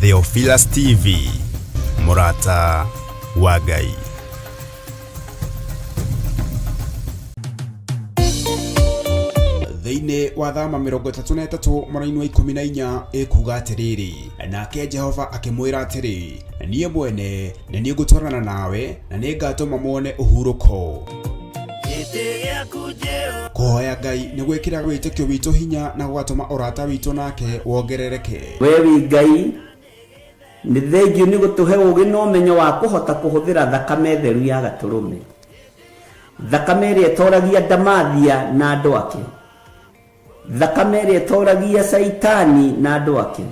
Theophilus TV, Murata wa Ngai. Thĩinĩ wa thama 33 mweri wa 14 ĩkuga atĩrĩrĩ, nake Jehova akĩmwĩra atĩrĩ, niĩ mwene nĩ niĩ ngũtwarana nawe na nĩ ngatũma muone ũhurũko. Kũhoya Ngai nĩ gwĩkĩra wĩtĩkio witũ hinya na gũgatũma ũrata witũ nake wongerereke. We wi Ngai nĩ thengiũ nĩ gũtũhe ũũgĩ na ũmenyo wa kũhota kũhũthĩra thakame theru ya Gatũrũme, thakame ĩrĩa ĩtoragia ndamathia na andũ ake, thakame ĩrĩa ĩtoragia Saitani na andũ ake,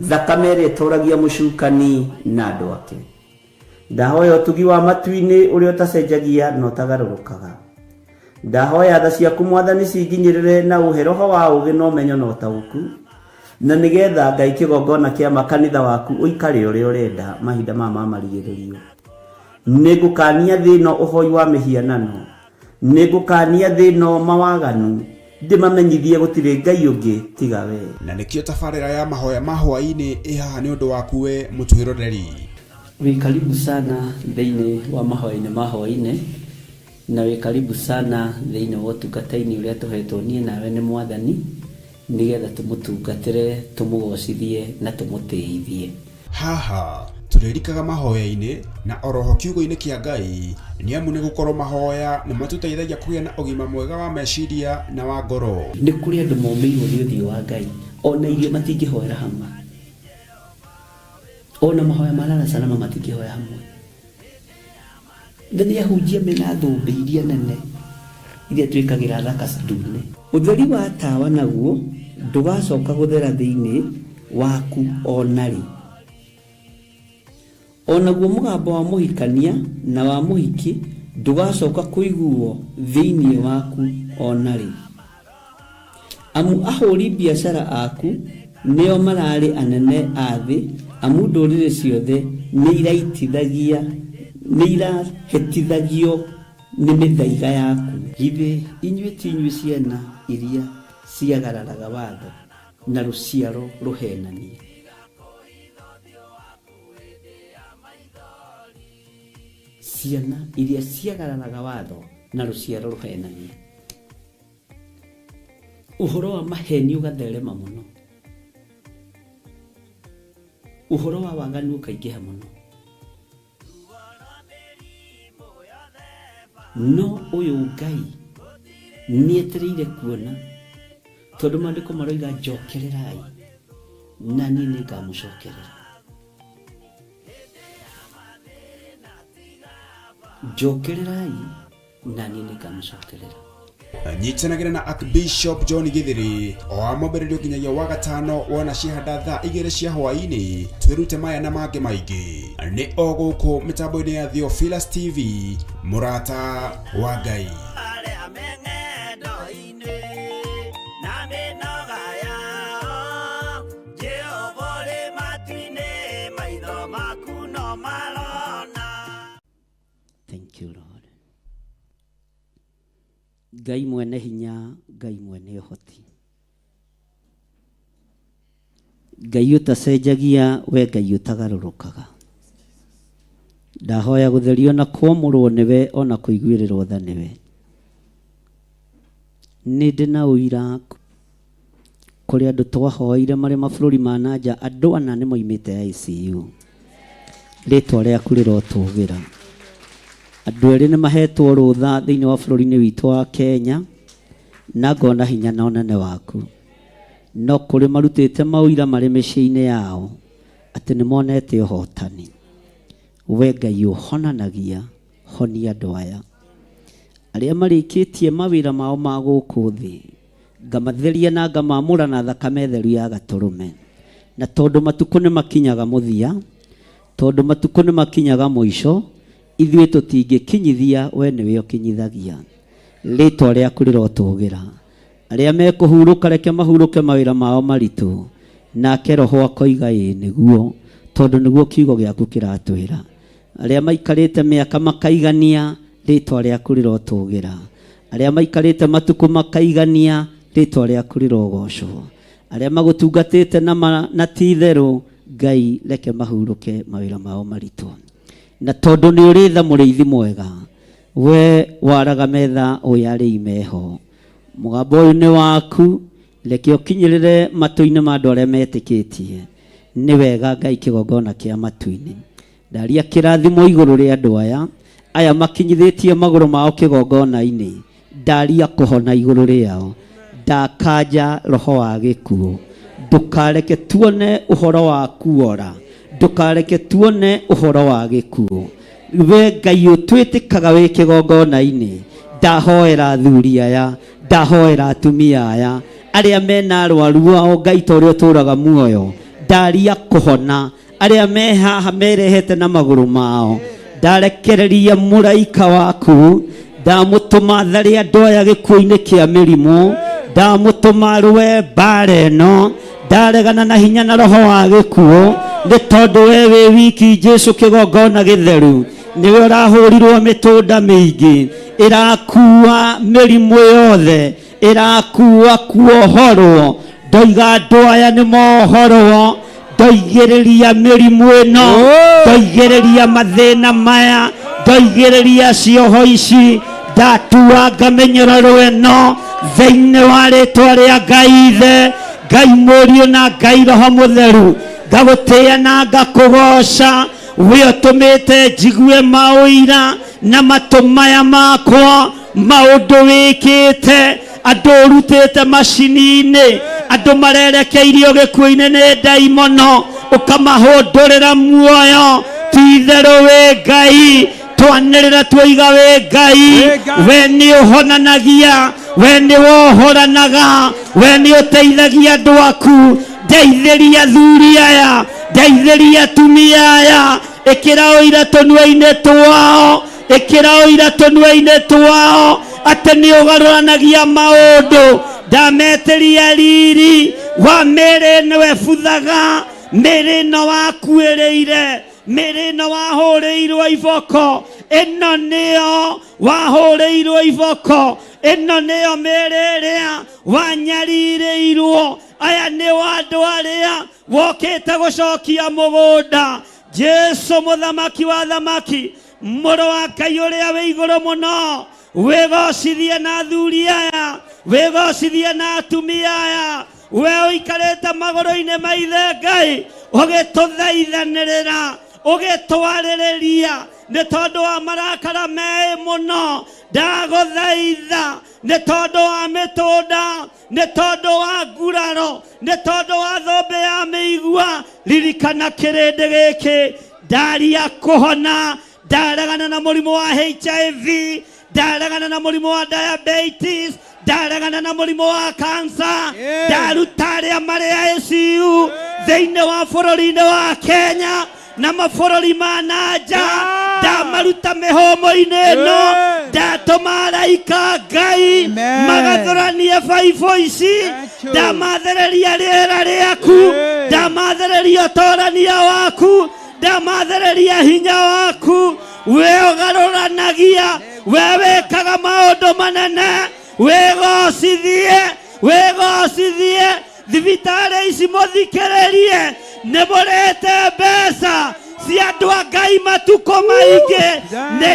thakame ĩrĩa ĩtoragia mũcukani na andũ ake. Ndahoya ũtugi wa matu-inĩ ũrĩa ũtacenjagia na ũtagarũrũkaga. Ndahoya tha ciaku Mwathani cinginyĩrĩre na ũhe roho wa ũũgĩ na ũmenyo na ũtaũku, na nĩgetha Ngai kĩgongona kĩa makanitha waku ũikare ũrĩa ũrenda mahinda ma marigĩrĩrio. Nĩngũkania thĩno ũhoi wa mĩhianano, nĩngũkania thĩno mawaganu, ndĩmamenyithie gũtirĩ Ngai ũngĩ tiga we. Na nĩkĩo tabarĩra ya mahoya ma hwaĩ-inĩ ĩhaha nĩ ũndũ waku we mũtwĩroreri. Wĩ karibu sana thĩinĩ wa mahoya-inĩ ma hwaĩ-inĩ, na wĩ karibu sana thĩinĩ wa ũtungata-inĩ ũrĩa tũhetwo niĩ nawe nĩ Mwathani, nĩgetha tũmũtungatĩre, tũmũgocithie na tũmũtĩithie. Haha tũrĩrikaga mahoya-inĩ na oroho kiugo-inĩ kĩa Ngai, nĩ amu nĩ gũkorwo mahoya nĩ matũteithagia kũgĩa na ũgima mwega wa meciria na wa ngoro. Nĩ kũrĩ andũ momĩirwo nĩ ũthiũ wa Ngai, ona irio matingĩhoera hamwe, ona mahoya marara salama matingĩhoya hamwe. Nĩ ahunjia mena thũmbĩ iria nene iria twĩkagĩra thaka ndune. Ũtheri wa tawa naguo ndũgacoka gũthera thĩinĩ waku onarĩ. Onaguo mũgambo wa mũhikania na wa mũhiki ndũgacoka kũiguo thĩinĩ waku onarĩ. Amu ahũri biacara aku nĩo mararĩ anene a thĩ, amu ndũrĩrĩ ciothe nĩ irahĩtithagio nĩ mĩthaiga yaku. Githĩ inyuĩ ti inyuĩ ciana iria ciagararaga watho na rũciaro rũhenanie? Ciana iria ciagararaga watho na rũciaro rũhenanie. Ũhoro wa maheni ũgatherema mũno, ũhoro wa waganu ũkaingĩha mũno. No ũyũ Ngai nĩetereire kuona, tondũ maandĩko maroiga njokererai na niĩ nĩngamũcokerera. Njokererai na niĩ nĩngamũcokerera. Nyitanagĩra na Archbishop John Githiri o amũmbĩrĩrio nginyagia wa gatano wona ciahanda thaa 2 cia hwaĩ-inĩ. Twĩrute maya na mangĩ maingĩ nĩ o gũkũ mĩtambo-inĩ ya Theophilus TV, Murata wa Ngai. Thank you, Lord. Ngai mwene hinya, Ngai mwene ũhoti, Ngai ũtacenjagia, we Ngai ũtagarũrũkaga. Ndahoya gũtherio na kuomũrwo nĩwe ona kũiguĩrĩrwo tha nĩwe. Nĩ ndĩ na ũira kũrĩ andũ twahoire marĩ mabũrũri ma nanja, andũ ana nĩ moimĩte ICU. Rĩtwa rĩaku rĩrotũgĩra. Andũ erĩ nĩ mahetwo rũtha thĩinĩ wa bũrũri-inĩ witũ wa Kenya, na ngona hinya na ũnene waku. No kũrĩ marutĩte maũira marĩ mĩciĩ-inĩ yao atĩ nĩ monete ũhotani. We Ngai ũhonanagia, honia andũ aya arĩa marĩkĩtie mawĩra mao ma gũkũ thĩ, ngamatheria na ngamamũra na thakame theru ya Gatũrũme. Na tondũ matukũ nĩ makinyaga mũthia, tondũ matukũ nĩ makinyaga mũico, ithuĩ tũtingĩkinyithia, we nĩwe ũkinyithagia. Rĩtwa rĩaku rĩrotũgĩra. Arĩa mekũhurũka reke mahurũke mawĩra mao maritũ, nake Roho akoiga ĩĩ nĩguo, tondũ nĩguo kiugo gĩaku kĩratwĩra. Arĩa maikarĩte mĩaka makaigania, rĩtwa rĩaku rĩrotũgĩra. Arĩa maikarĩte matukũ makaigania, rĩtwa rĩaku rĩrogocwo. Arĩa magũtungatĩte na ti therũ, Ngai reke mahuruke mawira mao marito na tondu ni uri tha muriithi mwega we waraga metha uyari imeho mugambo uyu ni waku reke ukinyirire matu-ini ma andu aria metikitie ni wega Ngai kigongona kia matu-ini ndaria kirathimo iguru ria andu aya makinyithitie maguru mao kigongona-ini ndaria kuhona iguru riao ndakanja roho wa gikuo ndukareke tuone uhoro wa kuora ndukareke tuone uhoro wa gikuo we Ngai utwitikaga wi kigongona-ini ndahoera athuri aya ndahoera atumia aya aria mena arwaru ao Ngai ta uria uturaga muoyo ndaria kuhona aria me haha merehete na maguru mao ndarekereria muraika waku ndamutuma thari andu aya gikuo-ini kia mirimu ndamutuma rwe mbara ino ndaregana na hinya na roho wa gikuo ni tondu we wi wiki Jesu kigongona githeru niwe urahurirwo mitunda mingi irakua mirimu yothe irakua kuohorwo ndoiga andu aya ni mohorwo ndoigiriria mirimu ino ndoigiriria mathina maya ndoigiriria cioho ici ndatua ngamenyerero ino thiini wa ritwa ria Ngai Ithe Ngai Mũriũ na Ngai Roho Mũtheru ngagutia na ngakugoca we utumite njigue mawira na matu maya makwa maundu wikite andu urutite macini-ini andu marerekeirio gikuo-ini ni daimono ukamahundurira muoyo ti-itheru wi Ngai twanirira twiga wi Ngai we ni uhonanagia we ni wohoranaga we ni uteithagia andu aku ndeithiria athuri aya ndeithiria atumia aya ikira uira tunua-ini twao ikira uira tunua-ini twao ati ni ugaruranagia maundu ndameteria riri wa mĩĩrĩ niwe buthaga mĩĩrĩ ĩno wakuĩrĩire mĩĩrĩ ĩno wahũrĩirwo iboko ĩno nĩyo wahũrĩirwo iboko ĩno nĩyo mĩĩrĩ ĩrĩa wanyarirĩirwo aya nĩo andũ arĩa wokĩte gũcokia mũgũnda Jesu mũthamaki wa thamaki mũrũ wa Ngai ũrĩa wĩ igũrũ mũno wĩgocithie na athuri aya wĩgocithie na atumia aya we ũikarĩte magũrũ-inĩ ma Ithe Ngai ũgĩtũthaithanĩrĩra ũgĩtwarĩrĩria nĩ tondũ wa marakara me mũno ndagũthaitha nĩ tondũ wa mĩtũnda nĩ tondũ wa nguraro nĩ tondũ wa thũmbĩ ya mĩigua ririkana kĩrĩndĩ gĩkĩ ndaria kũhona ndaregana na mũrimũ wa HIV ndaregana na mũrimũ wa diabetes ndaregana na mũrimũ wa cancer ndaruta arĩa marĩ ICU thĩinĩ wa bũrũri-inĩ wa Kenya na mabũrũri ma nanja ndamaruta mĩhũmũ-inĩ ĩno ndatũma araika Ngai magathũranie baibũ ici ndamathereria rĩera rĩaku ndamathereria ũtorania waku ndamathereria hinya waku we ũgarũranagia we wĩkaga maũndũ manene wĩgocithie thibitarĩ ici mũthikĩrĩrie nĩ mũrĩte mbeca cia andũ a Ngai matukũ maingĩ nĩ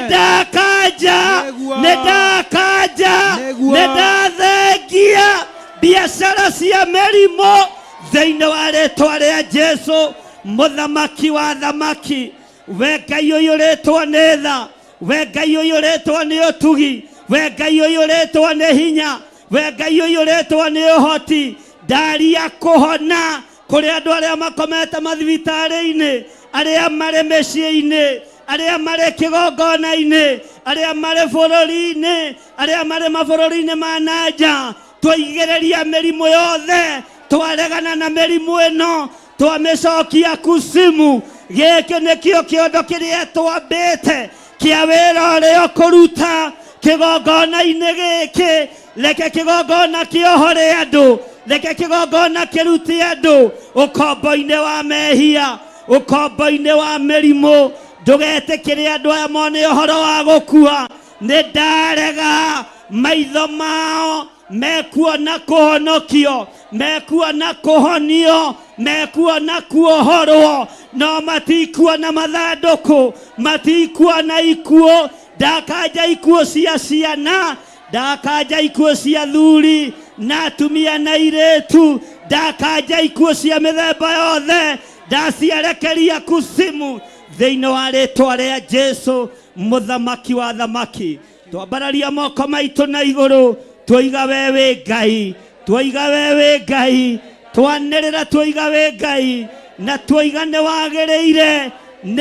ndathengia biacara cia mĩrimũ thĩinĩ wa rĩtwa rĩa Jesu mũthamaki wa thamaki we Ngai ũyũ rĩtwa nĩ tha we Ngai ũyũ rĩtwa nĩ ũtugi we Ngai ũyũ rĩtwa nĩ hinya we Ngai ũyũ rĩtwa nĩ ũhoti ndaria kũhona kũrĩ andũ arĩa makomete mathibitarĩ-inĩ arĩa marĩ mĩciĩ-inĩ arĩa marĩ kĩgongona-inĩ arĩa marĩ bũrũri-inĩ arĩa marĩ mabũrũri-inĩ ma nanja twaigĩrĩria mĩrimũ yothe twaregana na mĩrimũ ĩno twamĩcokia kusimu gĩkĩ nĩkĩo kĩondo kĩrĩa twambĩte kĩa wĩra ũrĩa ũkũruta kĩgongona-inĩ gĩkĩ reke kĩgongona kĩohore andũ reke kĩgongona kĩrute andũ ũkombo-inĩ wa mehia ũkombo-inĩ wa mĩrimũ ndũgetĩkĩre andũ aya mone ũhoro wa gũkua nĩ ndarega maitho mao mekuona kũhonokio mekuona kuhonio, mekuona kuohorwo, no matikuona mathandũkũ, matikuona ikuũ. Ndakanja ikuũ cia ciana, ndakanja ikuũ cia thuri na atumia na airĩtu, ndakanja ikuũ cia mĩthemba yothe, ndacierekeria kuzimu thĩinĩ wa rĩĩtwa rĩa Jesũ, mũthamaki wa thamaki. Twambararia moko maitũ na igũrũ, twoiga we wĩ Ngai, twoiga we wĩ Ngai, twanĩrĩra twoiga wĩ Ngai, na twoiga nĩ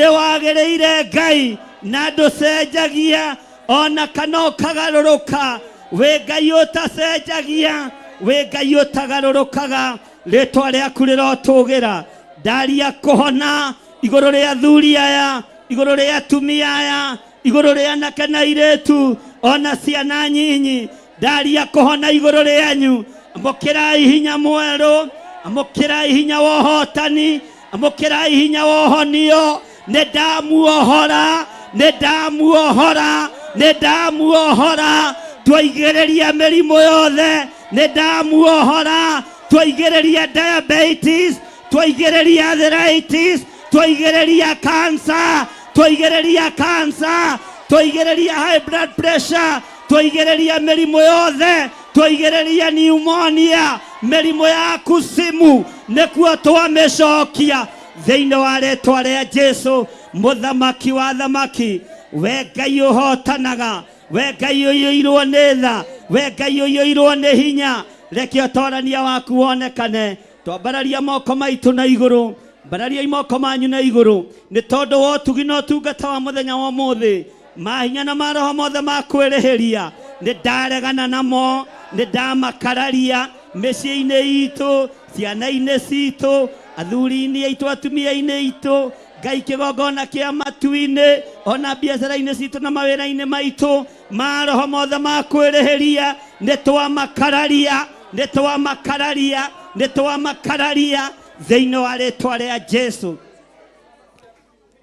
wagĩrĩire Ngai, na ndũcenjagia ona kana ũkagarũrũka. Wĩ Ngai ũtacenjagia, wĩ Ngai ũtagarũrũkaga, rĩĩtwa rĩaku rĩrotũgĩra. Ndaria kũhona igũrũ rĩa athuri aya, igũrũ rĩa atumia aya, igũrũ rĩa anake na airĩtu ona ciana nyinyi. Ndaria kũhona igũrũ rĩanyu. Amũkĩrai hinya mwerũ, amũkĩrai hinya wa ũhotani, amũkĩrai hinya wa ũhonio. Nĩndamuohora, nĩndamuohora, nĩndamuohora. Twaigĩrĩria mĩrimũ yothe, nĩndamuohora. Twaigĩrĩria diabetes, twaigĩrĩria arthritis, twaigĩrĩria cancer, twaigĩrĩria cancer, twaigĩrĩria high blood pressure, twaigĩrĩria mĩrimũ yothe, twaigĩrĩria pneumonia, mĩrimũ ya kuzimu, nĩkuo twamĩcokia thĩinĩ wa rĩĩtwa rĩa Jesũ, mũthamaki wa thamaki. We Ngai ũhotanaga, we Ngai ũiyũirwo nĩ tha, we Ngai ũiyũirwo nĩ hinya, reke ũtorania waku wonekane. Twambararia moko maitũ na igũrũ, mbararia moko manyu na igũrũ, nĩ tondũ wa ũtugi na ũtungata wa mũthenya wa ũmũthĩ. Mahinya na maroho mothe ma kwĩrĩhĩria nĩndaregana namo, nĩndamakararia mĩciĩ-inĩ itũ, ciana-inĩ citũ, athuri-inĩ aitũ, atumia-inĩ itũ, Ngai kĩgongona kĩa matu-inĩ, ona biacara-inĩ citũ na mawĩra-inĩ maitũ. Maroho mothe ma kwĩrĩhĩria nĩtwamakararia, nĩtwamakararia, nĩtwamakararia thĩinĩ wa rĩĩtwa rĩa Jesũ.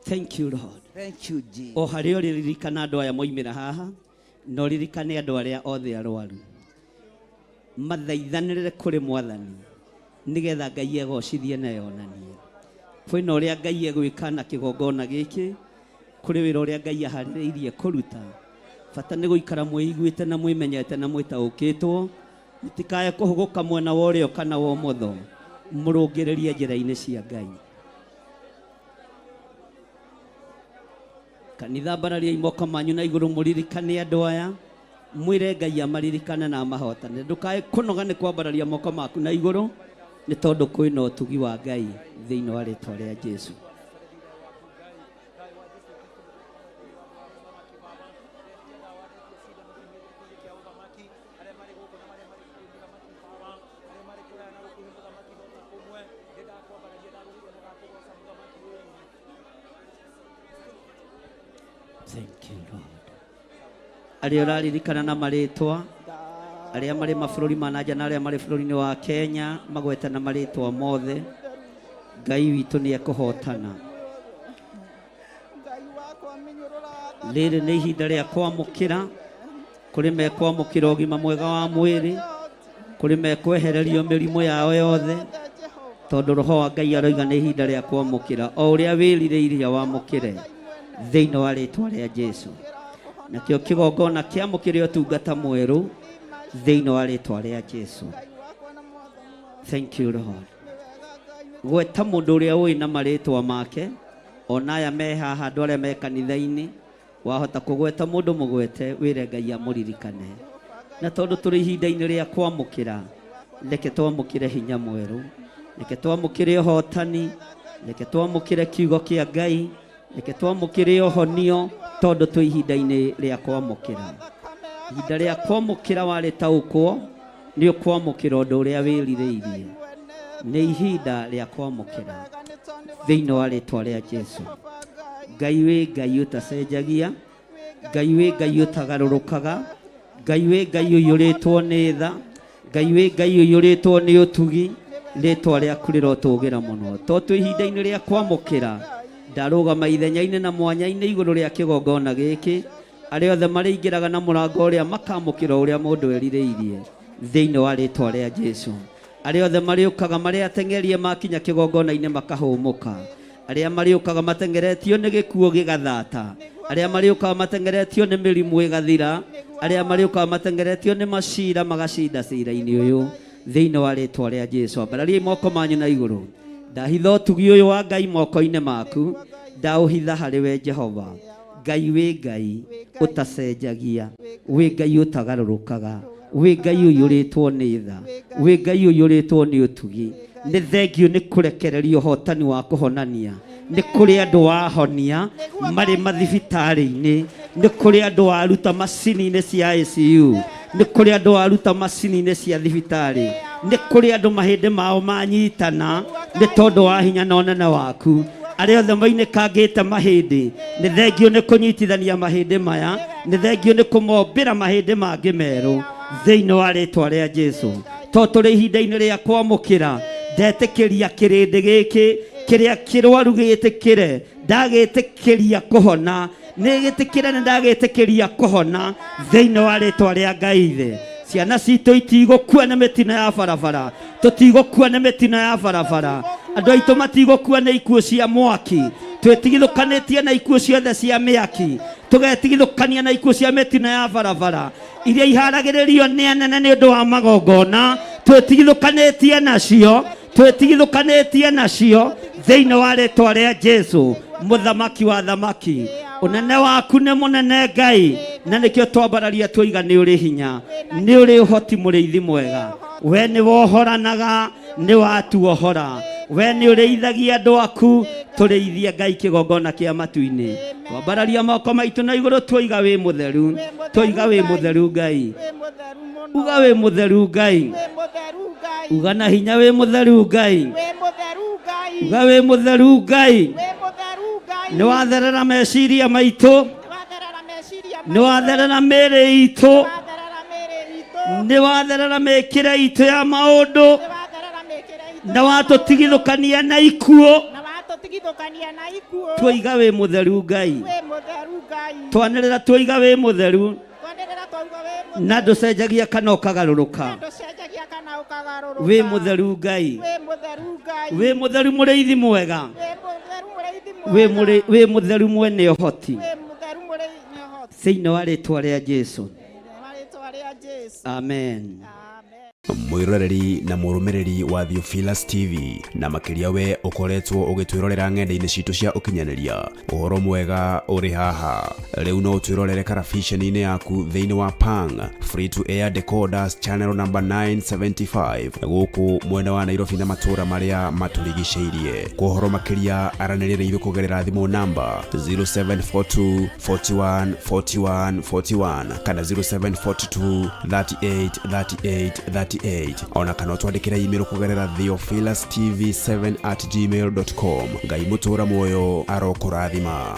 Thank you Lord. Thank you, Jesus. O harĩ ũririkana andũ aya moimĩra haha, no ririkane andũ arĩa othe arwaru, mathaithanĩrĩre kũrĩ Mwathani nĩgetha Ngai egocithie na yonanie. Kwĩna ũrĩa Ngai egwĩka na kĩgongona gĩkĩ, kũrĩ wĩra ũrĩa Ngai aharĩrĩirie kũruta. Bata nĩ gũikara mwĩiguĩte na mwĩmenyete na mwĩtaũkĩtwo, mũtikae kũhũgũka mwena wa ũrĩo kana wa ũmotho, mũrũngĩrĩrie njĩra-inĩ cia Ngai. Kanitha mbararia moko manyu na igũrũ, mũririkane andũ aya, mwĩre Ngai amaririkane na amahotane. Ndũkae kũnoga nĩ kwambararia moko maku na igũrũ, nĩ tondũ kwĩna ũtugi wa Ngai thĩinĩ wa rĩĩtwa rĩa Jesũ. Thank you Lord. Arĩa ũraririkana na marĩtwa, arĩa marĩ mabũrũri ma nanja na arĩa marĩ bũrũri-inĩ wa Kenya, magwete na marĩtwa mothe, Ngai witũ nĩ ekũhotana. Rĩrĩ nĩ ihinda rĩa kwamũkĩra, kũrĩ mekwamũkĩra ũgima mwega wa mwĩrĩ, kũrĩ mekwehererio mĩrimũ yao yothe, tondũ Roho wa Ngai aroiga nĩ ihinda rĩa kwamũkĩra. O ũrĩa wĩrirĩirie wamũkĩre thĩinĩ wa rĩĩtwa rĩa Jesũ. Nakĩo kĩgongona kĩamũkĩre ũtungata mwerũ thĩinĩ wa rĩĩtwa rĩa Jesũ. Thank you Lord. Gweta mũndũ ũrĩa ũĩ na marĩtwa make, ona aya me haha, andũ arĩa me kanitha-inĩ, wahota kũgweta mũndũ mũgwete, wĩre Ngai amũririkane. Na tondũ tũrĩ ihinda-inĩ rĩa kwamũkĩra, reke twamũkĩre hinya mwerũ, reke twamũkĩre ũhotani, reke twamũkĩre kiugo kĩa Ngai, reke twamũkĩre ũhonio, tondũ twĩ ihinda-inĩ rĩa kwamũkĩra. Ihinda rĩa kwamũkĩra warĩtaũkwo, nĩ ũkwamũkĩra ũndũ ũrĩa wĩrirĩirie. Nĩ ihinda rĩa kwamũkĩra thĩinĩ wa rĩĩtwa rĩa Jesũ. Ngai wĩ Ngai ũtacenjagia, Ngai wĩ Ngai ũtagarũrũkaga, Ngai wĩ Ngai ũiyũrĩtwo nĩ tha, Ngai wĩ Ngai ũiyũrĩtwo nĩ ũtugi, rĩĩtwa rĩaku rĩrotũgĩra mũno. To twĩ ihinda-inĩ rĩa kwamũkĩra, ndarũgama ithenya-inĩ na mwanya-inĩ igũrũ rĩa kĩgongona gĩkĩ, arĩa othe marĩingĩraga na mũrango ũrĩa makamũkĩra ũrĩa mũndũ erirĩirie thĩinĩ wa rĩĩtwa rĩa Jesũ. arĩa othe marĩũkaga marĩa atengerie makinya kĩgongona-inĩ makahũmũka, arĩa marĩũkaga matengeretio nĩ gĩkuũ gĩgathata, arĩa marĩũkaga matengeretio nĩ mĩrimũ ĩgathira, arĩa marĩũkaga matengeretio nĩ macira magacinda cira-inĩ ũyũ thĩinĩ wa rĩĩtwa rĩa Jesũ. Ambarariai moko manyu na igũrũ. Ndahitha ũtugi ũyũ wa Ngai moko-inĩ maku, ndaũhitha harĩ we Jehova. Ngai wĩ Ngai ũtacenjagia, wĩ Ngai ũtagarũrũkaga, wĩ Ngai ũiyũrĩtwo nĩ tha, wĩ Ngai ũiyũrĩtwo nĩ ũtugi. Nĩ thengiũ nĩ kũrekereria ũhotani wa kũhonania, nĩ kũrĩ andũ wahonia marĩ mathibitarĩ-inĩ, nĩ kũrĩ andũ waruta macini-inĩ cia ICU, nĩ kũrĩ andũ waruta macini-inĩ cia thibitarĩ, nĩ kũrĩ andũ mahĩndĩ mao manyitana nĩ tondũ wa hinya na ũnene waku. Arĩa othe mainĩkangĩte mahĩndĩ, nĩ thengiũ nĩ kũnyitithania mahĩndĩ maya, nĩ thengiũ nĩ kũmombĩra mahĩndĩ mangĩ merũ thĩinĩ wa rĩĩtwa rĩa Jesũ. To tũrĩ ihinda-inĩ rĩa kwamũkĩra, ndetĩkĩria kĩrĩndĩ gĩkĩ kĩrĩa kĩrwaru gĩtĩkĩre, ndagĩtĩkĩria kũhona, nĩgĩtĩkĩre nĩ ndagĩtĩkĩria kũhona thĩinĩ wa rĩĩtwa rĩa Ngai Ithe. Ciana citũ itigũkua nĩ mĩtino ya barabara, tũtigũkua nĩ mĩtino ya barabara, andũ aitũ matigũkua nĩ ikuũ cia mwaki, twĩtigithũkanĩtie na ikuũ ciothe cia mĩaki, tũgetigithũkania na ikuũ cia mĩtino ya barabara iria iharagĩrĩrio nĩ anene nĩ ũndũ wa magongona, twĩtigithũkanĩtie nacio, twĩtigithũkanĩtie nacio thĩinĩ wa rĩĩtwa rĩa Jesũ, mũthamaki wa thamaki. Ũnene waku nĩ mũnene Ngai, na nĩkĩo twambararia twoiga nĩ ũrĩ hinya, nĩ ũrĩ ũhoti mũrĩithi mwega, we nĩ wohoranaga, nĩ watuohora, we nĩ ũrĩithagia andũ aku, tũrĩithie Ngai kĩgongona kĩa matu-inĩ. Twambararia moko maitũ na igũrũ twoiga wĩ mũtheru, twoiga wĩ mũtheru Ngai, uga wĩ mũtheru Ngai, uga na hinya wĩ mũtheru Ngai, uga wĩ mũtheru Ngai. Nĩ watherera meciria maitũ, nĩ watherera mĩĩrĩ itũ, nĩ watherera mĩĩkĩre itũ ya maũndũ, na watũtigithũkania na ikuũ, twoiga wĩ mũtheru Ngai, twanĩrĩra twoiga wĩ mũtheru, na ndũcenjagia kana ũkagarũrũka, wĩ mũtheru Ngai, wĩ mũtheru mũrĩithi mwega, wĩ mũtheru mwene ũhoti, thĩinĩ wa rĩĩtwa rĩa Jesũ, amen. Mwiroreri na mũrũmĩrĩri wa Theophilus TV, na makĩria we ũkoretwo ũgĩtwĩrorera ng'enda-inĩ citũ cia ũkinyanĩria, ũhoro mwega ũrĩ haha. Rĩu no ũtwĩrorere karabiceni-inĩ yaku thĩinĩ wa Pang free to air decoders channel number 975 gũkũ mwena wa Nairobi na matũũra marĩa matũrigicĩirie. Kwa ũhoro makĩria aranĩrĩra ithuĩ kũgerera thimũ namba 0742 41 41 41 kana 0742 38 38 38, ona kana twandĩkĩra email kũgerera theophilustv7@gmail.com. Ngai mũtũũra muoyo arokũrathima.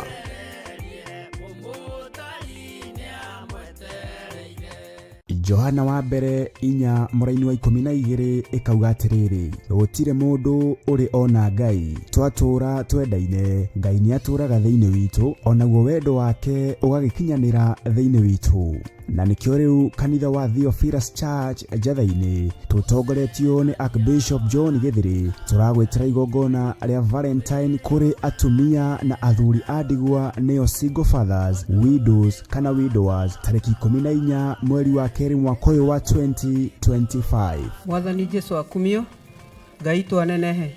Johana wa mbere inya mũraini wa 12 ĩkauga atĩrĩrĩ, gũtirĩ mũndũ ũrĩ ona Ngai, twatũũra twendaine, Ngai nĩ atũũraga thĩinĩ witũ, onaguo wendo wake ũgagĩkinyanĩra thĩinĩ witũ. Na nĩkĩo rĩu kanitha wa Theophilus Church Njatha-inĩ tũtongoretio nĩ Archbishop John Gĩthĩrĩ tũragwĩtĩra igongona rĩa Valentine kũrĩ atumia na athuri a ndigwa, nĩo single fathers, widows kana widowers, tarĩki 14 mweri wa kerĩ mwaka ũyũ wa 2025. Mwathani Jesũ akumio, Ngai twanenehe.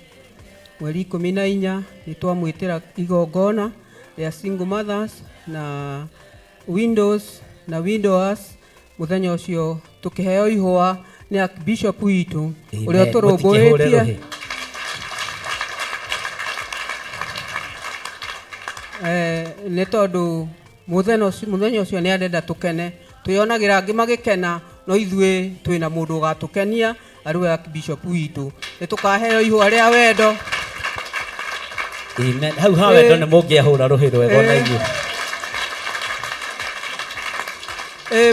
Mweri 14 nĩ twamwĩtĩra igongona rĩa single mothers na windows na widowers, muthenya ũcio tukiheo ihwa ni Archbishop witũ ũrĩa tũrũmbũĩtie nĩ tondũ muthenya ũcio nĩ arenda tũkene, twĩonagĩra angĩ magĩkena, no ithuĩ twĩna mũndũ ũgatũkenia, arĩ Archbishop witũ. Nĩ tũkaheo ihwa rĩa wendo. Amen. Hau ha wendo nĩ mũngĩahũra rũhĩ rwega na ithuĩ.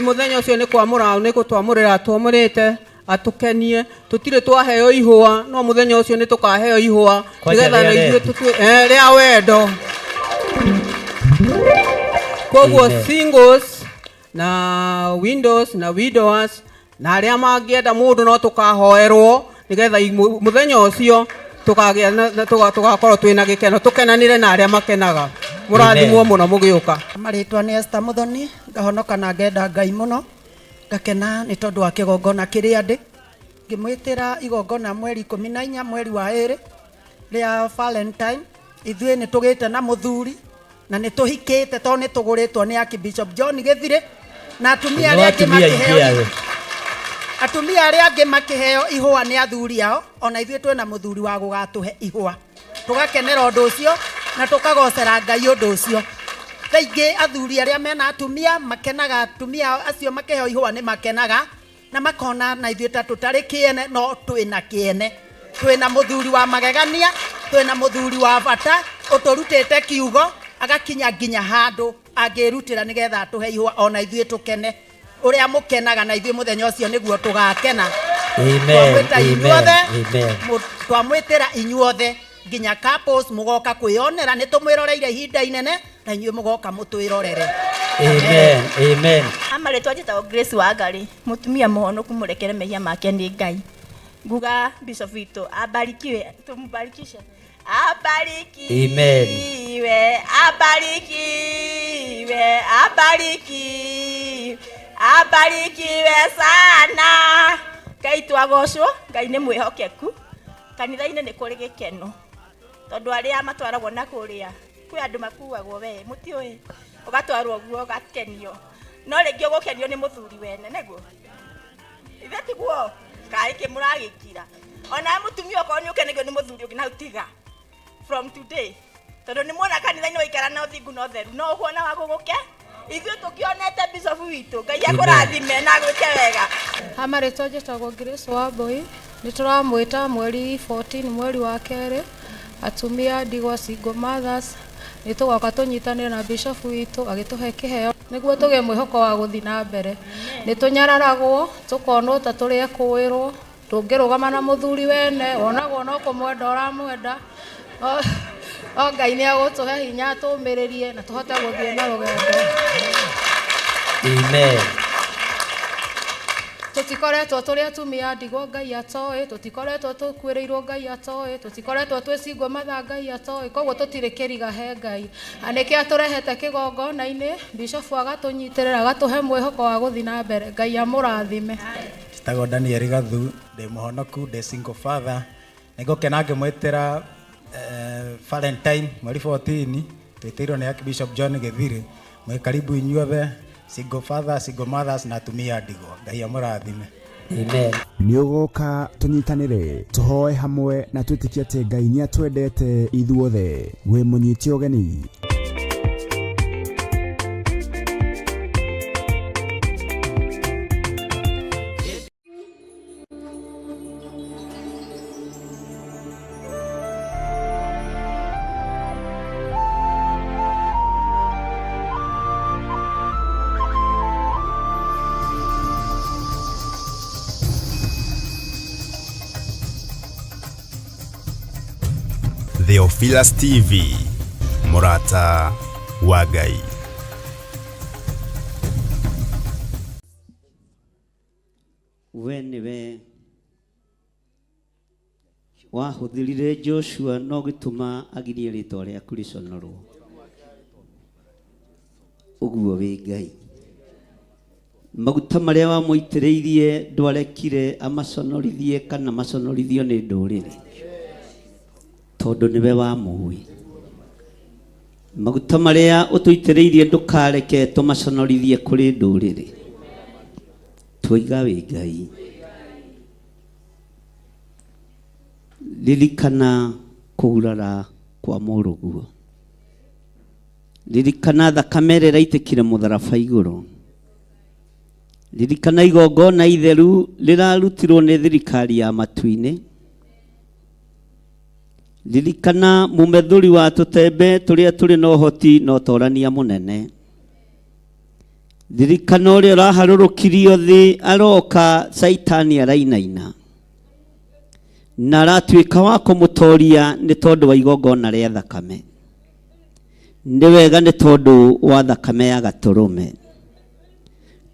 Muthenya ũcio nĩ kwamũra, nĩ gũtwamũrĩra twamũrĩte atukenie, tutire twaheo ihwa, no muthenya ũcio nĩ tukaheo ihwa nigetha na ithuĩ rĩa wendo. Koguo singles na windows na widowers na arĩa mangĩenda mũndũ no tukahoerwo nigetha muthenya ucio tukagĩa na tugakorwo twina gikeno tukenanire na aria makenaga murathimwo muno mugiuka. Maritwa ni Esther Muthoni, ngahonoka na ngenda Ngai muno, ngakena ni tondu wa kigongona kiria ndi ngimwitira igongona mweri 14 mweri wa 2 ria Valentine. Ithuĩ nĩ tũgĩte na mũthuri na nĩ tũhikĩte tondũ nĩ tũgũrĩtwo nĩ Archbishop John Gĩthirĩ na atumia arĩa angĩ makĩheo ihũa nĩ athuri ao, ona ithuĩ twĩna mũthuri wa gũgatũhe ihũa. Tũgakenera ũndũ ũcio na tũkagocera Ngai ũndũ ũcio. Kaingĩ athuri arĩa mena atumia makenaga, atumia acio makĩheo ihũa nĩ makenaga na makona na ithuĩ ta tũtarĩ kĩene no twĩna kĩene. Twĩna mũthuri wa magegania, twĩna mũthuri wa bata ũtũrutĩte kiugo agakinya nginya handũ angĩrutĩra nĩgetha atũhe ihũa ona ithuĩ tũkene ũrĩa mũkenaga na ithuĩ mũthenya ũcio nĩguo tũgakena. Twamwĩtĩra inyuothe nginya couples mũgoka kwĩyonera, nĩ tũmwĩroreire ihinda inene na inyuĩ mũgoka mũtwĩrorere. Amen. Amen. Amarĩtwa njĩtagwo Grace Wangari, mũtumia mũhonoku mũrekere mehia make nĩ Ngai. Nguga Bishop witũ abarikiwe, tumbarikishe. Abarikiwe. Amen. Abarikiwe. Abarikiwe. Abarikiwe sana. Ngai twagocwo, Ngai nĩ mwĩhokeku. Kanitha-inĩ nĩ kũrĩ gĩkeno. Tondũ arĩa matwaragwo na kũrĩa, kwĩ andũ makuagwo we, mũtiũĩ. Ũgatwarwo guo ũgakenio. No rĩngĩ ũgũkenio nĩ mũthuri wene, nĩguo. Ithe tiguo. Kai ke muragikira ona mutumia ko ni ukenegio ni muthuri ukina utiga from today tondu ni muona kanitha ni waikara na uthingu no theru no kuona waguguke ithuĩ tukionete Bishop witũ Ngai akũrathime na gwĩke wega. Amarĩtwa njĩtagwo Grace Wambui, nĩ tũramwĩta mweri 14 mweri wa 2 atumia ndigwa single mothers nĩ tũgoka tũnyitanĩre na Bishop witũ agĩtũhe kĩheo nĩguo tũgĩe mwĩhoko wa gũthiĩ na mbere. Nĩ tũnyararagwo tũkonwo ta tũrĩ ekũĩrwo tũngĩrũgama na mũthuri wene onagwo no kũmwenda ũramwenda o Ngai nĩ agũtũhe hinya tũmĩrĩrie na tũhote gũthiĩ na rũgendo. Amen. Tũtikoretwo tũrĩ atumia ndigwa Ngai atoĩ, tũtikoretwo tũkuĩrĩirwo Ngai atoĩ, tũtikoretwo twĩ single mother Ngai atoĩ, koguo tũtirĩ kĩriga he Ngai. Anĩkĩ atũrehete kĩgongona-inĩ, Bishop agatũnyitĩrĩra agatũhe mwĩhoko wa gũthiĩ na mbere. Ngai amũrathime. Njĩtagwo Daniel Gathu, ndĩ mũhonoku, ndĩ single father. Nĩngũkena ngĩmwĩtĩra Valentine mweri 14 twĩtĩirwo nĩ Archbishop John Gĩthirĩ. Mwĩ karibu inyuothe single fathers, single mothers na atumia ndigwa. Ngai amũrathime. Amen. Nĩ ũgũka tũnyitanĩre tũhoe hamwe na twĩtĩkie atĩ Ngai nĩ atwendete ithuothe. Wĩ mũnyiti ũgeni. Theophilus TV, Murata wa Ngai. We niwe wahuthirire Joshua no gituma agirie rĩtwa rĩaku rĩconorwo. Ũguo wĩ Ngai. Maguta marĩa wamũitĩrĩirie ndwarekire amaconorithie kana maconorithio nĩ ndũrĩrĩ. Tondu niwe wamũĩ. Maguta marĩa ũtũitĩrĩirie ndũkareke tũmaconorithie kũrĩ ndũrĩrĩ. Twoiga wĩ Ngai. Ririkana kũgurara kwa mũrũguo. Ririkana thakame ĩrĩa ĩraitĩkire mũtharaba igũrũ. Ririkana igongona itheru rĩrarutirwo nĩ thirikari ya matu-inĩ. Ririkana mumethuri wa tũtembe tũrĩa tũrĩ na ũhoti na ũtorania mũnene. Ririkana ũrĩa ũraharũrũkirio thĩ aroka Saitani arainaina. Na aratuĩka wa kũmũtoria nĩ tondũ wa igongona rĩa thakame. Nĩ wega nĩ tondũ wa thakame ya gatũrũme.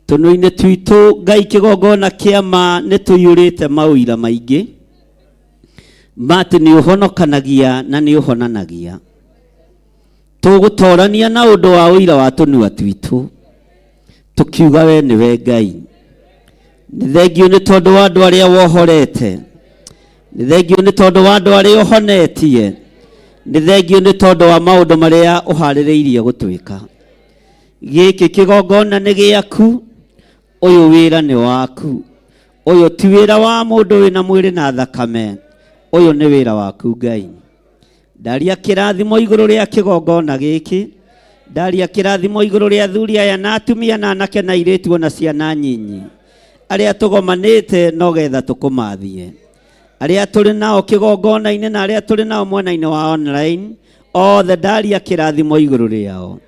Tũnua-inĩ twitũ Ngai kĩgongona kĩa ma nĩ tũiyũrĩte maũira maingĩ. mati ni uhonokanagia na ni uhonanagia tugutorania na undu wa uira wa tunua twitu tukiuga we ni we Ngai. Ni thengio ni tondu wa andu aria wohorete, ni thengio ni tondu wa andu aria uhonetie, ni thengio ni tondu wa maundu maria uhaririirie gutwika. Giki kigongona ni giaku, uyu wira ni waku, uyu ti wira wa mundu wina mwiri na thakame, uyu ni wira waku Ngai. Ndaria kirathimo iguru ria kigongona giki, ndaria kirathimo iguru ria athuri aya na atumia na anake na airitu na ciana nyinyi aria tugomanite no getha tukumathie, aria turi nao kigongona-ini na aria turi nao mwena-ini wa online, othe ndaria kirathimo iguru riao.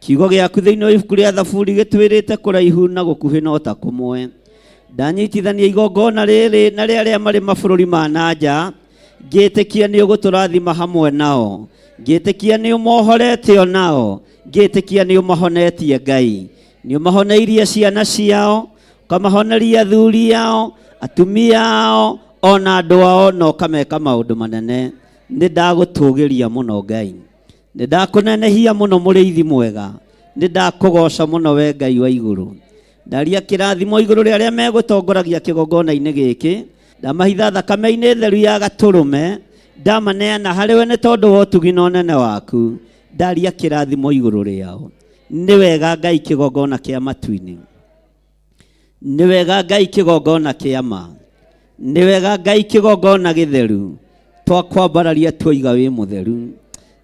Kiugo giaku thiini wa ibuku ria Thaburi gitwirite kuraihu na gukuhi no ta kumwe. Ndanyitithania igongona riri na ria mari mabururi ma nanja, ngitikia ni uguturathima hamwe nao, ngitikia ni umohorete onao, ngitikia ni umahonetie Ngai, ni umahoneirie ciana ciao, ukamahoneria athuri ao, atumia ao, ona andu ao, no kameka maundu manene. Ni ndagutugiria muno Ngai, ni ndakunenehia muno muriithi mwega, ni ndakugoca muno we Ngai wa iguru. Ndaria kirathimo iguru ria aria megutongoragia kigongona-ini giki, ndamahitha thakame-ini theru ya gaturume, ndamaneana hariwe ni tondu wa utugi na unene waku. Ndaria kirathimo iguru riao. Ni wega Ngai kigongona kia matu-ini, ni wega Ngai kigongona kia ma, ni wega Ngai kigongona githeru. Twakwambararia twoiga wi mutheru,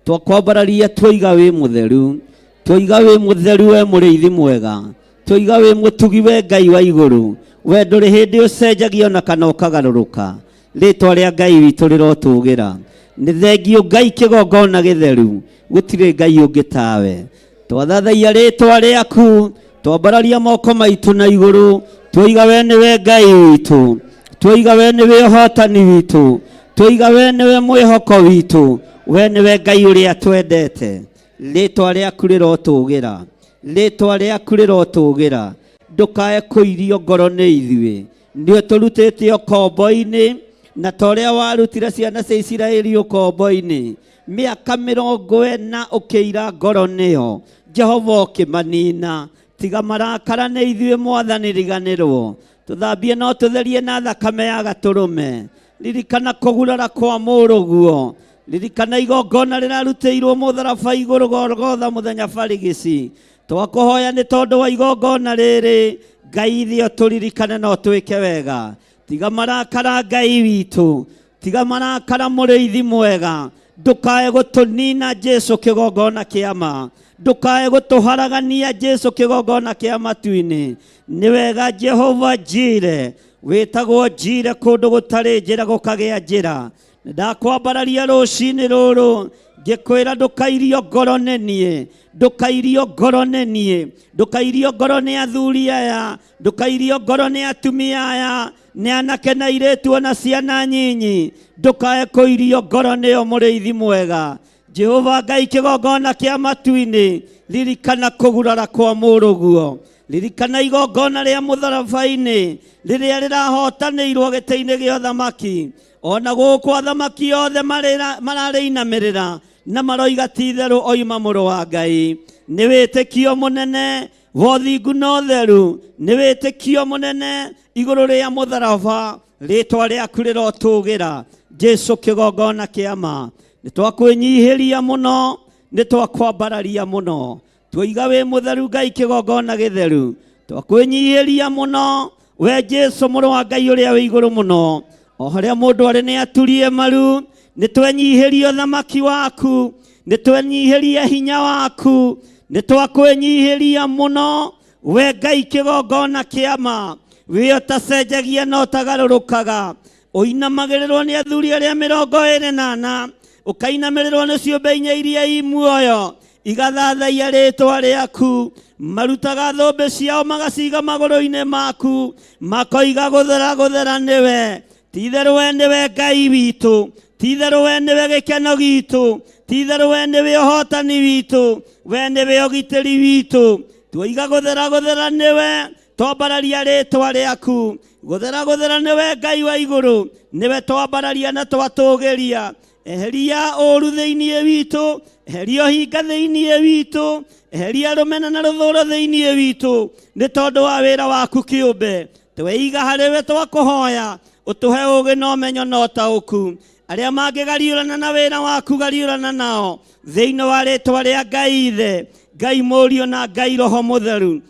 twakwambararia twoiga wi mutheru, twoiga wi mutheru we muriithi mwega, twoiga wi mutugi we Ngai wa iguru, we nduri hindi ucenjagia na kana ukagaruruka. Ritwa ria Ngai witu rirotugira. Ni thengio Ngai kigongona githeru, gutire Ngai ungi tawe. Twathathaia ritwa riaku, twambararia moko maitu na iguru, twoiga we ni we Ngai witu, twoiga we ni we hotani witu, twoiga we ni we mwihoko witu, we ni we Ngai uria twendete. Ritwa riaku rirotugira, ritwa riaku rirotugira. Ndukae kuirio ngoro ni ithuĩ, nĩ tũrutĩte ũkombo-inĩ na torĩa warutire ciana cia Isiraeli ũkombo-inĩ mĩaka 40 ũkĩira ngoro nĩyo. Jehova ũkĩmanina, tiga marakara nĩ ithuĩ Mwathani riganĩrwo. Tũthambie no tũtherie na thakame ya gatũrũme. Ririkana kũgurara kwa mũrũguo, ririkana igongona rĩrarutĩirwo mũtharaba igũrũ Golgotha mũthenya barigici. Twakuhoya ni tondu wa igongona riri, Ngai thio turirikane no twike wega. Tiga marakara Ngai witu, tiga marakara muriithi mwega. Ndukae gutunina Jesu kigongona kia ma, ndukae gutuharagania Jesu kigongona kia matu-ini. Ni wega Jehova Jire, witagwo Jire kundu gutari njira gukagia njira. Ndakwambararia rucini ruru, ngikwira ndukairio ngoro nenie, ndukairio ngoro nenie, ndukairio ngoro ni athuri aya, ndukairio ngoro ni atumia aya, ni anake na airitu na ciana nyinyi. Ndukae kuirio ngoro nio muriithi mwega. Jehova Ngai kigongona kia matu-ini, ririkana kugurara kwa muruguo, ririkana igongona ria mutharaba-ini riria rirahotanĩirwo gĩtĩ-inĩ gĩa ũthamaki. Ona gũkũ athamaki othe mararĩinamirĩra na maroiga ti theru oima mũrũ wa Ngai. Nĩ wĩtĩkio mũnene wa ũthingu na ũtheru, nĩ wĩtĩkio mũnene igũrũ rĩa mũtharaba. Rĩtwa rĩaku rĩrotũgĩra Jesu kĩgongona kĩa ma. Nĩ twakwĩnyihĩria mũno, nĩ twakwambararia mũno, twoiga wĩ mũtheru Ngai kĩgongona gĩtheru. Twakwĩnyihĩria mũno we Jesu mũrũ wa Ngai ũrĩa wĩ igũrũ mũno. O harĩa mũndũ arĩ nĩ aturie maru, nĩ twenyihĩrie ũthamaki waku, nĩ twenyihĩrie hinya waku, nĩ twakwĩnyihĩria mũno we Ngai kĩgongona kĩa ma. We ũtacenjagia na ũtagarũrũkaga, ũinamagĩrĩrwo nĩ athuri arĩa 24, ũkainamĩrĩrwo nĩ ciũmbe inya iria i muoyo, igathathaia rĩtwa rĩaku. Marutaga thũmbĩ ciao magaciga magũrũ-inĩ maku, makoiga gũthera gũthera nĩwe. Ti-itherũ we nĩwe Ngai witũ, ti-itherũ we nĩwe gĩkeno gitũ, ti-itherũ we nĩwe ũhotani witũ, we nĩwe ũgitĩri witũ. Twoiga gũthera gũthera nĩwe, twambararia rĩtwa rĩaku gũthera nĩwe Ngai wa igũrũ nĩwe twambararia na twatũgĩria eheria ũru thĩinĩ witũ eheria hinga thĩinĩ witũ eheria rũmena na rũthũũro thĩinĩ witũ nĩ tondũ wa wĩra waku kĩũmbe tweiga harĩwe twakũhoya ũtũhe ũũgĩ na ũmenyo na ũtaũku arĩa mangĩgariũrana na wĩra waku gariũrana nao thĩinĩ wa rĩtwa rĩa Ngai Ithe Ngai Mũriũ na Ngai Roho Mũtheru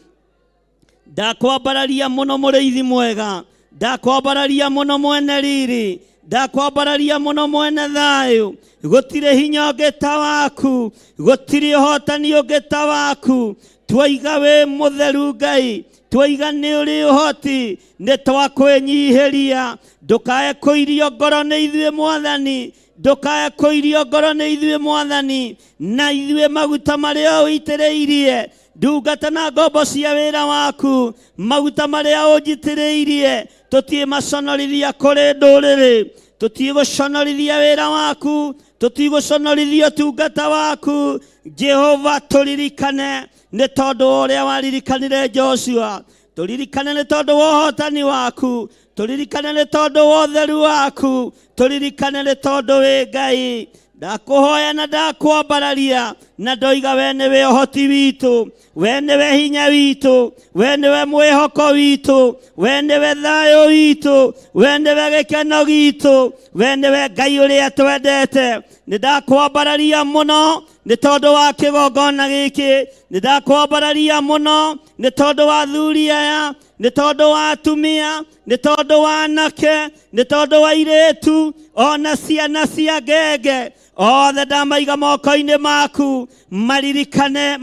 ndakwambararia mũno mũrĩithi mwega ndakwambararia mũno mwene riri ndakwambararia mũno mwene thayũ gũtirĩ hinya ũngĩ ta waku gũtirĩ ũhotani ũngĩ ta waku twoiga wĩ mũtheru Ngai twoiga nĩ ũrĩ ũhoti nĩ twakwĩnyihĩria ndũkae kũirio ngoro nĩ ithuĩ Mwathani ndũkae kũirio ngoro nĩ ithuĩ Mwathani na ithuĩ maguta marĩa ũitĩrĩirie ndungata na ngombo cia wĩra waku maguta marĩa ũnjitĩrĩirie tũtiĩ maconorithia kũrĩ ndũrĩrĩ tũtiĩ gũconorithia wĩra waku tũtiĩ gũconorithia ũtungata waku Jehova tũririkane nĩ tondũ ũrĩa waririkanire Joshua tũririkane nĩ tondũ wa ũhotani waku tũririkane nĩ tondũ wa ũtheru waku tũririkane nĩ tondũ wĩ Ngai ndakuhoya na ndakwambararia na ndoiga we nĩwe ũhoti witũ we nĩwe hinya witũ we nĩwe mwĩhoko witũ we nĩwe thayũ witũ we nĩwe gĩkeno gitũ we nĩwe Ngai ũrĩa twendete nĩ ndakwambararia mũno nĩ tondũ wa kĩgongona gĩkĩ nĩ ndakwambararia mũno nĩ tondũ wa athuri aya nĩ tondũ wa atumia nĩ tondũ wa anake nĩ tondũ wa airĩtu ona ciana cia ngenge othe ndamaiga moko-inĩ maku maririkane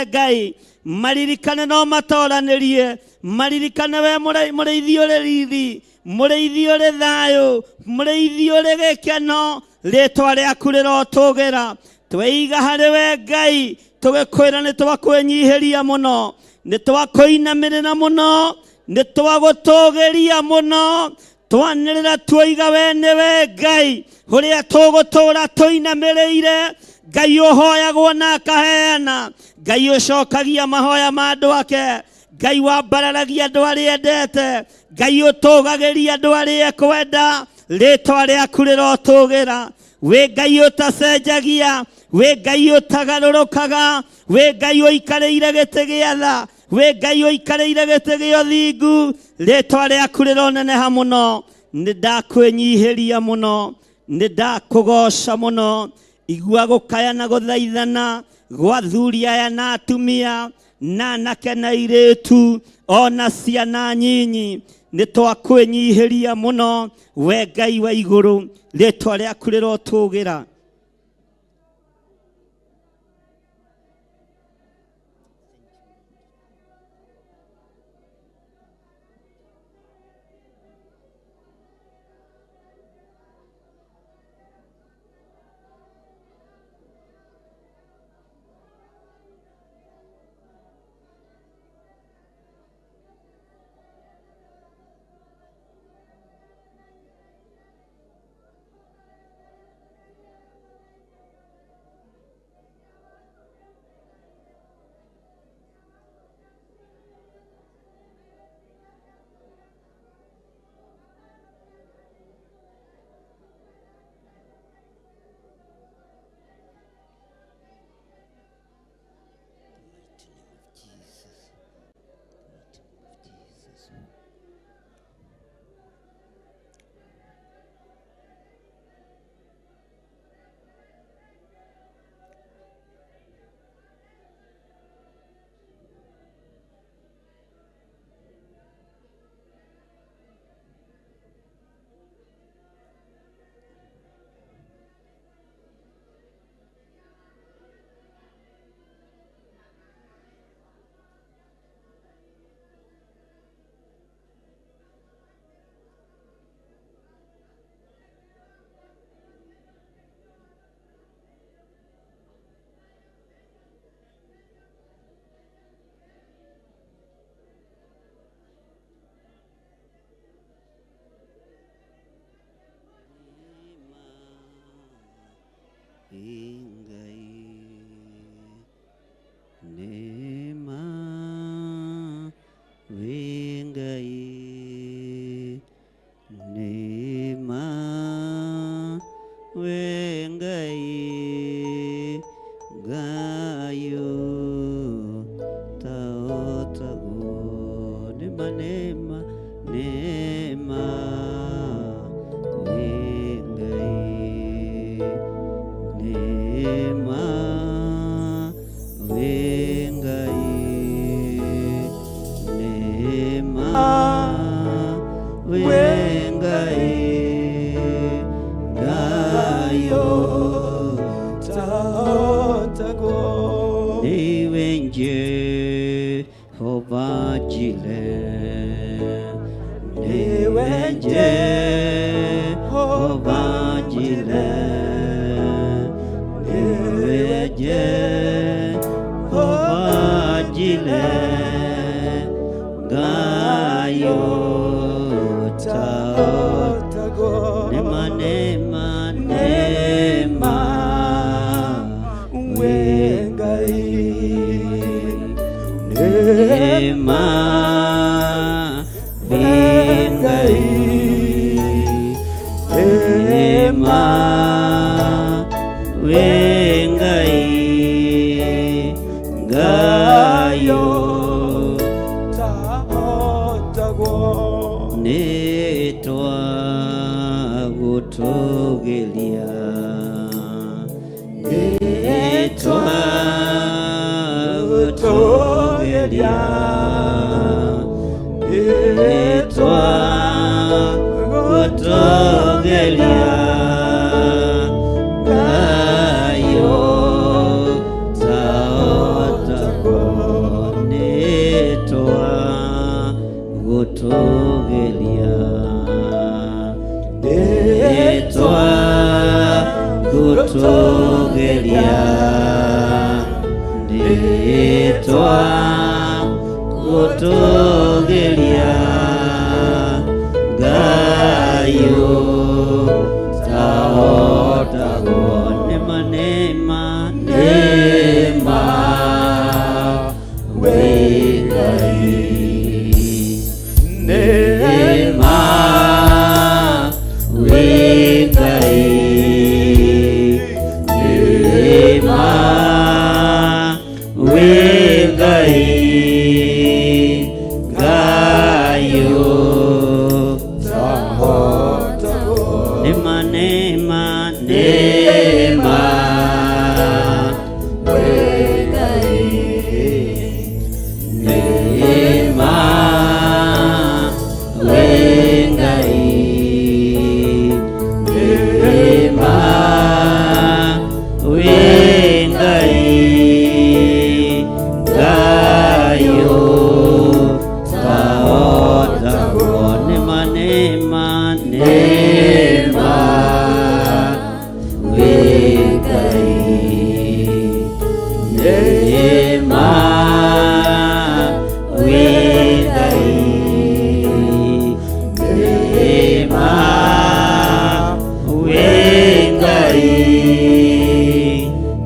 Ngai maririkane no matoranĩrie maririkane we mũrĩithi ũrĩ riri mũrĩithi ũrĩ thayũ mũrĩithi ũrĩ gĩkeno rĩtwa rĩaku rĩrotũgĩra tweiga harĩ we Ngai tũgĩkwĩra nĩ twakwĩnyihĩria mũno nĩ twakũinamĩrĩra mũno nĩ twagũtũgĩria mũno twanĩrĩra twoiga we nĩwe Ngai ũrĩa tũgũtũũra tũinamĩrĩire Ngai ũhoyagwo na akaheana Ngai ũcokagia mahoya ma andũ ake Ngai wambararagia andũ arĩa endete Ngai ũtũgagĩria andũ arĩa ekwenda rĩtwa rĩaku rĩrotũgĩra wĩ Ngai ũtacenjagia wĩ Ngai ũtagarũrũkaga wĩ Ngai ũikarĩire gĩtĩ gĩa tha wĩ Ngai ũikarĩire gĩtĩ gĩa ũthingu rĩtwa rĩaku rĩroneneha mũno nĩ ndakwĩnyihĩria mũno nĩ ndakũgoca mũno igua gũkaya na gũthaithana gwa athuri aya na atumia na anake na airĩtu ona ciana nyinyi nĩ twakwĩnyihĩria mũno we Ngai wa igũrũ rĩtwa rĩaku rĩrotũgĩra neema neema wengai neema wengai neema wengai gayo taotago niwenje Jile niwenje Jile niwenje Jile gayo taotago nema nema nema wengai nema wengai nema wengai gayo taotago netwa gutogelia netwa gutogelia netwa gutogelia gayo taotago netwa gutogelia netwa gutogelia netwa gutogelia gayo taotago nema nema nema wengai nema wengai nema wengai gayo taotago nema nema nema wengai nema wengai nema wengai gayo taotago nema nema nema wengai nema wengai nema wengai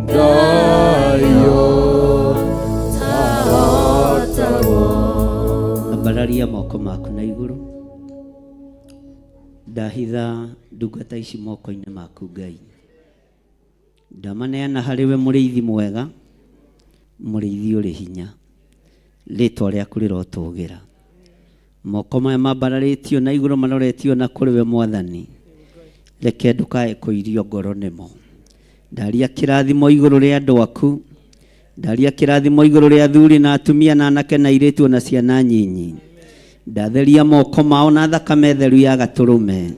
gayo taotago ambararia moko maku na iguru ndahitha ndungata ici moko-inĩ maku Ngai ndamaneana harĩwe mũrĩithi mwega mũrĩithi ũrĩ hinya rĩtwa rĩaku rĩrotũgĩra moko maya mambararĩtio na igũrũ maroretio na kũrĩ we Mwathani reke ndũkae kũirio ngoro nĩmo ndaria kĩrathimo igũrũ rĩa andũ aku ndaria kĩrathimo igũrũ rĩa athuri na atumia na anake na airĩtu na ciana nyinyi ndatheria moko mao na thakame theru ya gatũrũme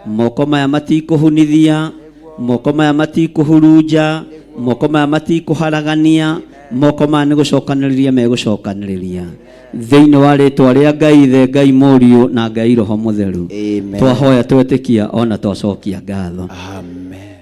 moko maya matikũhunithia moko maya matikũhurunja moko maya matikũharagania moko maya nĩ gũcokanĩrĩria megũcokanĩrĩria thĩinĩ wa rĩtwa rĩa Ngai Ithe Ngai Mũriũ na Ngai Roho Mũtheru twahoya twetĩkia ona twacokia ngatho Amen.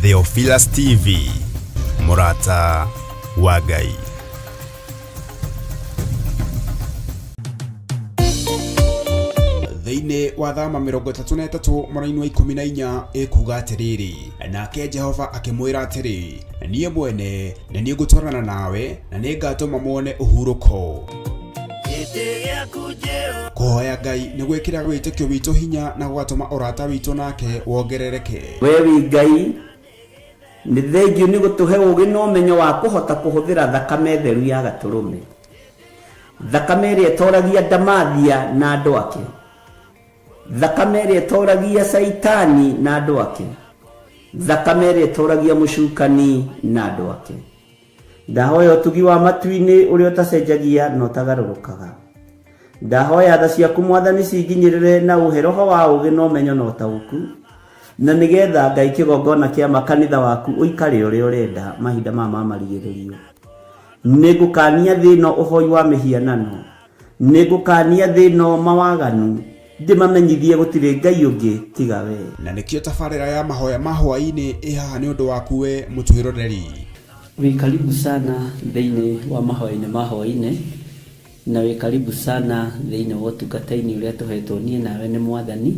Theophilus TV Murata wa Ngai. Thĩinĩ wa thama 33 mweri wa 14 ĩkuga atĩrĩrĩ nake Jehova akĩmwĩra atĩrĩ niĩ mwene na niĩ ngũtwarana nawe na nĩ ngatũma muone ũhurũko. Kũhoya Ngai nĩ gwĩkĩra wĩtĩkio witũ hinya na gũgatũma ũrata witũ nake wongerereke. We wi Ngai nĩ thengiũ nĩ gũtũhe ũũgĩ na ũmenyo wa kũhota kũhũthĩra thakame theru ya Gatũrũme, thakame ĩrĩa ĩtoragia ndamathia na andũ ake, thakame ĩrĩa ĩtoragia Saitani na andũ ake, thakame ĩrĩa ĩtoragia mũcukani na andũ ake. Ndahoya ũtugi wa matu-inĩ ũrĩa ũtacenjagia na ũtagarũrũkaga. Ndahoya tha ciaku Mwathani cinginyĩrĩre na ũhe roho wa ũũgĩ na ũmenyo na ũtaũku, na nĩgetha Ngai kĩgongona kĩa makanitha waku ũikare ũrĩa ũrenda mahinda ma marigĩrĩrio. Nĩngũkania thĩ ĩno ũhoi wa mĩhianano, nĩngũkania thĩ ĩno mawaganu, ndĩmamenyithie gũtirĩ Ngai ũngĩ tiga we. Na nĩkĩo tabarĩra ya mahoya ma hwaĩ-inĩ ĩhaha nĩ ũndũ waku we mũtwĩroreri. Wĩ karibu sana thĩinĩ wa mahoya-inĩ ma hwaĩ-inĩ, na wĩ karibu sana thĩinĩ wa ũtungata-inĩ ũrĩa tũhetwo niĩ nawe nĩ Mwathani,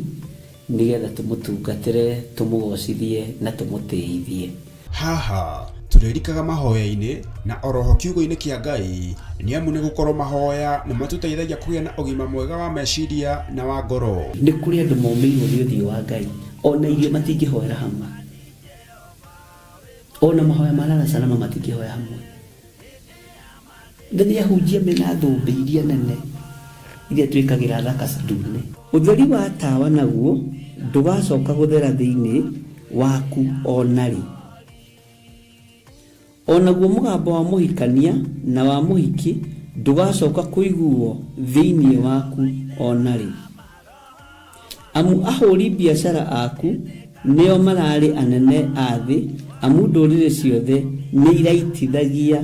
nĩgetha tũmũtungatĩre, tũmũgocithie na tũmũtĩithie. Haha tũrĩrikaga mahoya-inĩ na oroho kiugo-inĩ kĩa Ngai, nĩ amu nĩ gũkorwo mahoya nĩ matũteithagia kũgĩa na ũgima mwega wa meciria na wa ngoro. Nĩ kũrĩ andũ maumĩirwo nĩ ũthiũ wa Ngai, ona irio matingĩhoera hamwe, ona mahoya marara salama matingĩhoya hamwe. Nĩ ahunjia mena thũmbĩ iria nene iria twĩkagĩra thaka ndune. Ũtheri wa tawa naguo ndũgacoka gũthera thĩinĩ waku onarĩ. Onaguo mũgambo wa mũhikania na wa mũhiki ndũgacoka kũiguo thĩinĩ waku onarĩ. Amu ahũri biacara aku nĩo mararĩ anene a thĩ, amu ndũrĩrĩ ciothe nĩ irahĩtithagio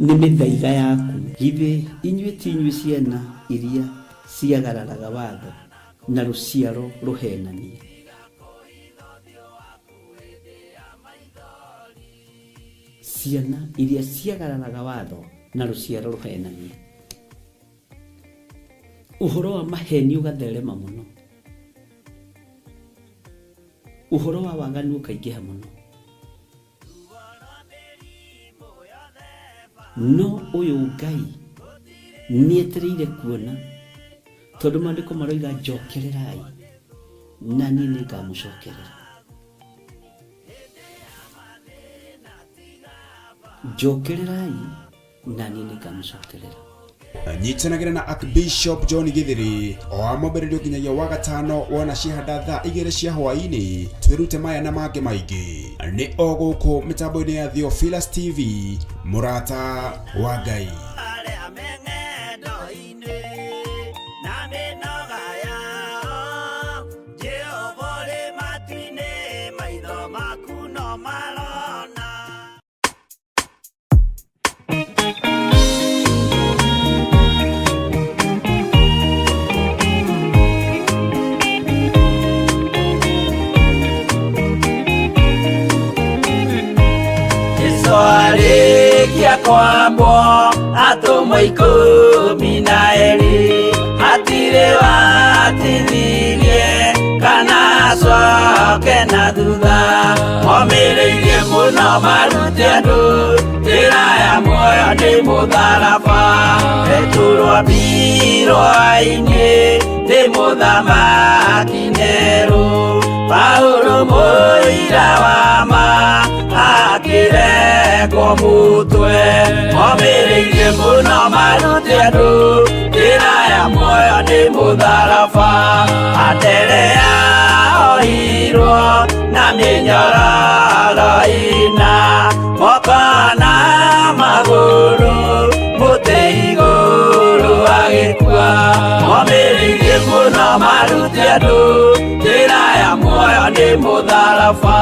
nĩ mĩthaiga yaku. Githĩ inyuĩ ti inyuĩ ciana iria ciagararaga watho na rũciaro rũhenanie? Ciana iria ciagararaga watho na rũciaro rũhenanie. Ũhoro wa maheni ũgatherema mũno, ũhoro wa waganu ũkaingĩha mũno. No ũyũ Ngai nĩetereire kuona, tondũ maandĩko maroiga njokererai na niĩ nĩngamũcokerera. Njokererai na niĩ nĩngamũcokerera. Nyitanagĩra na Archbishop John Githiri o amũmbĩrĩrio nginyagia wa gatano wona ciahanda thaa 2 cia hwaĩ-inĩ. Twĩrute maya na mangĩ maingĩ nĩ o gũkũ mĩtambo-inĩ ya Theophilus TV, mũrata wa Ngai. Kwambo atũmwo 12 hatirĩ watithirie kana acoke na thutha, momĩrĩirie mũno marute andũ njĩra ya muoyo nĩ mũtharaba. Eturwo mbirwa-inĩ nĩ mũthamaki Nero, Paulo mũira wa ma akĩrengwo mũtwe, momĩrĩirie mũno marute andũ njĩra ya muoyo nĩ mũtharaba. Atere yaohirwo na mĩnyororo ina, moko na magũrũ mũtĩ igũrũ agĩkua, momĩrĩirie mũno marute andũ njĩra ya muoyo nĩ mũtharaba.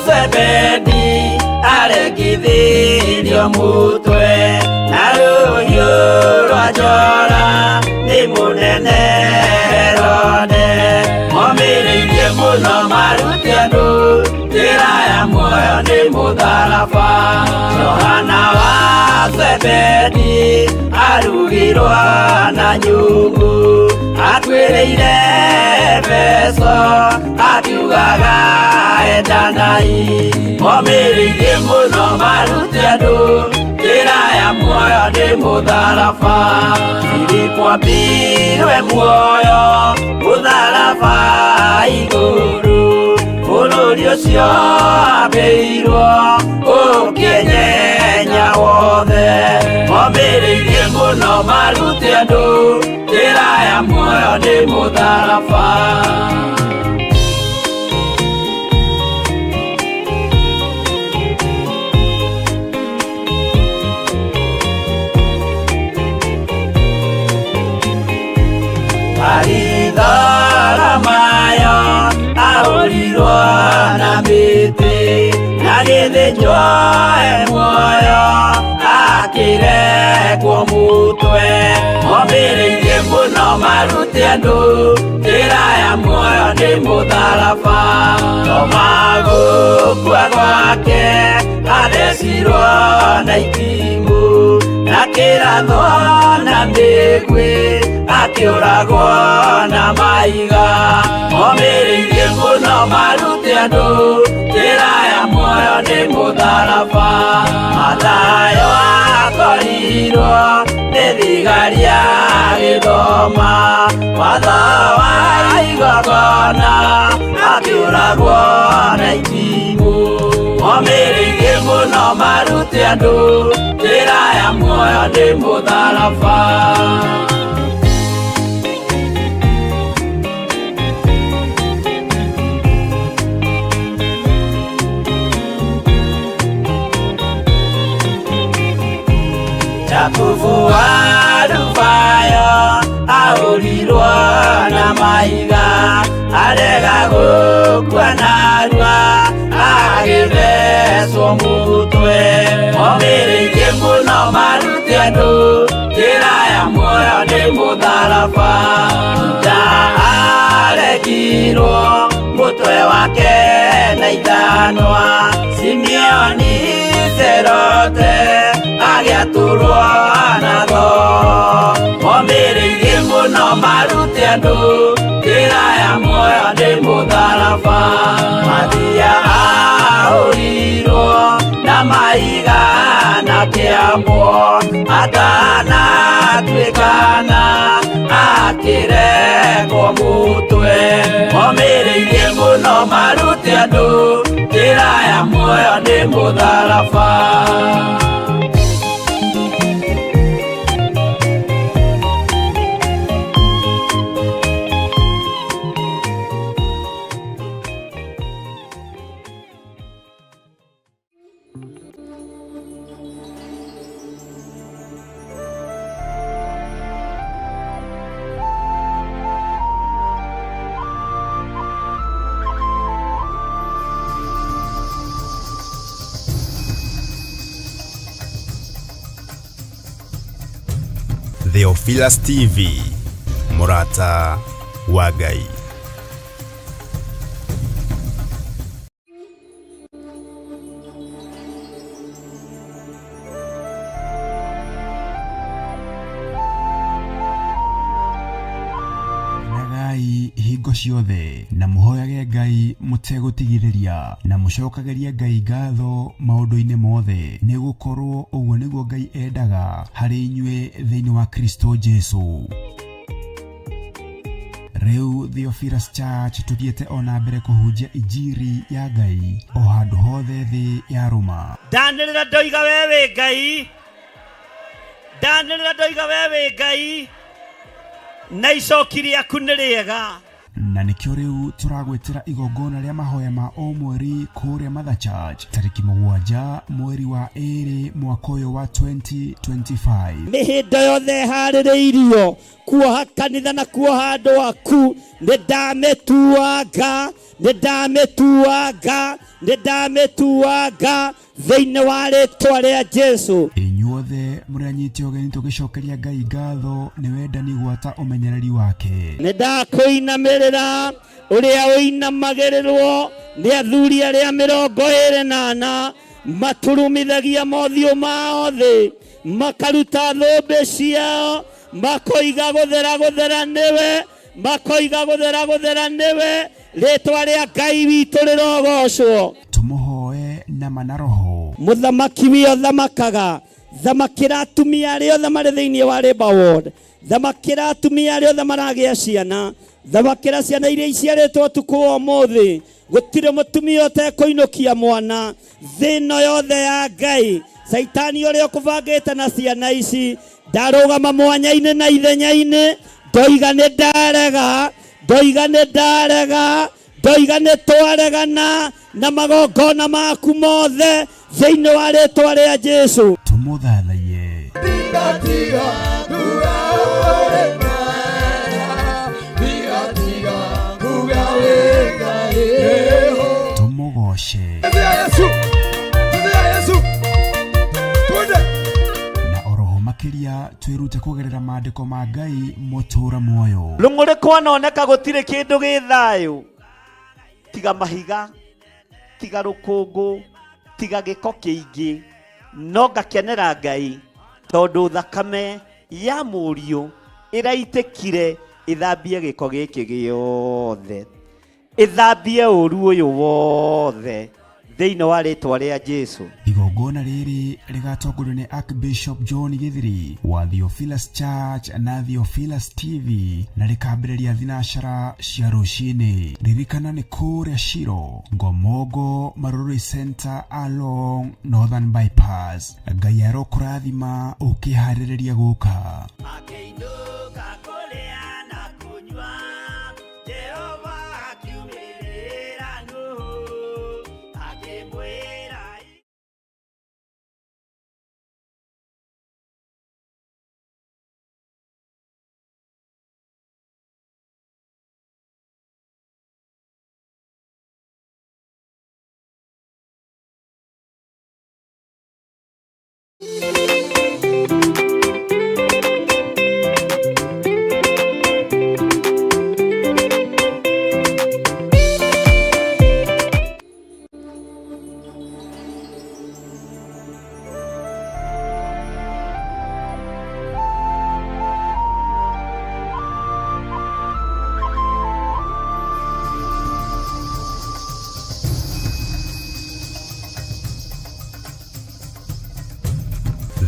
Zebedi aregithirio mũtwe na rũhiũ rwa njora nĩ mũnene Herode, momĩrĩirie Momĩrĩirie mũno maruti andũ njĩra ya muoyo nĩ mũtharaba. Johana wa Zebedi arugirwa na nyũngũ atwĩrĩire Efeso akiugaga endanai. Momĩrĩirie mũno maruti andũ njĩra ya muoyo nĩ mũtharaba. Filipo ambirwe muoyo mũtharaba igũrũ. Bũrũri ũcio ambĩirwo ũkĩnyenya wothe. Momĩrĩirie mũno maruti andũ njĩra ya muoyo nĩ mũtharaba. Maritho ahũrirwo na mĩtĩ na gĩthĩnjwo muoyo akĩrekwo mũtwe. Momĩrĩirie mũno maruti andũ njĩra ya muoyo nĩ mũtharaba. Toma gũkua gwake athecirwo na itimũ na kĩratho na mĩguĩ akĩũragwo na maiga. Momĩrĩirie mũno maruti andũ njĩra ya muoyo nĩ mũtharaba. Mathayo akorirwo nĩ thigari agĩthoma watho wa igongona akĩũragwo na itimũ. Momĩrĩirie mũno maruti andũ njĩra ya muoyo nĩ mũtharaba. Jakubu wa Rufayo ahũrirwo na maiga arega gũkua narua agĩthecwo mũtwe. Momĩrĩirie mũno maruti andũ njĩra ya muoyo nĩ mũtharaba. Juda arekirwo mũtwe wake na ithanwa. Simeoni Zelote agĩatũrwo na tho. Momĩrĩirie mũno maruti andũ njĩra ya muoyo nĩ mũtharaba. Mathia ahũrirwo na maiga na kĩambo atanatuĩkana akĩrekwo mũtwe. Momĩrĩirie mũno maruti andũ njĩra ya muoyo nĩ mũtharaba. Theophilus TV, Murata wa Ngai. hingo ciothe na muhoyage Ngai mutegũtigithĩria na mucokagerie Ngai ngatho maũndũ-inĩ mothe nĩ gũkorwo ũguo nĩguo Ngai endaga harĩ inyuĩ thĩinĩ wa Kristo Jesu. Rĩu Theophilus Church tuthiĩte ona mbere kũhunjia injiri ya Ngai o handũ hothe thĩ ya Roma. Ndanĩrĩra ndoiga wewe Ngai, ndanĩrĩra ndoiga wewe Ngai, na icoki rĩaku nĩ rĩega. Na nĩkĩo rĩu tũragwĩtĩra igongona rĩa mahoya ma o mweri kũrĩa Mother Church tarĩki 7 mweri wa 2 mwaka ũyũ wa 2025. Mĩhĩndo yothe harĩrĩirio kuoha kanitha na kuoha andũ aku nĩndamĩtuanga thĩinĩ wa rĩtwa rĩa Jesu. Inyuothe muranyite ogeni tugicokeria Ngai ngatho ni wendani gwata umenyereri wake. Nindakuinamirira uria uinamagirirwo ni athuri aria 28 maturumithagia mothiũ mao thĩ makaruta thũmbĩ ciao makoiga gũthera nĩwe makoiga gũthera nĩwe rĩtwa rĩa Ngai witũ rĩrogocwo. Tumuhoe na manaroho. Mũthamaki wĩ thamakaga thamakĩra atumia arĩa othe marĩ thĩinĩ wa Labour Ward, thamakĩra atumia arĩa othe maragĩa ciana, thamakĩra ciana iria iciarĩtwo ũtukũ wa ũmũthĩ. Gũtirĩ mũtumia ũtekũinũkia mwana thĩno yothe ya Ngai. Saitani ũrĩa ũkũbangĩte na ciana ici ndarũgama mwanya-inĩ na ithenya-inĩ, ndoiga nĩ ndarega, ndoiga nĩ ndarega, ndoiga nĩ twaregana na magongona maku mothe thĩinĩ wa rĩtwa rĩa Jesũ. Tumuthathaie. Tumugoshe. Na oroho makiria twirute kugerera maandiko ma Ngai mutura muoyo. Rũng'ũrĩ kwanoneka gũtirĩ kĩndũ gĩ thayũ tiga mahiga, tiga rũkũngũ, tiga gĩko kĩingĩ, no ngakenera Ngai tondũ thakame ya mũriũ ĩraitĩkire ĩthambie gĩko gĩkĩ gĩothe, ĩthambie ũru ũyũ wothe thĩinĩ wa rĩtwa rĩa Jesũ. Igongona rĩrĩ rĩgatongorio nĩ Archbishop John Githiri wa Theophilus Church na Theophilus TV na rĩkambĩrĩria thinacara cia rũcinĩ. Ririkana nĩ kũrĩa Shiro, Ngomongo Maroroi Center along Northern Bypass. Ngai arokũrathima ũkĩharĩrĩria gũka.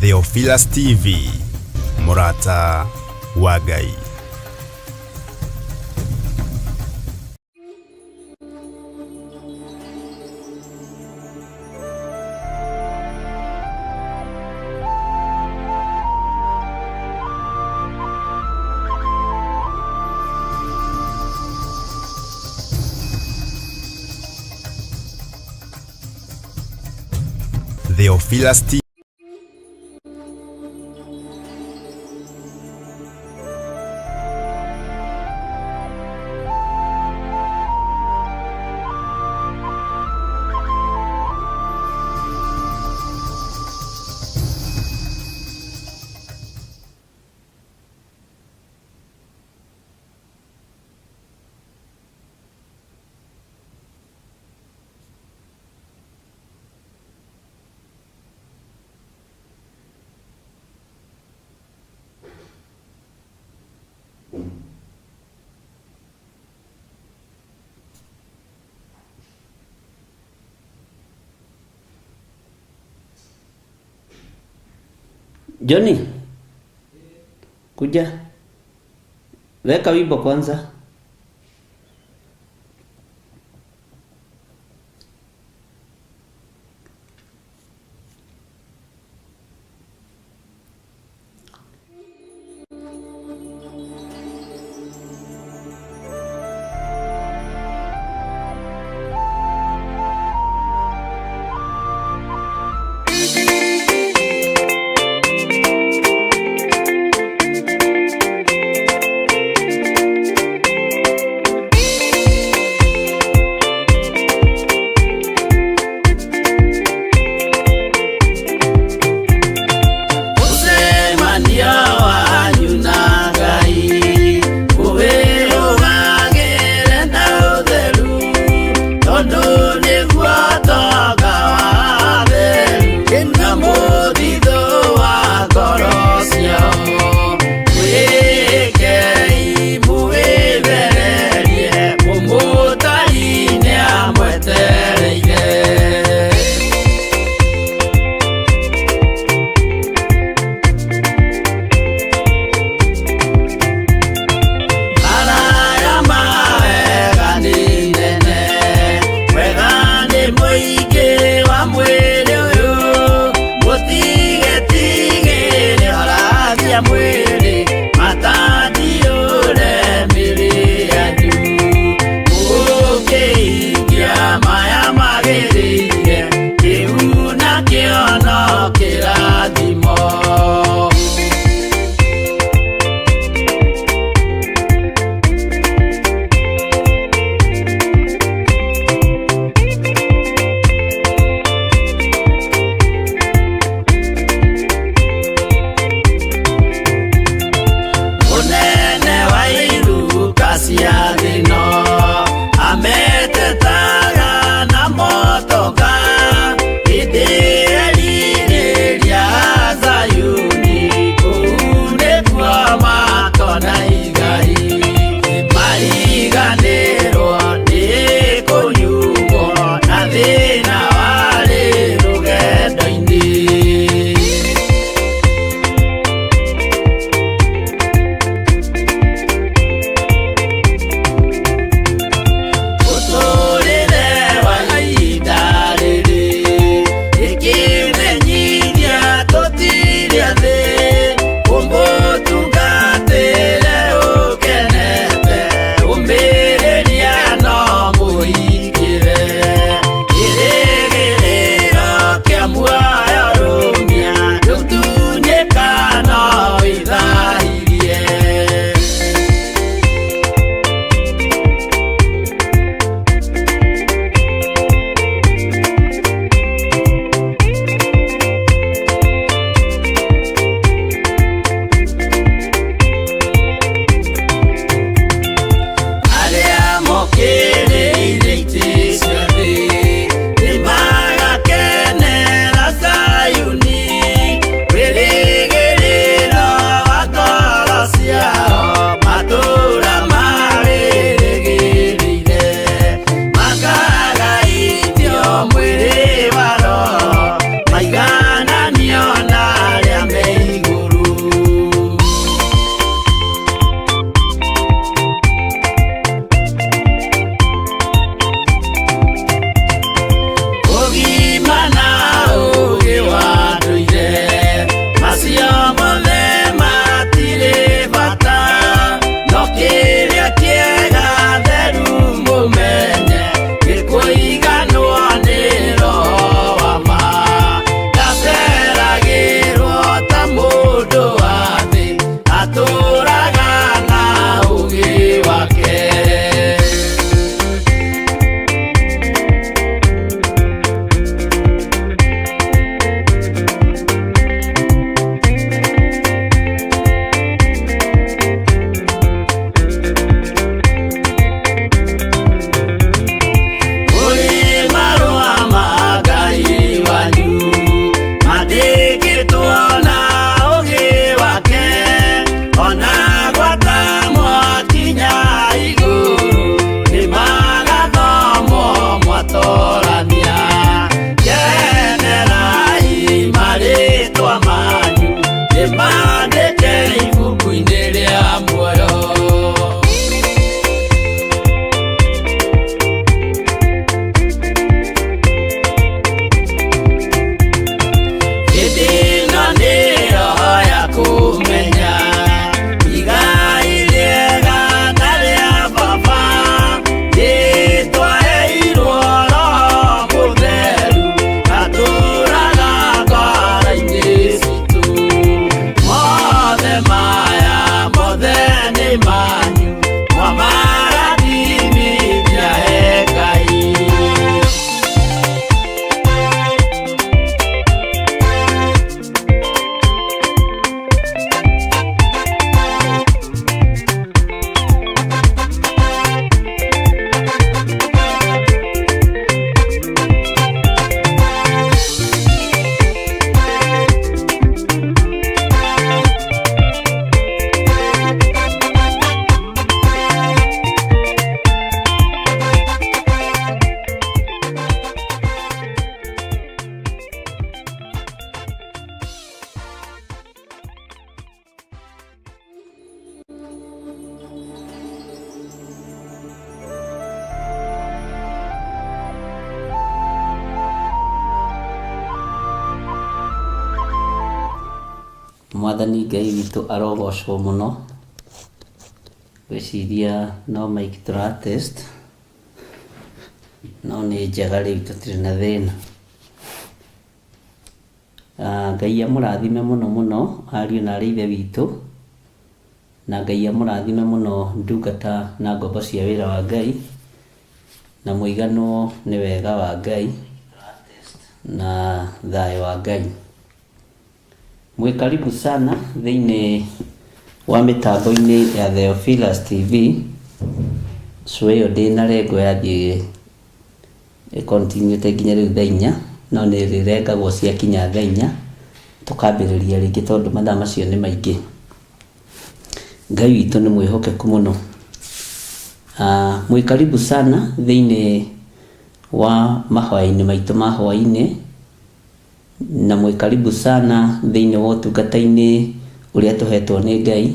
Theophilus TV, Murata wa Ngai. Theophilus TV. Johnny, kuja. Weka wimbo kwanza. Mwathani Ngai witũ arogocwo mũno. Gwĩciria no mic tũratest, no nĩ njega rĩu tũtirĩ na thĩna. Ngai amũrathime mũno mũno ariũ na arĩ ithe witũ, na Ngai amũrathime mũno ndungata na ngombo cia wĩra wa Ngai, na mũigano nĩ wega wa Ngai na thayũ wa Ngai. Mwĩ karibu sana thĩinĩ wa mĩtambo-inĩ ya Theophilus TV. So ĩyo ndĩna rengo yathiĩ continue nginya rĩu thaa 4, no nĩ rĩrengagwo ciakinya thaa 4 tũkambĩrĩria rĩngĩ tondũ mathaa macio nĩ maingĩ. Ngai witũ nĩ mwĩhokeku mũno. Mwĩ karibu sana thĩinĩ wa mahoya-inĩ maitũ ma hwaĩ-inĩ, na mwĩ karibu sana thĩinĩ wa ũtungata-inĩ ũrĩa tũhetwo nĩ Ngai,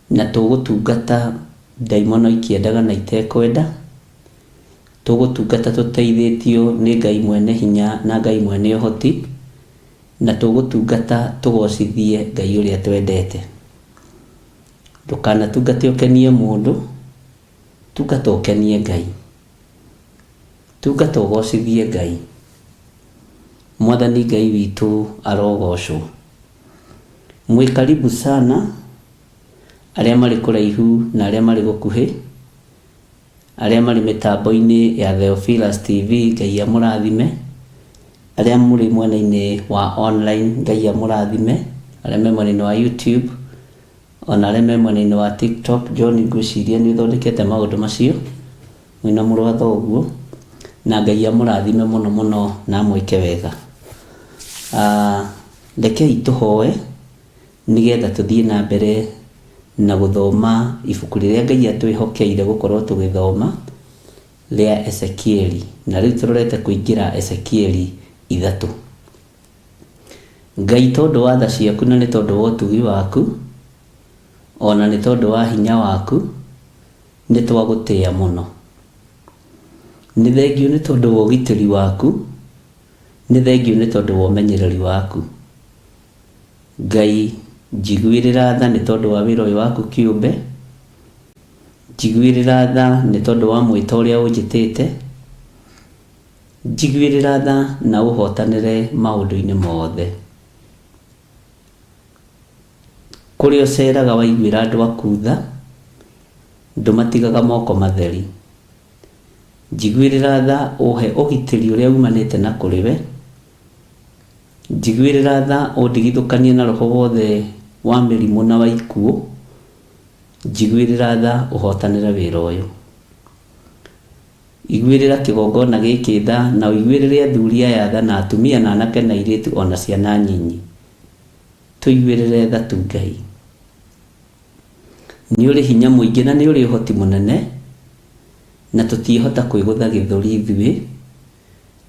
na tũgũtungata ndaimono ikĩendaga na itekwenda. Tũgũtungata tũteithĩtio nĩ Ngai mwene hinya na Ngai mwene ũhoti, na tũgũtungata tũgocithie Ngai ũrĩa twendete. Ndũkanatungate ũkenie mũndũ, tungata ũkenie Ngai, tungata ũgocithie Ngai. Mwathani Ngai witũ arogocwo. Mwĩ karibu sana arĩa marĩ kũraihu na arĩa marĩ gũkuhĩ, arĩa marĩ mĩtambo-inĩ ya Theophilus TV, Ngai amũrathime. Arĩa mũrĩ mwena-inĩ wa online, Ngai amũrathime. Arĩa me mwena-inĩ wa YouTube, ona arĩa me mwena-inĩ wa TikTok, John ngwĩciria nĩ ũthondekete maũndũ macio, mwĩna mũrwatha ũguo, na Ngai amũrathime mũno mũno na mwĩke wega. Rekei tũhoe nĩgetha tũthiĩ na mbere na gũthoma ibuku rĩrĩa Ngai atwĩhokeire gũkorwo tũgĩthoma rĩa Ezekieli, na rĩu tũrorete kũingĩra Ezekieli 3. Ngai, tondũ wa tha ciaku na nĩ tondũ wa ũtugi waku, ona nĩ tondũ wa hinya waku, nĩ twagũtĩĩa mũno. Nĩ thengio nĩ tondũ wa ũgitĩri waku, nĩ thengio nĩ tondũ wa ũmenyereri waku. Ngai, njiguĩrĩra tha nĩ tondũ wa wĩra ũyũ waku kĩũmbe, njiguĩrĩra tha nĩ tondũ wa mwĩta ũrĩa ũnjĩtĩte, njiguĩrĩra tha na ũhotanĩre maũndũ-inĩ mothe. Kũrĩa ũceraga waiguĩra andũ aku tha, ndũmatigaga moko matheri. Njiguĩrĩra tha ũhe ũgitĩri ũrĩa umanĩte na kũrĩ we. Njiguĩrĩra tha ũndigithũkanie na roho wothe wa mĩrimũ na wa ikuũ. Njiguĩrĩra tha ũhotanĩre wĩra ũyũ. Iguĩrĩra kĩgongona gĩkĩ tha, na ũiguĩrĩre athuri aya tha, na atumia na anake na airĩtu ona ciana nyinyi. Tũiguĩrĩre tha tu Ngai. Nĩ ũrĩ hinya mũingĩ na nĩ ũrĩ ũhoti mũnene, na tũtiĩhota kwĩgũtha gĩthũri ithuĩ,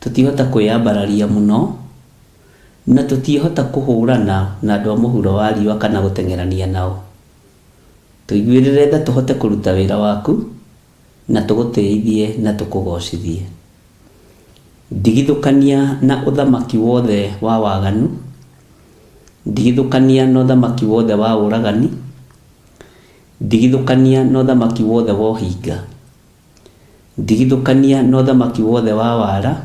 tũtiĩhota kwĩyambararia mũno, na tũtiĩhota kũhũrana na andũ a mũhuro wa riũa kana gũteng'erania nao. Tũiguĩrĩre tha tũhote kũruta wĩra waku, na tũgũtĩithie na tũkũgocithie. Ndigithũkania na ũthamaki wothe wa waganu, ndigithũkania na ũthamaki wothe wa ũragani, ndigithũkania na ũthamaki wothe wa ũhinga, ndigithũkania na ũthamaki wothe wa wara.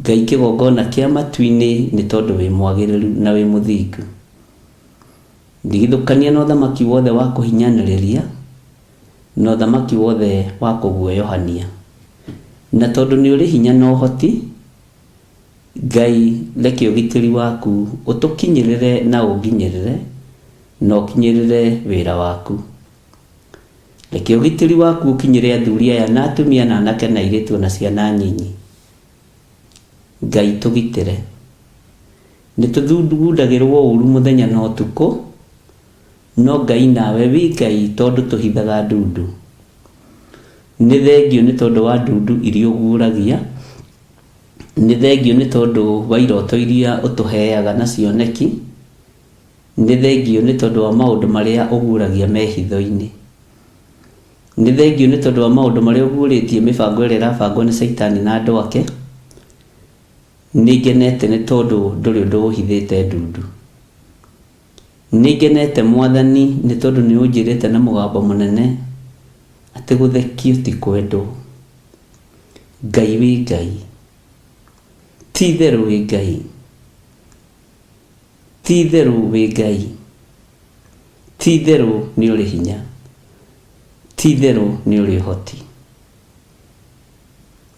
Ngai, kĩgongona kĩa matu-inĩ nĩ tondũ wĩ mwagĩrĩru na wĩ mũthingu. Ndigithũkania na ũthamaki wothe wa kũhinyanĩrĩria, na ũthamaki wothe wa kũguoyohania. Na tondũ nĩ ũrĩ hinya na ũhoti, Ngai, reke ũgitĩri waku ũtũkinyĩrĩre na ũnginyĩrĩre, na ũkinyĩrĩre wĩra waku. Reke ũgitĩri waku ũkinyĩre athuri aya na atumia na anake na airĩtu na ciana nyinyi. Ngai, tũgitĩre. Nĩ tũthugundagĩrwo ũru mũthenya na ũtukũ, no Ngai nawe wĩ Ngai tondũ tũhithaga ndundu. Nĩ thengio nĩ tondũ wa ndundu iria ũguũragia, nĩ thengio nĩ tondũ wa iroto iria ũtũheaga na cioneki, nĩ thengio nĩ tondũ wa maũndũ marĩa ũguũragia mehitho-inĩ, nĩ thengio nĩ tondũ wa maũndũ marĩa ũguũrĩtie mĩbango ĩrĩa ĩrabangwo nĩ Saitani na andũ ake. Nĩ ngenete nĩ tondũ ndũrĩ ũndũ ũhithĩte ndundu. Nigenete Mwathani nĩ tondũ nĩ ũnjĩrĩte na mũgambo mũnene atĩ gũthekio ti kwendwo. Ngai wĩ Ngai, ti itherũ wĩ Ngai, ti itherũ wĩ Ngai, ti itherũ nĩ ũrĩ hinya, ti itherũ nĩ ũrĩ ũhoti.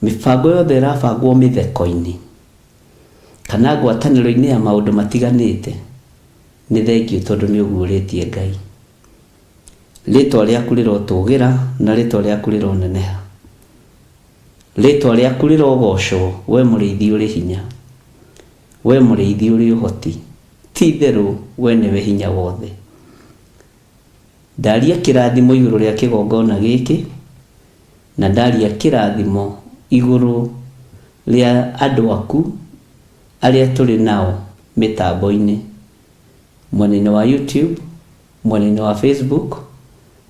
Mĩbango yothe ĩrabangwo mĩtheko-inĩ kana ngwatanĩro-inĩ ya maũndũ matiganĩte nĩ thengio tondũ nĩ ũguũrĩtie Ngai. Rĩtwa rĩaku rĩrotũgĩra na rĩtwa rĩaku rĩroneneha. Rĩtwa rĩaku rĩrogocwo, we mũrĩithi ũrĩ hinya, we mũrĩithi ũrĩ ũhoti, ti itherũ we nĩwe hinya wothe. Ndaria kĩrathimo igũrũ rĩa kĩgongona gĩkĩ na ndaria kĩrathimo igũrũ rĩa andũ aku arĩa tũrĩ nao mĩtambo-inĩ, mwena-inĩ wa YouTube, mwena-inĩ wa Facebook.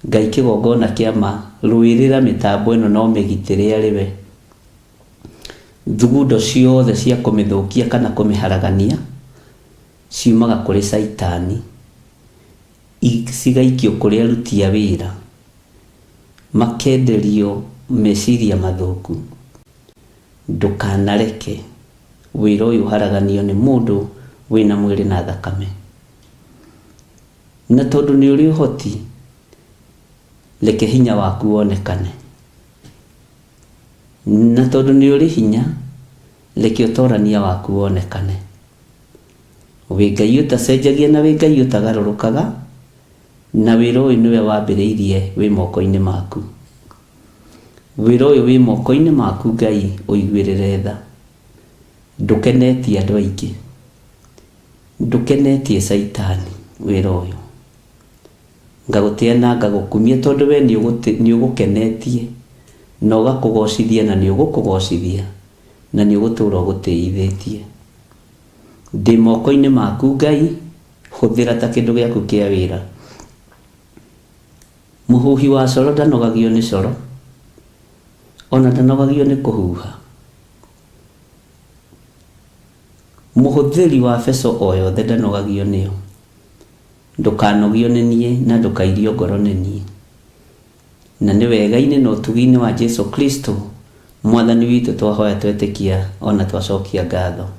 Ngai kĩgongona kĩama rũĩrĩra mĩtambo ĩno no mĩgitĩre arĩ we. Thugundo ciothe cia kũmĩthũkia kana kũmĩharagania ciumaga kũrĩ Saitani, cigaikio kũrĩ aruti a wĩra, makenderio meciria mathũku. Ndũkanareke wĩra ũyũ ũharaganio nĩ mũndũ wĩna mwĩrĩ na thakame. Na tondũ nĩ ũrĩ ũhoti, reke hinya waku wonekane. Na tondũ nĩ ũrĩ hinya, reke ũtorania waku wonekane. Wĩ Ngai ũtacenjagia na wĩ Ngai ũtagarũrũkaga, na wĩra ũyũ nĩwe wambĩrĩirie wĩ moko-inĩ maku. Wĩra ũyũ wĩ moko-inĩ maku Ngai ũiguĩrĩre tha. Ndũkenetie andũ aingĩ, ndũkenetie Saitani wĩra ũyũ. Ngagũtĩa na ngagũkumia tondũ we nĩ ũgũkenetie na ũgakũgocithia na nĩ ũgũkũgocithia na nĩ ũgũtũũra ũgũtĩithĩtie. Ndĩ moko-inĩ maku Ngai, hũthĩra ta kĩndũ gĩaku kĩa wĩra. Mũhuhi wa coro ndanogagio nĩ coro, ona ndanogagio nĩ kũhuha. Mũhũthĩri wa beco o yothe ndanogagio nĩyo. Ndũkanogio nĩ niĩ na ndũkairio ngoro nĩ niĩ. Na nĩ wega-inĩ na ũtugi-inĩ wa Jesu Kristo Mwathani witũ twahoya twetĩkia ona twacokia ngatho.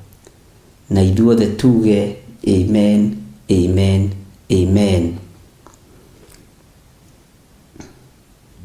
Na ithuothe tuge amen, amen, amen.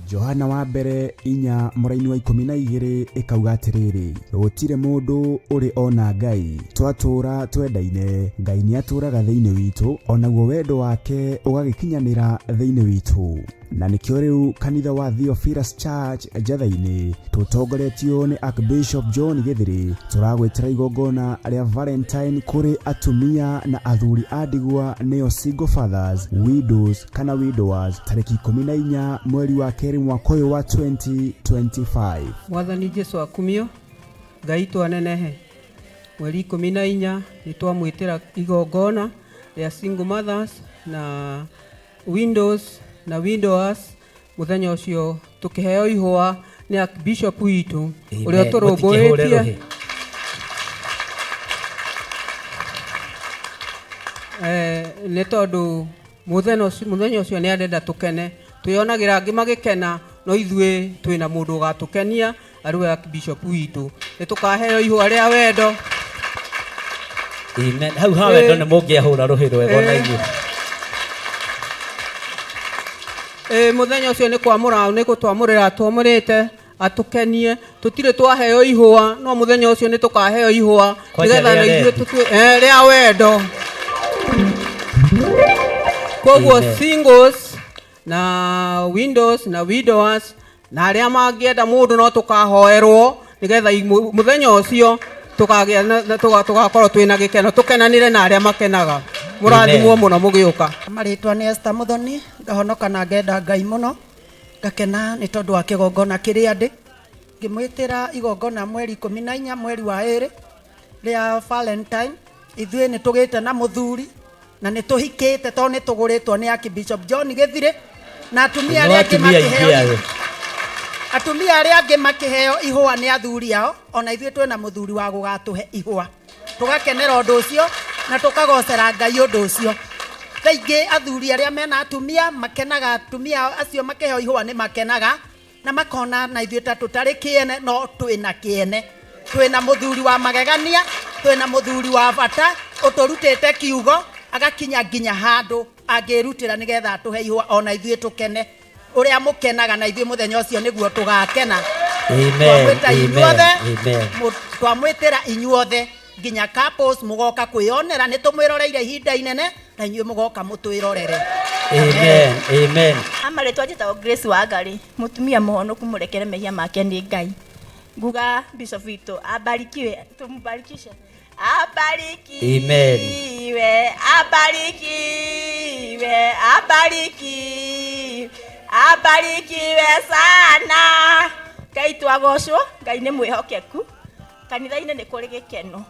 Johana wa mbere 4 mũraini wa 12 ĩkauga atĩrĩrĩ, gũtirĩ mũndũ ũrĩ ona Ngai, twatũũra twendaine, Ngai nĩ atũũraga thĩinĩ witũ, onaguo wendo wake ũgagĩkinyanĩra thĩinĩ witũ. Na nĩkĩo rĩu kanitha wa Theophilus Church Njatha-inĩ tũtongoretio nĩ Archbishop John Gĩthĩrĩ tũragwĩtĩra igongona rĩa Valentine kũrĩ atumia na athuri a ndigwa, nĩo single fathers, widows kana widowers, tarĩki 14 mweri wa kerĩ mwaka ũyũ wa 2025. Mwathani Jesu akumio, Ngai twanenehe. Mweri 14 nĩ twamwĩtĩra igongona rĩa single mothers na windows na widowers. Muthenya ũcio tukiheo ihwa ni Archbishop witũ ũrĩa tũrũmbũĩtie nĩ tondũ muthenya ũcio nĩ arenda tukene, twĩonagĩra angĩ magĩkena, no ithuĩ twĩna mũndũ ũgatũkenia arĩ Archbishop witũ. Nĩ tukaheo ihwa rĩa wendo. Amen. Hau ha wendo nĩ mũngĩahũra rũhĩ rwega na ithuĩ. Muthenya ũcio nĩ kwamũra, nĩ gũtwamũrĩra twamũrĩte atukenie, tutire twaheo ihwa, no muthenya ũcio nĩ tukaheo ihwa nĩgetha na ithuĩ rĩa wendo. Koguo singles na windows na widowers na arĩa mangĩenda mũndũ no tukahoerwo nĩgetha muthenya ũcio tukagĩa tugakorwo twĩna gĩkeno, tukenanire na arĩa makenaga. Mũrathimwo mũno mũgĩũka. Marĩtwa nĩ Esther Muthoni, ngahonoka na ngenda Ngai mũno, ngakena nĩ tondũ wa kĩgongona kĩrĩa ndĩ ngĩmwĩtĩra igongona mweri 14 mweri wa 2 rĩa Valentine. Ithuĩ nĩ tũgĩte na mũthuri na nĩ tũhikĩte tondũ nĩ tũgũrĩtwo nĩ Archbishop John Gĩthĩrĩ na atumia arĩa angĩ makĩheo ihwa nĩ athuri ao, ona ithuĩ twĩna mũthuri wa gũgatũhe ihwa, tũgakenera ũndũ ũcio na tukagocera Ngai ũndũ ũcio. Thaingĩ athuri arĩa mena atumia makenaga, atumia acio makeheo ihũa nĩ makenaga na makona na ithuĩ ta tũtarĩ kĩene no twĩna kĩene. Twĩna mũthuri wa magegania, twĩna mũthuri wa bata ũtũrutĩte kiugo agakinya nginya handũ angĩrutĩra nĩgetha tũhe ihũa ona ithuĩ tũkene. Ũrĩa mũkenaga na ithuĩ mũthenya ũcio nĩguo tũgakena. Amen. Twamwĩtĩra inyuothe nginya couples mugoka kwĩonera nĩ tũmwĩroreire ihinda inene na inyuĩ mugoka mũtwĩrorere. Amen. Amen. Amarĩtwa njĩtagwo Grace Wangari, mũtumia mũhonoku mũrekere mehia make nĩ Ngai. Nguga Bishop witũ abarikiwe, tumbarikishe. Abarikiwe, abarikiwe, abarikiwe, abarikiwe sana. Ngai twagocwo, Ngai nĩ mwĩhokeku. Kanitha-inĩ nĩ kũrĩ gĩkeno.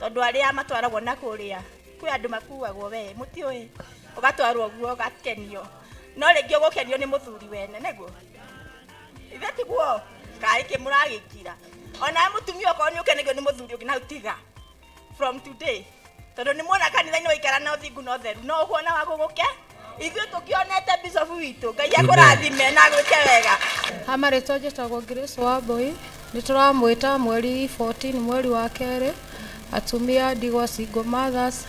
Tondũ arĩa matwaragwo na kũrĩa, kwĩ andũ makuagwo we, mũtiũĩ. Ũgatwarwo guo ũgakenio. No rĩngĩ ũgũkenio nĩ mũthuri wene, nĩguo? Ithe tiguo? Kaĩ kĩmũragĩkira. Ona mũtumia okorwo nĩ ũkenagio nĩ mũthuri ũngĩ na utiga. From today. Tondũ nĩ muona kanitha-inĩ waikara na ũthingu na ũtheru. No ũkuona wa gũgũke? Ithuĩ tũkĩonete Bishop witũ. Ngai akũrathime na gwĩke wega. Amarĩtwa njĩtagwo Grace Wambui. Nĩ tũramwĩta mweri 14 mweri wa kerĩ. Atumia ndigwa single mothers.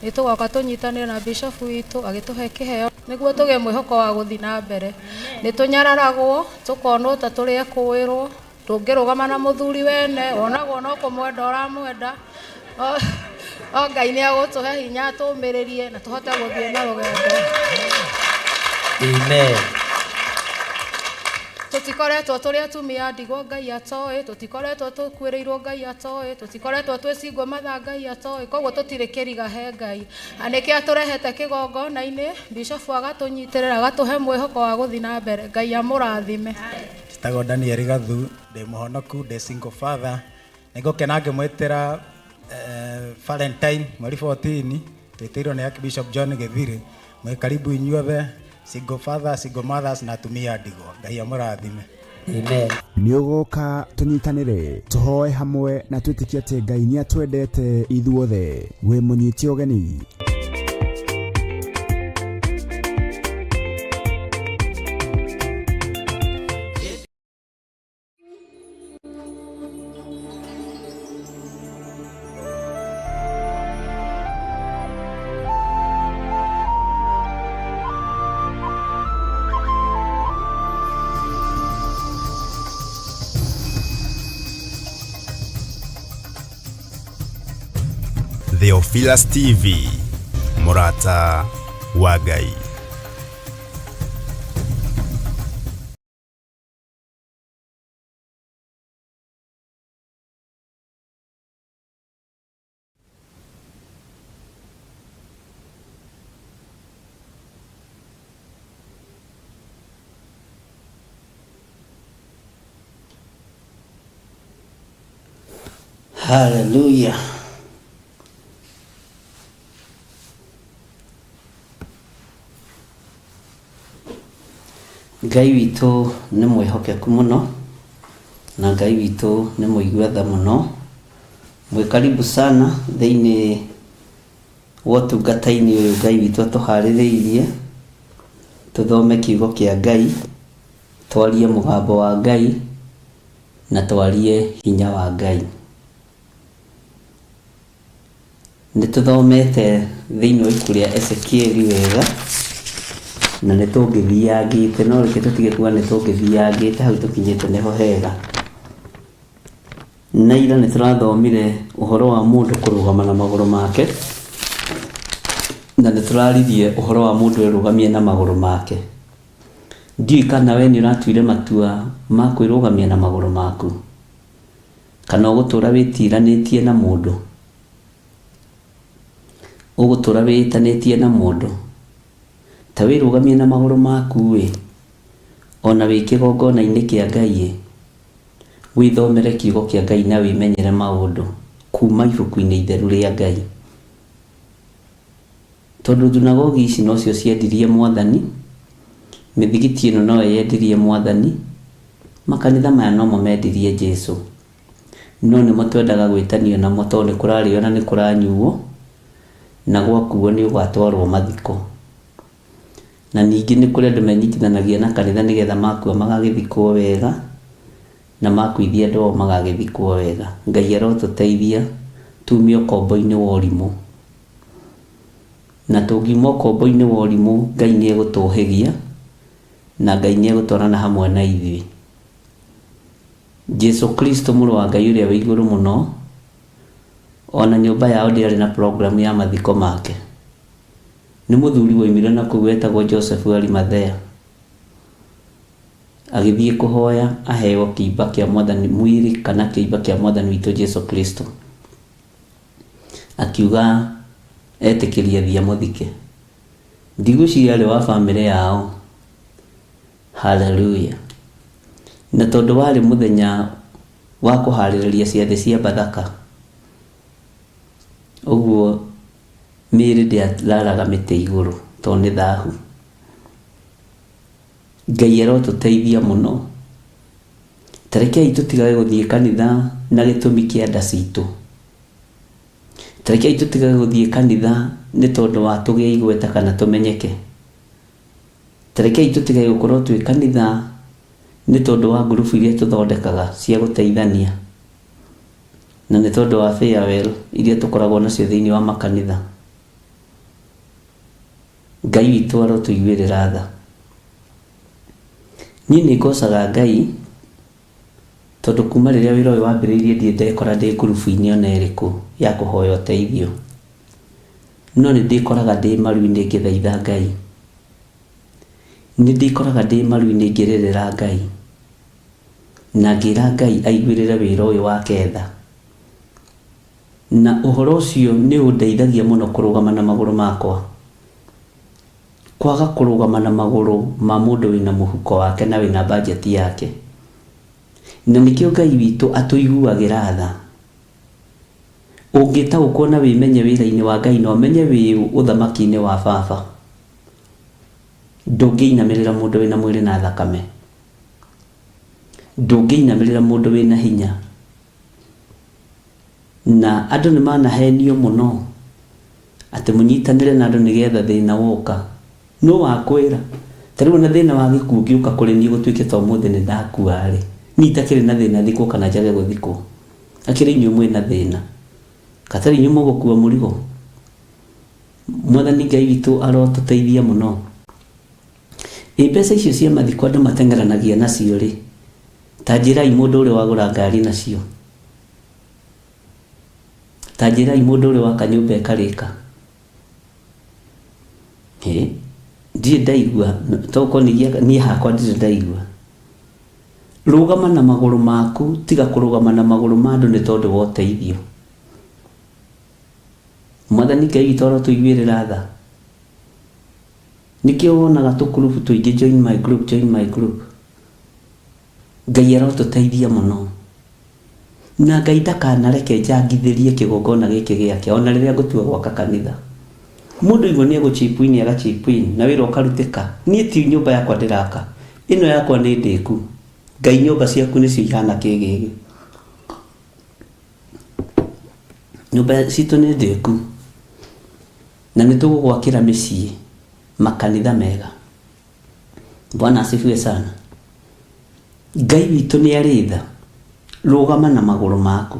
Nĩ tũgoka tũnyitanĩre na Bishop witũ agĩtũhe kĩheo nĩguo tũgĩe mwĩhoko wa gũthiĩ na mbere. Nĩ tũnyararagwo, tũkonwo ta tũrĩ ekũĩrwo, tũngĩrũgama na mũthuri wene, onagwo no kũmwenda ũramwenda. O Ngai nĩ agũtũhe hinya tũmĩrĩrie na tũhote gũthiĩ na rũgendo. Amen. Tũtikoretwo tũrĩ atumia ndigwa Ngai atoĩ, tũtikoretwo tũkuĩrĩirwo Ngai atoĩ, tũtikoretwo twĩ single mother Ngai atoĩ, koguo tũtirĩ kĩriga he Ngai. Anĩkĩ atũrehete kĩgongona-inĩ, Bishop agatũnyitĩrĩra agatũhe mwĩhoko wa gũthiĩ na mbere. Ngai amũrathime. Njĩtagwo Daniel Gathu, ndĩ mũhonoku, ndĩ single father. Nĩngũkena ngĩmwĩtĩra Valentine mweri 14 twĩtĩirwo nĩ Archbishop John Gĩthiri. Mwĩ karibu inyuothe, single father, single mothers na atumia ndigwa. Ngai amũrathime. Amen. Nĩũgũka tũnyitanĩre tũhoe hamwe na twĩtĩkie atĩ Ngai nĩatwendete ithuothe. Wĩ mũnyiti ũgeni. Theophilus TV, Murata wa Ngai. Hallelujah. Ngai witũ nĩ mwĩhokeku mũno na Ngai witũ nĩ mũigua tha mũno. Mwĩ karibu sana thĩinĩ wa ũtungata-inĩ ũyũ Ngai witũ atũharĩrĩirie tũthome kiugo kĩa Ngai, twarie mũgambo wa Ngai na twarie hinya wa Ngai. Nĩ tũthomete thĩinĩ wa ibuku rĩa Ezekieli wega na nĩ tũngĩthiangĩte, no reke tũtige kuga nĩ tũngĩthiangĩte, hau tũkinyĩte nĩho hega. Na ira nĩ tũrathomire ũhoro wa mũndũ kũrũgama na magũrũ make, na nĩ tũraririe ũhoro wa mũndũ erũgamie na magũrũ make. Ndiũĩ kana we nĩ ũratuire matua ma kwĩrũgamia na magũrũ maku, kana ũgũtũra wĩtiranĩtie na mũndũ, ũgũtũra wĩtanĩtie na mũndũ. Ta wĩrũgamie na magũrũ maku we, ona wĩ kĩgongona-inĩ kĩa Ngai, wĩthomere kiugo kĩa Ngai na wĩmenyere maũndũ kuma ibuku-inĩ itheru rĩa Ngai. Tondũ thunagogi ici nocio ciendirie Mwathani, mĩthigiti ĩno no yendirie Mwathani, makanitha maya nomo mendirie Jesũ. No nĩmo twendaga gwĩtanio namo tondũ nĩ kũrarĩo na nĩ kũranyuo, na gwakuo nĩ ũgatwarwo mathiko. Na ningĩ nĩ kũrĩ andũ menyitithanagia na kanitha nĩgetha makua magagĩthikwo wega, na makuithia andũ ao magagĩthikwo wega. Ngai arotũteithia tumie ũkombo-inĩ wa ũrimũ, na tũngiuma ũkombo-inĩ wa ũrimũ Ngai nĩ egũtũhĩgia na Ngai nĩ egũtwarana hamwe na ithuĩ. Jesu Kristo mũrũ wa Ngai ũrĩa wĩ igũrũ mũno, ona nyũmba yao ndĩarĩ na program ya mathiko make. Nĩ mũthuri woimire na kũu wetagwo Joseph Arimathea, agĩthiĩ kũhoya aheo kĩimba kĩa Mwathani mwĩrĩ kana kĩimba kĩa Mwathani witũ Jesu Kristo, akiuga etĩkĩria thia mũthike. Ndigũciria arĩ wa bamĩrĩ yao. Haleluya. Na tondũ warĩ mũthenya wa kũharĩrĩria ciathĩ cia Bathaka, ũguo mĩĩrĩ ndĩararaga mĩtĩ igũrũ tondũ nĩ thahu. Ngai arotũteithia mũno. Tarekei tũtigage gũthiĩ kanitha na gĩtũmi kĩa nda citũ. Tarekei tũtigage gũthiĩ kanitha nĩ tondũ wa tũgĩe igweta kana tũmenyeke. Tarekei tũtigage gũkorwo twĩ kanitha nĩ tondũ wa ngurubu iria tũthondekaga cia gũteithania, na nĩ tondũ wa farewell iria tũkoragwo nacio thĩinĩ wa makanitha. Ngai witũ arotũiguĩrĩra tha. Niĩ nĩ ngocaga Ngai tondũ kuma rĩrĩa wĩra ũyũ wambĩrĩirie ndirĩ ndekora ndĩ ngurubu-inĩ ona ĩrĩkũ ya kũhoya ũteithio, no nĩ ndĩkoraga ndĩ maru-inĩ ngĩthaitha Ngai. Nĩ ndĩkoraga ndĩ maru-inĩ ngĩrĩrĩra Ngai na ngĩra Ngai aiguĩrĩre wĩra ũyũ wake tha. Na ũhoro ũcio nĩ ũndeithagia mũno kũrũgama na magũrũ makwa, kwaga kũrũgama na magũrũ ma mũndũ wĩna mũhuko wake na wĩna budget yake. Na nĩkĩo Ngai witũ atũiguagĩra tha. Ũngĩtaũkwo na wĩmenye wĩra-inĩ wa Ngai na ũmenye wĩ ũthamaki-inĩ wa Baba, ndũngĩinamĩrĩra mũndũ wĩna mwĩrĩ na thakame, ndũngĩinamĩrĩra mũndũ wĩna hinya. Na andũ nĩ manahenio mũno atĩ mũnyitanĩre na andũ nĩgetha thĩna woka. No wakwĩra tarĩu na thĩna wa gĩkuũ ngĩũka kũrĩ niĩ gũtuĩke ta ũmũthĩ nĩ ndakua-rĩ, niĩ itakĩrĩ na thĩna thikwo kana njage gũthikwo. Akĩrĩ inyuĩ mwĩna thĩna, katarĩ inyuĩ mũgũkua mũrigo. Mwathani Ngai witũ arotũteithia mũno. Mbeca icio cia mathiko andũ mateng'eranagia nacio-rĩ, ta njĩrai mũndũ ũrĩa wagũra ngari nacio, ta njĩrai mũndũ ũrĩa waka nyũmba ĩkarĩka. Ndirĩ ndaigua, toko niĩ hakwa ndirĩ ndaigua. Rũgama na magũrũ maku, tiga kũrũgama na magũrũ ma andũ nĩ tondũ wa ũteithio. Mwathani Ngai witũ arotũiguĩrĩra tha. Nĩkĩo wonaga tũkurubu tũingĩ join my group, join my group. Ngai arotũteithia mũno. Na Ngai ndakanareke njangithĩrie kĩgongona gĩkĩ gĩake ona rĩrĩa ngũtua gwaka kanitha. Mũndũ igua nĩ egũchipu-in agachipu-in na wĩra ũkarutĩka. Niĩ ti nyũmba yakwa ndĩraka, ĩno yakwa nĩ ndĩku. Ngai nyũmba ciaku nĩcio ihana kĩgĩgĩ. Nyũmba citũ nĩ ndĩku na nĩ tũgũgwakĩra mĩciĩ makanitha mega. Bwana asifiwe sana. Ngai witũ nĩ arĩ tha. Rũgama na magũrũ maku,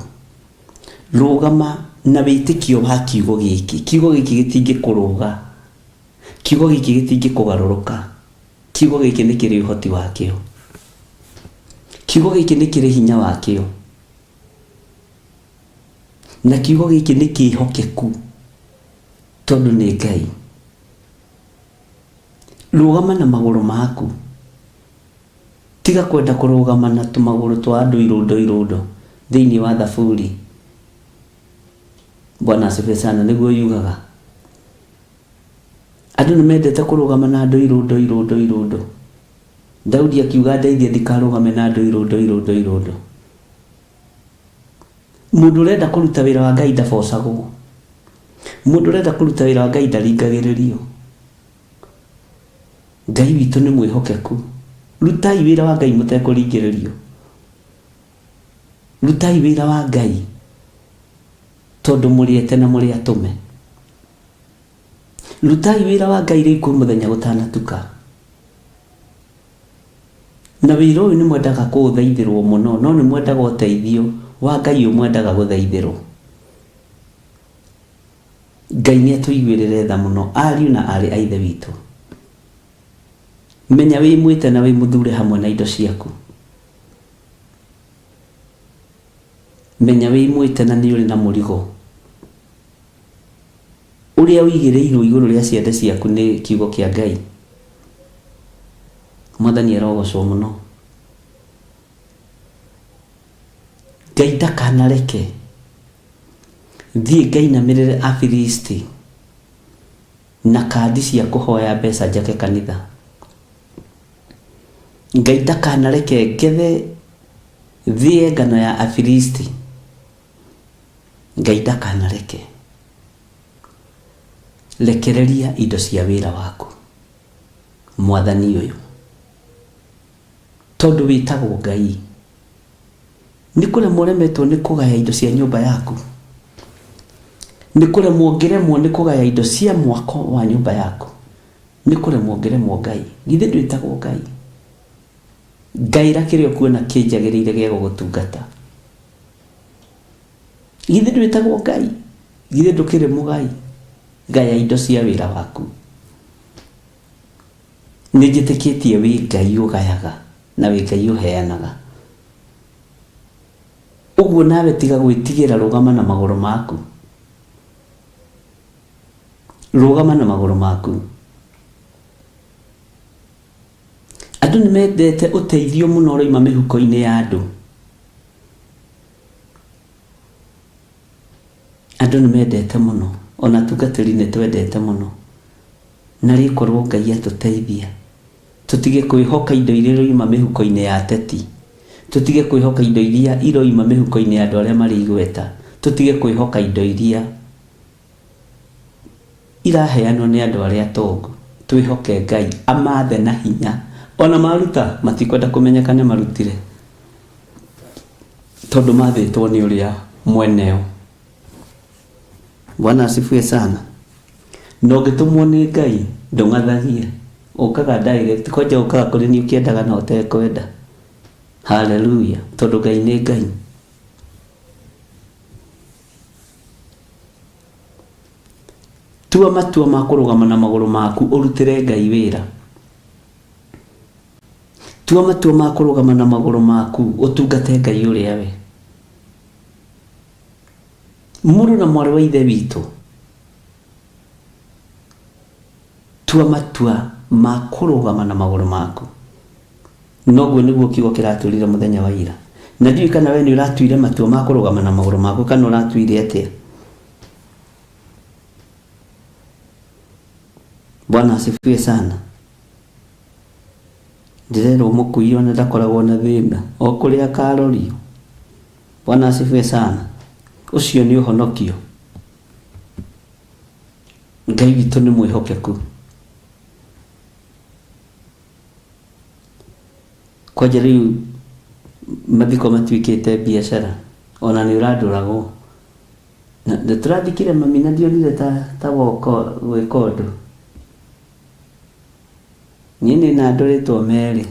rũgama na wĩtĩkio wa kiugo gĩkĩ. Kiugo gĩkĩ gĩtingĩkũrũga, kiugo gĩkĩ gĩtingĩkũgarũrũka. Kiugo gĩkĩ nĩ kĩrĩ ũhoti wakĩo, kiugo gĩkĩ nĩ kĩrĩ hinya wakĩo, na kiugo gĩkĩ nĩ kĩhokeku tondũ nĩ Ngai. Rũgama na magũrũ maku, tiga kwenda kũrũgama na tũmagũrũ twa andũ irũndo thĩinĩ wa thaburi. Bwana asifiwe sana. Nĩguo yugaga andũ nĩ mendete kũrũgama na andũ irũndo. Daudi akiuga ndeithia ndikarũgame na andũ irũndo. Mũndũ ũrenda kũruta wĩra wa Ngai ndabocagwo. Mũndũ ũrenda kũruta wĩra wa Ngai ndaringagĩrĩrio. Ngai witũ nĩ mwĩhokeku. Rutai wĩra wa Ngai mũtekũringĩrĩrio. Rutai wĩra wa Ngai tondũ mũrĩete na mũrĩ atũme. rutai wira wa Ngai riu muthenya gutanatuka na wira uyu ni mwendaga kuthaithirwo muno no ni mwendaga uteithio wa Ngai umwendaga guthaithirwo Ngai ni atuiguirire tha muno ariu na ari a ithe witu menya wi mwite na wi muthure hamwe na indo ciaku menya wi mwite na ni uri na murigo uria wigireirwo iguru ria ciande ciaku ni kiugo kia Ngai Mwathani arogocwo muno Ngai ndakanareke thie Ngai na mirire Afilisti na kandi cia kuhoya mbeca njake kanitha Ngai ndakanareke ngethe thie ngano ya Afilisti Ngai ndakanareke lekereria indo cia wira waku Mwathani uyu tondu witagwo Ngai ni kure muremetwo ni kugaya indo cia nyumba yaku ni kure muongeremwo ni kugaya indo cia mwako wa nyumba yaku ni kure muongeremwo Ngai githe ndwitagwo Ngai Ngai rakirio kuona kinjagirire gia gugutungata githe ndwitagwo Ngai githe ndukire mugai gaya indo cia wira waku ni njitikitie wi Ngai ugayaga na wi Ngai uheanaga uguo nawe tiga gwitigira rugama na maguru maku andu ni mendete uteithio muno roima mihuko-ini ya andu andu ni mendete muno ona tungatiri ni twendete muno na rikorwo Ngai atuteithia tutige kwihoka indo iria roima mihuko-ini ya ateti tutige kwihoka indo iria iroima mihuko-ini ya andu aria mari igweta tutige kwihoka indo iria iraheanwo ni andu aria atongu twihoke Ngai amathe na hinya ona maruta matikwenda kumenyeka ne marutire tondu mathitwo ni uria mweneo Bwana asifiwe sana no gitumwo ni Ngai ndungathagie ukaga direct koja ukaga kuri ni ukiendaga na utekwenda haleluya tondu Ngai ni Ngai tua matua ma kurugama na maguru maku urutire Ngai wira tua matua ma kurugama na maguru maku utungate Ngai uria we muru na mwari wa ithe witu tua matua ma kurugama na maguru maku noguo niguo kiugo kiraturire muthenya wa ira na ndiu kana we ni uratuire matua ma kurugama na maguru maku kana uratuire atia Bwana asifiwe sana ndirero mukuio na ndakoragwo na thina o kuria karorio Bwana asifiwe sana ucio ni uhonokio Ngai witu ni mwihokeku kwa jeri mathiko matwikite biashara ona ni uradurago na turadikire mami na ndionire ta woko gwikondu nyine na ndoretwo meri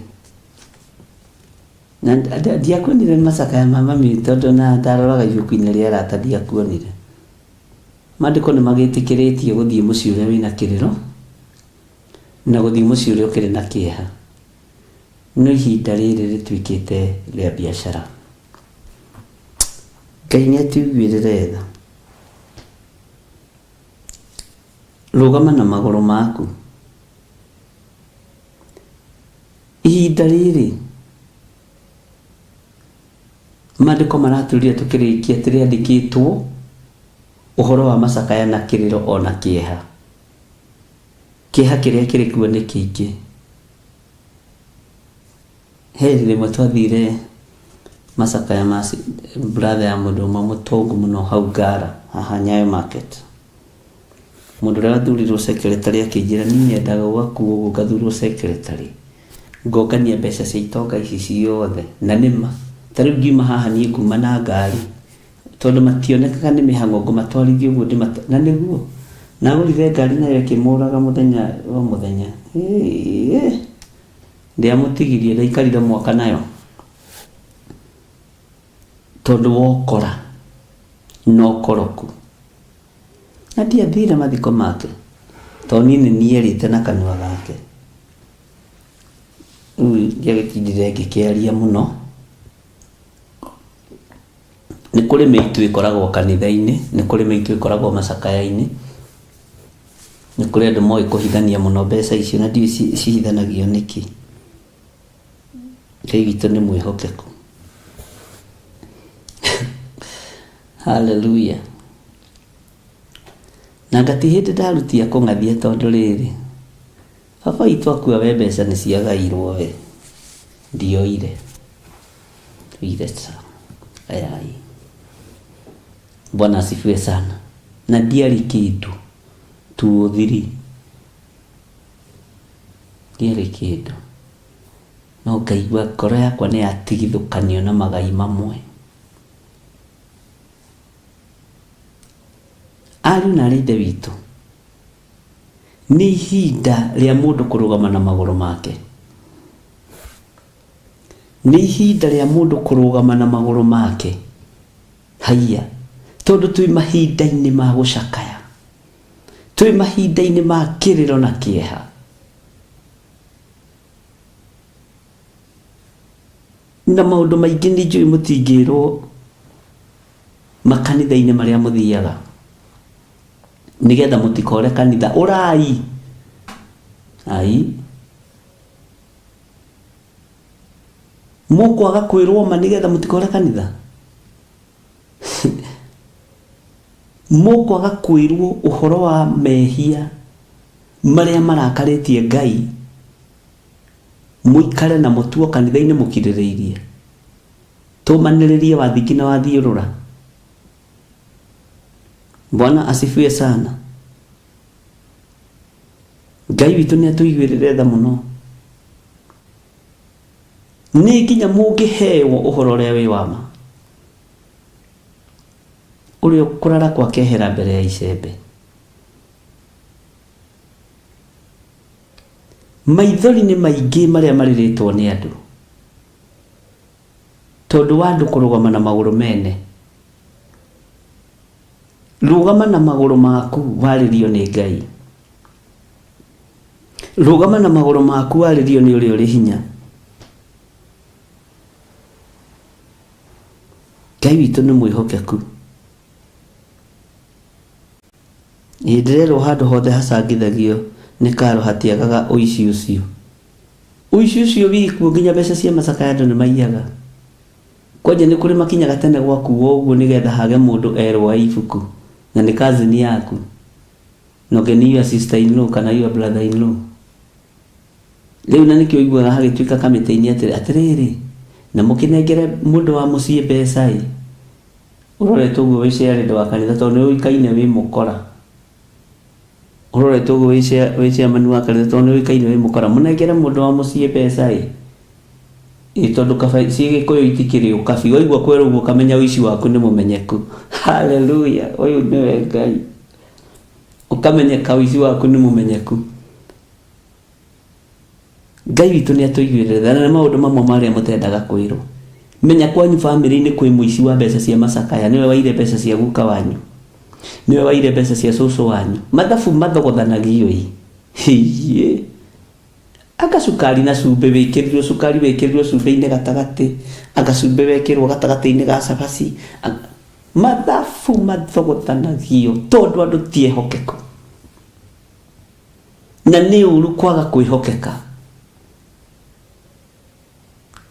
na ndiakuonire macaka ya mama mi tondu na ndaroraga ibuku-ini ria arata ndiakuonire mandiko ni magitikiritie guthii mucii uria wina kiriro na guthii mucii uria ukiri na kieha no ihinda riri ritwikite ria biashara Ngai ni atuiguirire tha rugama na maguru maku ihinda riri mandiko maraturia tukirikia tiriandikitwo uhoro wa macakaya na kiriro ona kieha kiria kiri kuo ni kiingi heri rimwe twathire macakaya masi brother ya mundu mutongu muno hau Ngara haha Nyayo market mundu ria wathurirwo secretary akinjira ni nyendaga gwakuo ngathurwo secretary ngongania mbeca cia itonga ici ciothe na nima tariu ngiuma haha ni kuma na ngari tondu mationekaga ni mihango ngo matwarithio guo na niguo na ngurire ngari nayo kimuraga muthenya wa muthenya ndia mutigirie ndaikarire mwaka nayo tondu wokora no koroku na ndiathire mathiko make toni nĩ nierĩte na kanua gake ndiagĩtindire ngĩkĩaria mũno. Nĩ kũrĩ mĩitũ ĩkoragwo kanitha-inĩ, nĩ kũrĩ mĩitũ ĩkoragwo macakaya-inĩ, nĩ kũrĩ andũ moĩ kũhithania mũno mbeca icio na ndiũĩ cihithanagio nĩkĩ. Ngai witũ nĩ mwĩhokeku. Hallelujah. Na ngati hĩndĩ ndarutia kũng'athia tondũ rĩrĩ baba witũ akua we mbeca nĩ ciagairwo we ndioire tuire ayai. Bwana asifiwe sana. Na ndiarĩ kĩndũ tuothiri ndiarĩ kĩndũ no ngaigua ngoro yakwa nĩ yatigithũkanio na magai mamwe. Ariũ na ithe witũ, nĩ ihinda rĩa mũndũ kũrũgama na magũrũ make. Nĩ ihinda rĩa mũndũ kũrũgama na magũrũ make. Haiya, tondũ twĩ mahinda-inĩ ma gũcakaya, twĩ mahinda-inĩ ma kĩrĩro na kĩeha. Na maũndũ maingĩ nĩ njũĩ mũtingĩrwo makanitha-inĩ marĩa mũthiaga nigetha mũtikore kanitha ũrai. Ai, mũkwaga kwĩrwo ma nigetha mũtikore kanitha. Mũkwaga kwĩrwo ũhoro wa mehia marĩa marakarĩtie Ngai mũikare na mũtuo kanitha-inĩ mũkirĩrĩirie tũmanĩrĩrie wathiki na wathiũrũra. Bwana asifiwe sana. Ngai witũ nĩ atũiguĩrĩre tha mũno. Nĩ nginya mũngĩheo ũhoro ũrĩa wĩ wa ma, ũrĩa kũrara kwakehera mbere ya icembe. Maithori nĩ maingĩ marĩa marĩrĩtwo nĩ andũ tondũ wa andũ kũrũgama na magũrũ mene. Rũgama na magũrũ maku warĩrio nĩ Ngai. Rũgama na magũrũ maku warĩrio nĩ ũrĩa ũrĩ hinya. Ngai witũ nĩ mwĩhokeku. Hĩndĩ handũ hothe hacangithagio nĩ karo hatiagaga ũici ũcio. Ũici ũcio wikuo nginya mbeca cia macakaya andũ nĩ maiyaga. Kwanja nĩ kũrĩ makinyaga tene gwakuo ũguo nĩgetha hage mũndũ erwo ibuku na nĩ cousin yaku no ngeni your sister in law kana your brother in law. Rĩu na nĩkĩo iguaga hagĩtuĩka kamĩtĩ-inĩ atĩrĩrĩ na mũkĩnengere mũndũ wa mũciĩ mbeca ĩ ũroretwo ũguo wĩ ciarĩndũ wa kanitha tondũ nĩ ũikaine wĩ mũkora. Ũroretwo ũguo wĩ ciamani wa kanitha tondũ nĩ ũikaine wĩ mũkora. Mũnengere mũndũ wa mũciĩ mbeca ĩ tondũ Gĩkũyũ itikĩrĩ ũkabi. Waigua kwĩrwo ũguo kamenya ũici waku nĩ mũmenyeku. Hallelujah. Ũyũ nĩwe Ngai. Ũkamenyeka ũici waku nĩ mũmenyeku. Ngai witũ nĩ atũiguĩrĩra tha na maũndũ mamwe marĩa mũtendaga kwĩrwo. Menya kwanyu family-inĩ kwĩ mũici wa mbeca cia macakaya. Nĩwe waire mbeca cia guka wanyu, nĩwe waire mbeca cia cũcũ wanyu. Mathabu mathogothanagio ĩ. Agacukari na cumbĩ wĩkĩrirwo cukari wĩkĩrirwo cumbĩ-inĩ gatagatĩ, agacumbĩ wekĩrwo gatagatĩ-inĩ ga cabaci. Mathabu mathogothanagio tondũ andũ tiĩhokeku. Na nĩ ũru kwaga kwĩhokeka.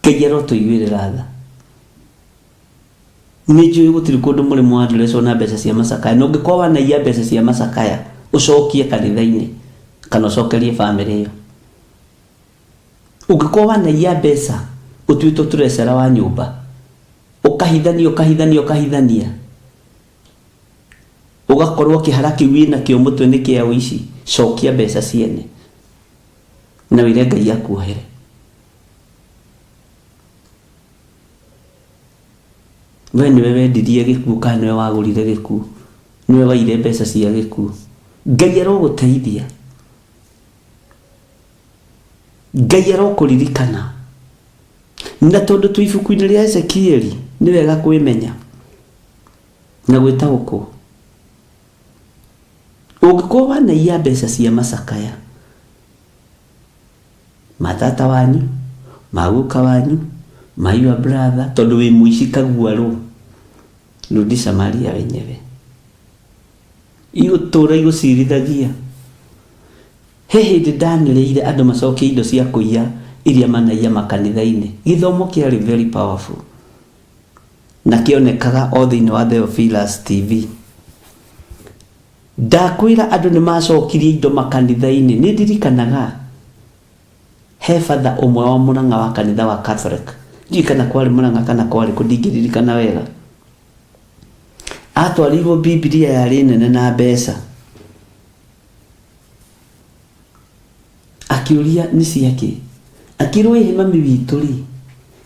Ngai arotũiguĩrĩra tha. Nĩ njũĩ gũtirĩ kũndũ mũrĩ mwathũrĩcwo na mbeca cia macakaya. Na ũngĩkorwo wanaiya mbeca cia macakaya ũcokie kanitha-inĩ kana ũcokerie famĩlĩ ĩyo. Ũngĩkorwo wanaiya mbeca ũtuĩtwo tũrecera wa nyũmba ũkahithania ũgakorwo kĩhara kĩu wĩnakĩo mũtwe nĩ kĩa ũici, cokia mbeca ciene na wĩre Ngai akuohere. We nĩwe wendirie gĩkuũ kana nĩwe wagũrire gĩkuũ? Nĩwe waire mbeca cia gĩkuũ? Ngai aroguteithia, Ngai arokuririkana. Na tondu tu ibuku-ini ria Ezekieli ni wega kwimenya na gwitaguko. Ungikorwo wanaiya mbeca cia macakaya, matata wanyu, maguka wanyu, my your brother, tondu wi muici kaguaro, rudi Samaria wenyewe. Igutura igucirithagia. He hindi ndanireire andu macokie indo cia kuiya iria manaiya makanitha-ini. Githomo kiari very powerful. Na kionekaga o thiini wa Theophilus TV. Ndakwira andu ni macokirie indo makanitha-ini. Ni ndirikanaga he father umwe wa Murang'a wa kanitha wa Catholic. Ndikana kwari Murang'a kana kwari kundingiririkana wega. Atwarirwo Biblia yari nene na mbeca. Akiuria ni ciake. Akirwo ihe mami witu ri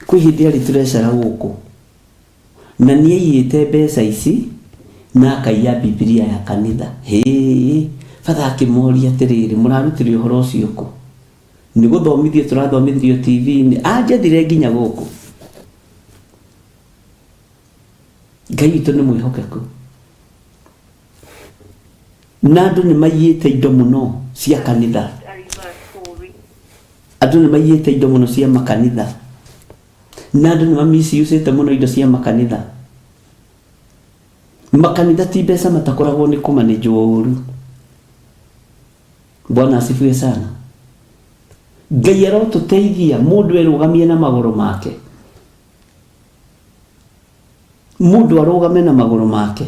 kwi hindi ari turecera guku. Na ni yite mbeca ici na akaiya Biblia ya kanitha. He father akimoria atiriri murarutire uhoro ucio ku. Ni guthomithio turathomithio TV-ini anjathire nginya guku. Ngai witũ nĩ mwĩhokeku. Na andũ nĩ maiyĩte indo mũno cia kanitha. Andũ nĩ maiyĩte indo mũno cia makanitha. Na andũ nĩ mamiciusĩte mũno indo cia makanitha. Makanitha ti mbeca matakoragwo nĩ kũmanĩjwo ũru. Bwana asifiwe sana. Ngai arotũteithia mũndũ erũgamie na magũrũ make. Mundu arugame na maguru make.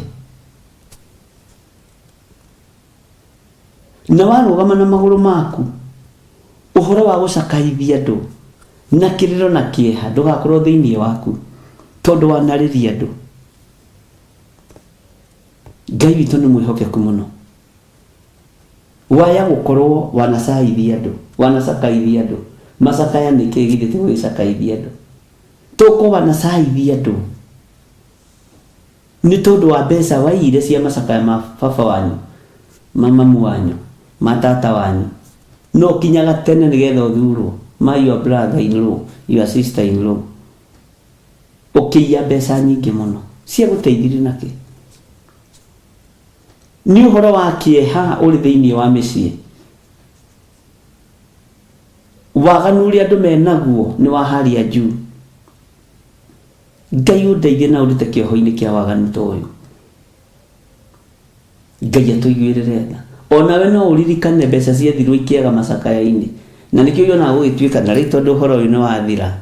Na warugama na maguru maku, uhoro wa gucakaithia andu na kiriro na kieha ndugakorwo thiini waku tondu wanariria andu. Ngai witũ nĩ mwĩhokeku mũno. Waya gukorwo wanacaithia andu, wanacakaithia andu. Macakaya nĩ kĩĩ githĩte gwĩcakaithia andu? Tũkũ wanacaithia andu ni tondu wa mbeca waiyire cia macakaya ma baba wanyu, mamamu wanyu, matata wanyu. No kinyaga tene nigetha uthurwo, my your brother in law, your sister in law. Ukiiya mbeca nyingi muno cia guteithire naki. Ni uhoro wa kieha uri thiini wa micii. Waganu uria andu menaguo ni wa hali ya juu. Ngai undeithie na urute kioho-ini kia waganu ta uyu. Ngai atuiguirire tha. Ona we no uririkane mbeca ciathirwo ikiaga macakaya-ini. Na nikio yona gugituika na ri tondu uhoro uyu ni wathira.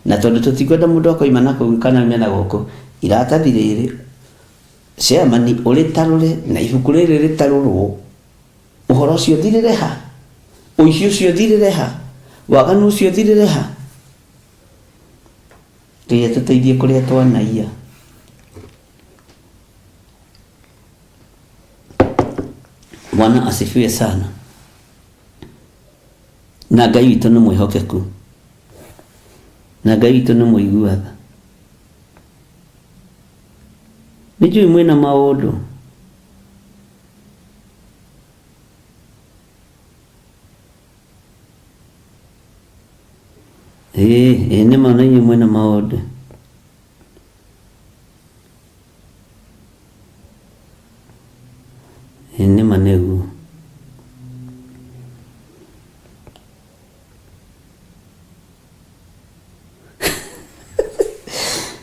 Na tondu tutikwenda mundu akoima na kuu kana mena guku. Iratathi riri Chairman uri tarure na ibuku riri ritarurwo. Uhoro ucio thirire ha? Uici ucio thirire ha? Waganu ucio thirire ha? Ngai atuteithie kuria twanaiya. Bwana asifiwe sana. Na Ngai witũ nĩ mwĩhokeku. Na Ngai witũ nĩ mũiguaga. Nĩnjũĩ mwĩna maũndũ. Nĩ ma na inyuĩ mwĩna maũndũ. Nĩ ma nĩguo.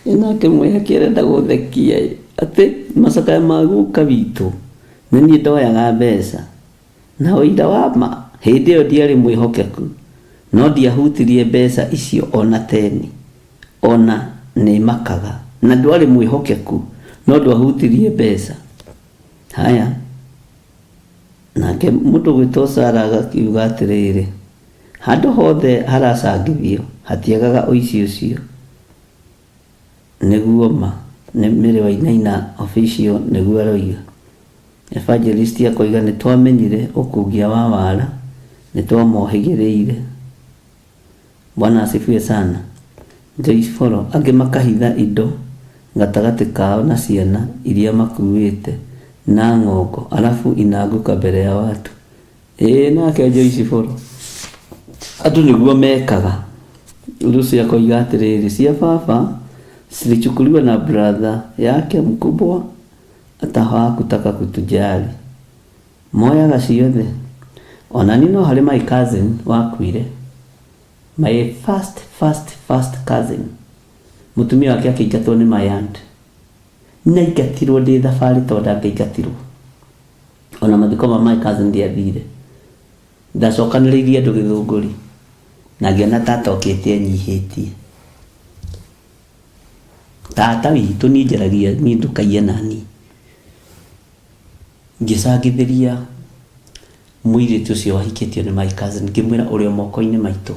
Nake mwe akĩrenda gũthekia atĩ macakaya ma guka witũ nĩ niĩ ndoyaga mbeca na ũira wa ma hĩndĩ ĩyo ndiarĩ mwĩhokeku no ndiahutirie mbeca icio ona teni ona nĩ makaga na ndwarĩ mwĩhokeku no ndwahutirie mbeca. Haya nake mũndũ gwĩtwo Sara agakiuga atĩrĩrĩ handũ hothe haracangithio hatiagaga ũici ũcio. Nĩguo ma nĩ Mary Wainaina official nĩguo aroiga. Evangelist akoiga nĩ twamenyire ũkungia wa wara nĩ twamohĩgĩrĩire. Bwana asifiwe sana. Joyce Foro angĩ makahitha indo gatagatĩ kao na ciana iria makuĩte na ng'ongo alafu inaanguka mbele ya watu. Nake Joyce Foro andũ nĩguo mekaga. Lucy akoiga atĩrĩrĩ, cia baba zilichukuliwa na brother yake mkubwa, hata hawakutaka kutujali. Moyaga ciothe. Ona nino harĩ my cousin wakuire. My first cousin. Mutumia wake akĩingatwo nĩ my aunt. Na ingatirwo ndĩ thabarĩ tondũ ndangĩingatirwo. Ona mathiko ma my cousin ndiathire. Ndacokanĩrĩirie andũ Gĩthũngũri. Na ngĩona tata okĩte anyihĩtie. Tata witũ niĩ njaragia niĩ ndũkaia nani. Ngĩcangithĩria mũirĩtu ũcio wahikĩtio nĩ my cousin, ngĩmwĩra ũrĩa moko-inĩ maitũ.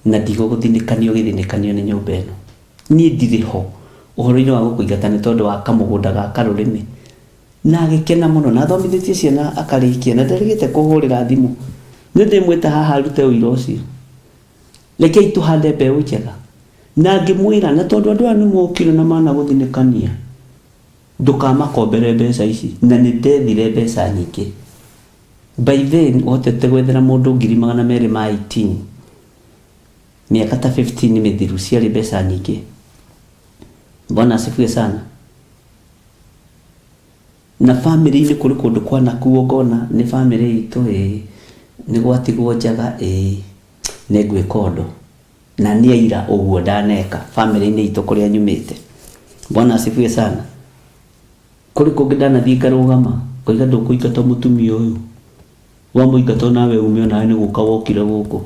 Na ndigũgũthinĩkanio gĩthinĩkanio nĩ nyũmba ĩno. Niĩ ndirĩ ho ũhoro-inĩ wa gũkũingata nĩ tondũ wa kamũgũnda ga Karũrĩmĩ. Na agĩkena mũno na athomithĩtie ciana akarĩkia na ndarĩgĩte kũhũrĩra thimũ. Nĩ ndĩmwĩta haha arute ũira ũcio. Rekei tũhande mbeũ njega. Na ngĩmwĩra na tondũ andũ aya nĩ mokire na mana gũthinĩkania, ndũkamakombere mbeca ici, na nĩ ndethire mbeca nyingĩ. By then ũhotete gwethera mũndũ 218 miaka ta 15 mithiru ciarĩ mbeca nyingĩ. Bwana asifiwe sana. Na family-inĩ kũrĩ kũndũ kwanakuo ngona nĩ family itũ nĩ gwatigwo njaga nĩ gwĩka ũndũ na nĩ aira ũguo ndaneka family-inĩ itũ kũrĩa nyumĩte. Bwana asifiwe sana. Kũrĩ kũngĩ ndanathiĩ ngarũgama koiga ndũkũingata mũtumia ũyũ, wamũingata nawe umio nawe nĩ gũka wokire gũkũ.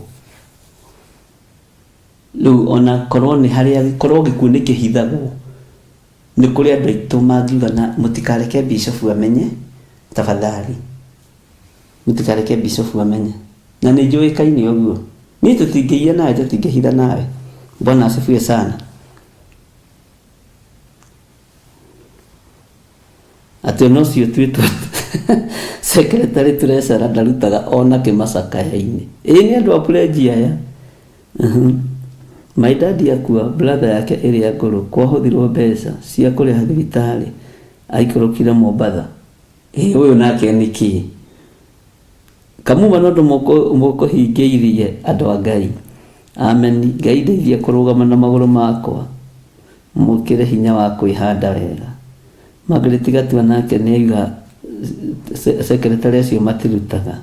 Rĩu ona korwo nĩ harĩa korwo gĩkuũ nĩ kĩhithagwo, nĩ kũrĩ andũ aitũ mangiuga na mũtikareke bishop amenye, tafadhali mũtikareke bishop amenye. Na nĩ njũĩkaine ũguo, niĩ tũtingĩia nawe tũtingĩhitha nawe. Bwana asifiwe sana. Atĩ no cio twĩtwo secretary treasurer ndarutaga ona kĩmacakaya-inĩ. Nĩ andũ a pledge aya. My dad akua brother yake ĩrĩa ngũrũ kwahũthirwo mbeca cia kũrĩha thibitarĩ aikũrũkire Mombatha. Ũyũ nake nĩ kĩ? Kamuma no ndũmũkũhingĩirie andũ a Ngai. Amen. Ngai ndeithia kũrũgama na magũrũ makwa, mũkĩre hinya wa kwĩhanda wega. Margaret Gatua nake nĩ aiga secretary acio matirutaga.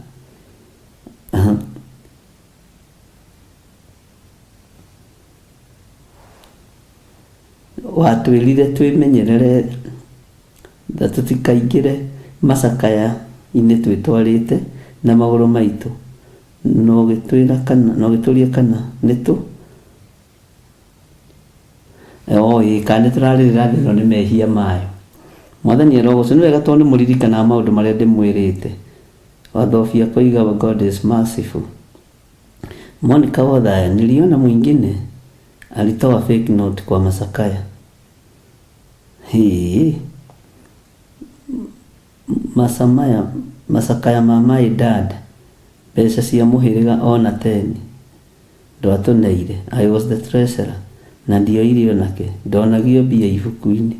Watwĩrire twĩmenyerere tũtikaingĩre macakaya-inĩ twĩtwarĩte na magũrũ maitũ. No gĩtwĩra kana no gĩtũria kana nĩtũ kana tũrarĩrĩra thĩno nĩ mehia mayo. Mwathani arogocwo nĩ wega tondũ nĩ mũririkanaga maũndũ marĩa ndĩmwĩrĩte. Wathofia koiga God is merciful. Monica Wathaya, niliona mwingine alitoa fake note kwa Masakaya. Masakaya my dad pesa cia mũhĩrĩga ona 10 ndwatũneire. I was the treasurer na ndio irio nake ndonagio mbia ibuku-inĩ.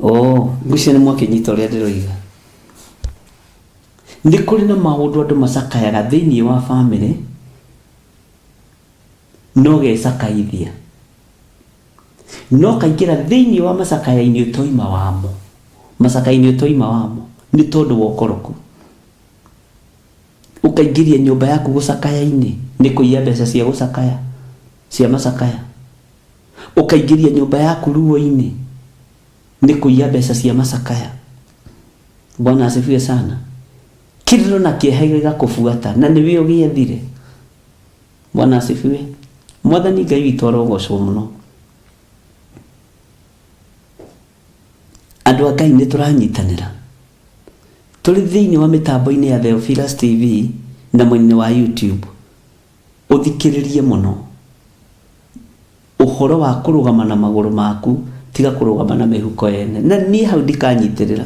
Ngũcio nĩ mwakĩnyita ũrĩa ndĩroiga. Nĩ kũrĩ na maũndũ andũ macakayaga thĩinĩ wa family no gecakaithia. No kaingĩra thĩinĩ wa macakaya-inĩ ũtoima wamo. Macakaya-inĩ ũtoima wamo nĩ tondũ wa ũkoroku. Ũkaingĩria nyũmba yaku gũcakaya-inĩ nĩ kũiya mbeca cia gũcakaya cia macakaya. Ũkaingĩria nyũmba yaku ruo-inĩ nĩ kũiya mbeca cia macakaya. Bwana asifiwe sana. Kĩrĩro na kĩeha gĩgakũbuata na nĩwe ũgĩethire. Bwana asifiwe. Mwathani Ngai witũ arogocwo mũno. Andũ a Ngai nĩ tũranyitanĩra. Tũrĩ thĩinĩ wa mĩtambo-inĩ ya Theophilus TV na mwena wa YouTube. Ũthikĩrĩrie mũno. Ũhoro wa kũrũgama na magũrũ maku tiga kũrũgama na mĩhuko yene. Na niĩ hau ndikanyitĩrĩra.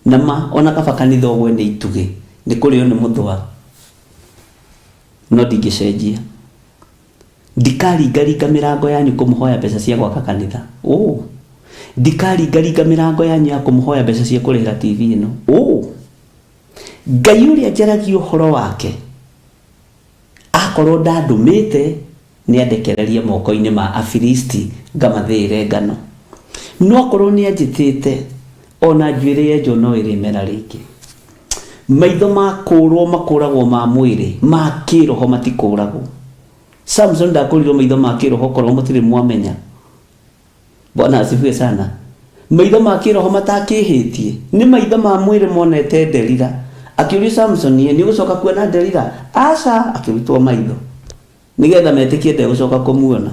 Na ma ona kaba kanitha ũgwe nĩ itugĩ. Nĩ kũrĩo nĩ mũthwa. No ndingĩcenjia. Ndikaringaringa mĩrango yanyu kũmũhoya mbeca cia gwaka kanitha. ndikari ngariga mirango yanyu ya kumuhoya mbeca cia kurihira TV ino Ngai uria njaragia uhoro wake akorwo ndandumite ni andekereria moko-ini ma Afilisti ngamathire ngano no akorwo ni anjitite ona njuire yenjo no irimera ringi maitho makurwo makuragwo ma mwiri ma kiroho matikuragwo Samson ndakurirwo maitho ma kiroho korwo mutire mwamenya Bwana asifiwe sana maitho ma kiroho matakihitie ni maitho ma mwiri monete Delila akiuria Samson ni gucoka kuona Delila aca akirutwo maitho nigetha metikie nde gucoka kumuona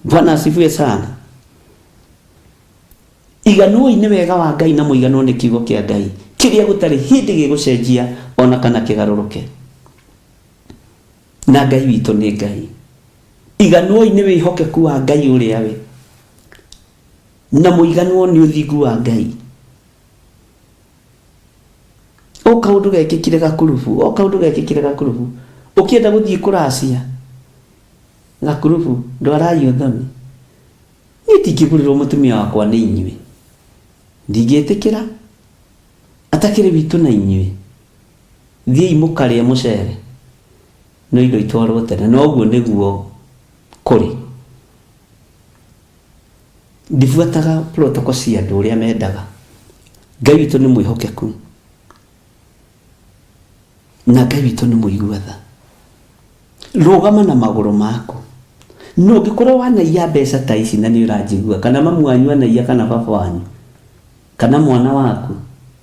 Bwana asifiwe sana igano ine wega wa Ngai na muigano ni kiugo kia Ngai kiria gutari hindi gigucenjia ona kana kigaruruke na Ngai witu ni Ngai igano ine wihokeku wa Ngai uria we na muigano ni uthigu wa Ngai o kaundu gekikire gakurubu ukienda guthii kuracia gakurubu ndwarayi uthoni nitingigurirwo mutumia wakwa ni inyui ndigetikira atakire bitu na inyui thii mukaria mucere no indo itwarwo tene no guo niguo kuri ndifuataga protocol cia andu uria mendaga Ngai witu ni mwihokeku na Ngai witu ni muiguatha rugama na maguru maku no gikorwo wana iya mbeca ta ici na ni uranjigua kana mamu wanyu ana iya kana baba wanyu kana mwana waku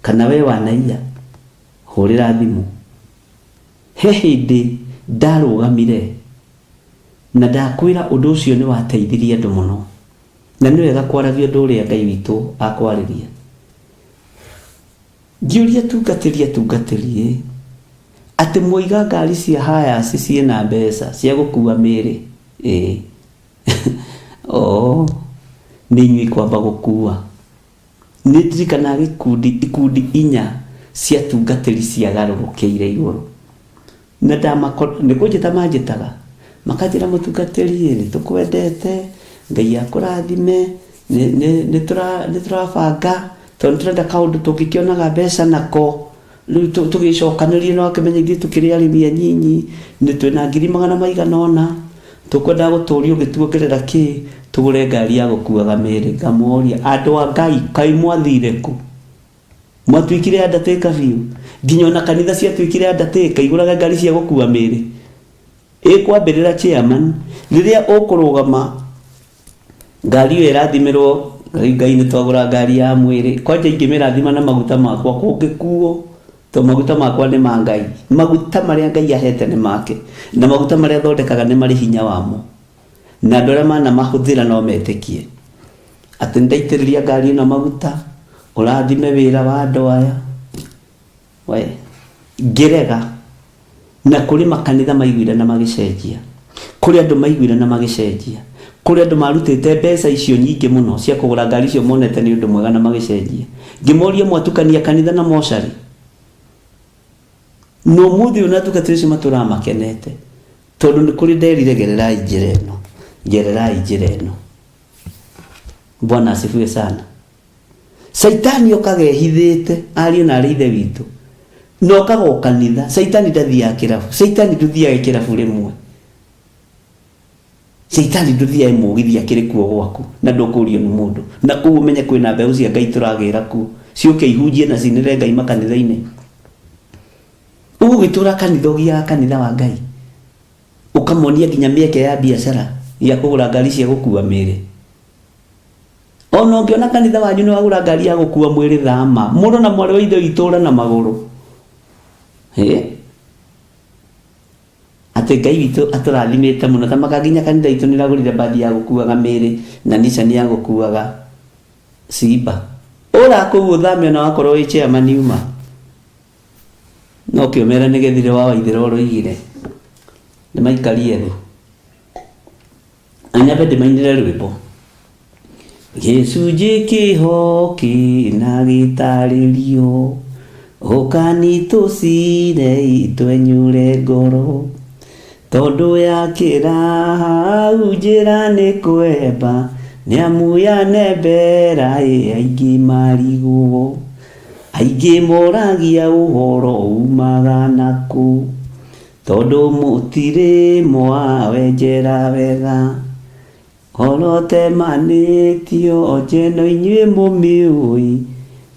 kana we wana iya hurira thimu he hindi ndarugamire na ndakwira undu ucio ni wateithirie andu muno na ni wega kwaragia undu uria Ngai witu akwariria ngiuria tungatirie ati muiga ngari cia haya cicie na mbeca cia gukua miri ni inyui kwamba gukua ni ndirikana ikundi inya cia tungatiri cia garurukiire iguru na ndamakora ni kunjita manjitaga makajira mutungatiri ni tukwendete Ngai akurathime ni turabanga tondu turenda kaundu tungikionaga mbeca nako riu tugicokanirie no akimenya ithuĩ tukiri arimi anyinyi ni twina 100,000 tukwenda guturio gituongerera ki tugure ngari ya gukuaga miri ngamoria andu a Ngai kai mwathire ku mwatwikire andateka biu nginya na kanitha cia twikire andateka iguraga ngari cia gukua miri kwambirira chairman riria ukurugama ngari iyo irathimirwo Ngai ni twagura ngari ya mwiri kwanja ingimirathima na maguta makwa kungikuo to maguta makwa ni ma Ngai maguta maria Ngai ahete ni make na maguta maria thondekaga ni mari hinya wamo na ndore mana mahuthira no metikie ati ndaitiriria ngari na maguta urathime wira wa andu aya we ngirega na kuri makanitha maiguire na magicenjia kuri andu maiguire na magicenjia kuri andu marutite mbeca icio nyingi muno cia kugura ngari icio monete ni undu mwega na magicenjia ngimoria mwatukania kanitha na moshari no muthi una tukatirisi matura makenete tondu ni kuri nderire gererai njireno Bwana asifiwe sana Saitani okagehithite ari na ari ithe witu no kago kanitha Saitani ndathia kirafu Saitani nduthia kirafu rimwe Saitani nduthia imugithia kirikuo gwaku na ndukurio ni mundu na kuumenye kwina mbeu cia Ngai turagira ku ciuke ihunjie na cinire Ngai makanitha-ini ugitura kanitha wa Ngai ukamonia nginya mieke ya biashara ya kugura ngari cia gukua miri ono ngiona kanitha wanyu ni wagura ngari ya gukua mwiri thama mundu na mwari wa ithe itura na maguru ati Ngai witu aturathimite muno tamaka nginya kanitha itu niragurire bathi ya gukuaga miri na Nissan ya gukuaga Simba ora kugu thamio na wakorwo wi chairman yuma no kiomera nigethire wa waithiro roigire ni maikarie thu anya bende mainire rwimbo Gicunji kihoki na gitaririo ukani tucire itwenyure ngoro tondu yakira hau njira ni kwemba nĩ amuya nembera aingĩ marigũ aingĩ moragia ũhoro umaga nakũ tondũ mũtirĩ mwawenjera wega horote manĩtio njeno inyuĩ mũmĩũĩ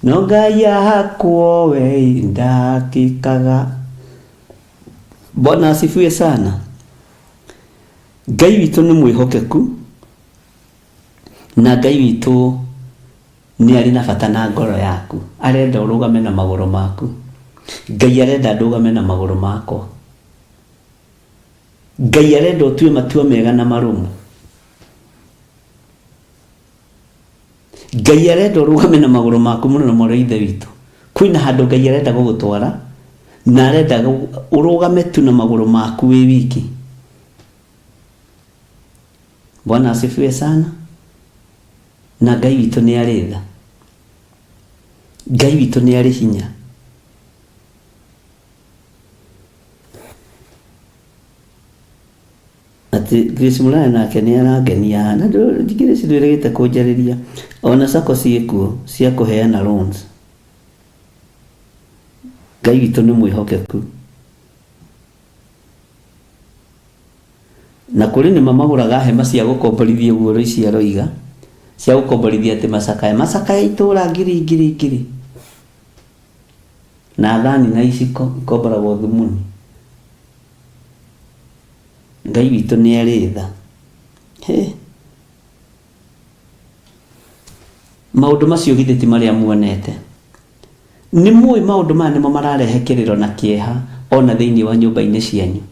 no Ngai ahakwo we ndakĩkaga. Bwana asifiwe sana. Ngai witũ nĩ mwĩhokeku na Ngai witũ nĩ arĩ na bata na ngoro yaku. Arenda ũrũgame na magũrũ maku. Ngai arenda ndũgame na magũrũ makwa. Ngai arenda ũtue matua mega na marũmu. Ngai arenda ũrũgame na magũrũ maku mũno na mũrũ ithe witũ. Kwĩna handũ Ngai arenda gũgũtwara na arenda ũrũgame tu na magũrũ maku wĩ wiki. Bwana asifiwe sana. Na Ngai witũ nĩ arĩ tha. Ngai witũ nĩ arĩ hinya. Ati Grace Mulaya nake nĩ arangenia na ndigire cindwĩrĩgĩte kũnjarĩria ona sako ciĩkuo cia kũheana loans. Ngai witũ nĩ mwĩhokeku. Na kũrĩ nĩ mamagũraga hema cia gũkomborithia guoro ici aroiga cia gũkomborithia atĩ macakaya itũra ngiri na thani na ici komboragwo thumuni. Ngai witũ nĩ arĩ tha. Maũndũ macio githĩ ti marĩa muonete. Nĩ mũĩ maũndũ maya nĩmo mararehe kĩrĩro na kĩeha ona thĩinĩ wa nyũmba-inĩ cianyu.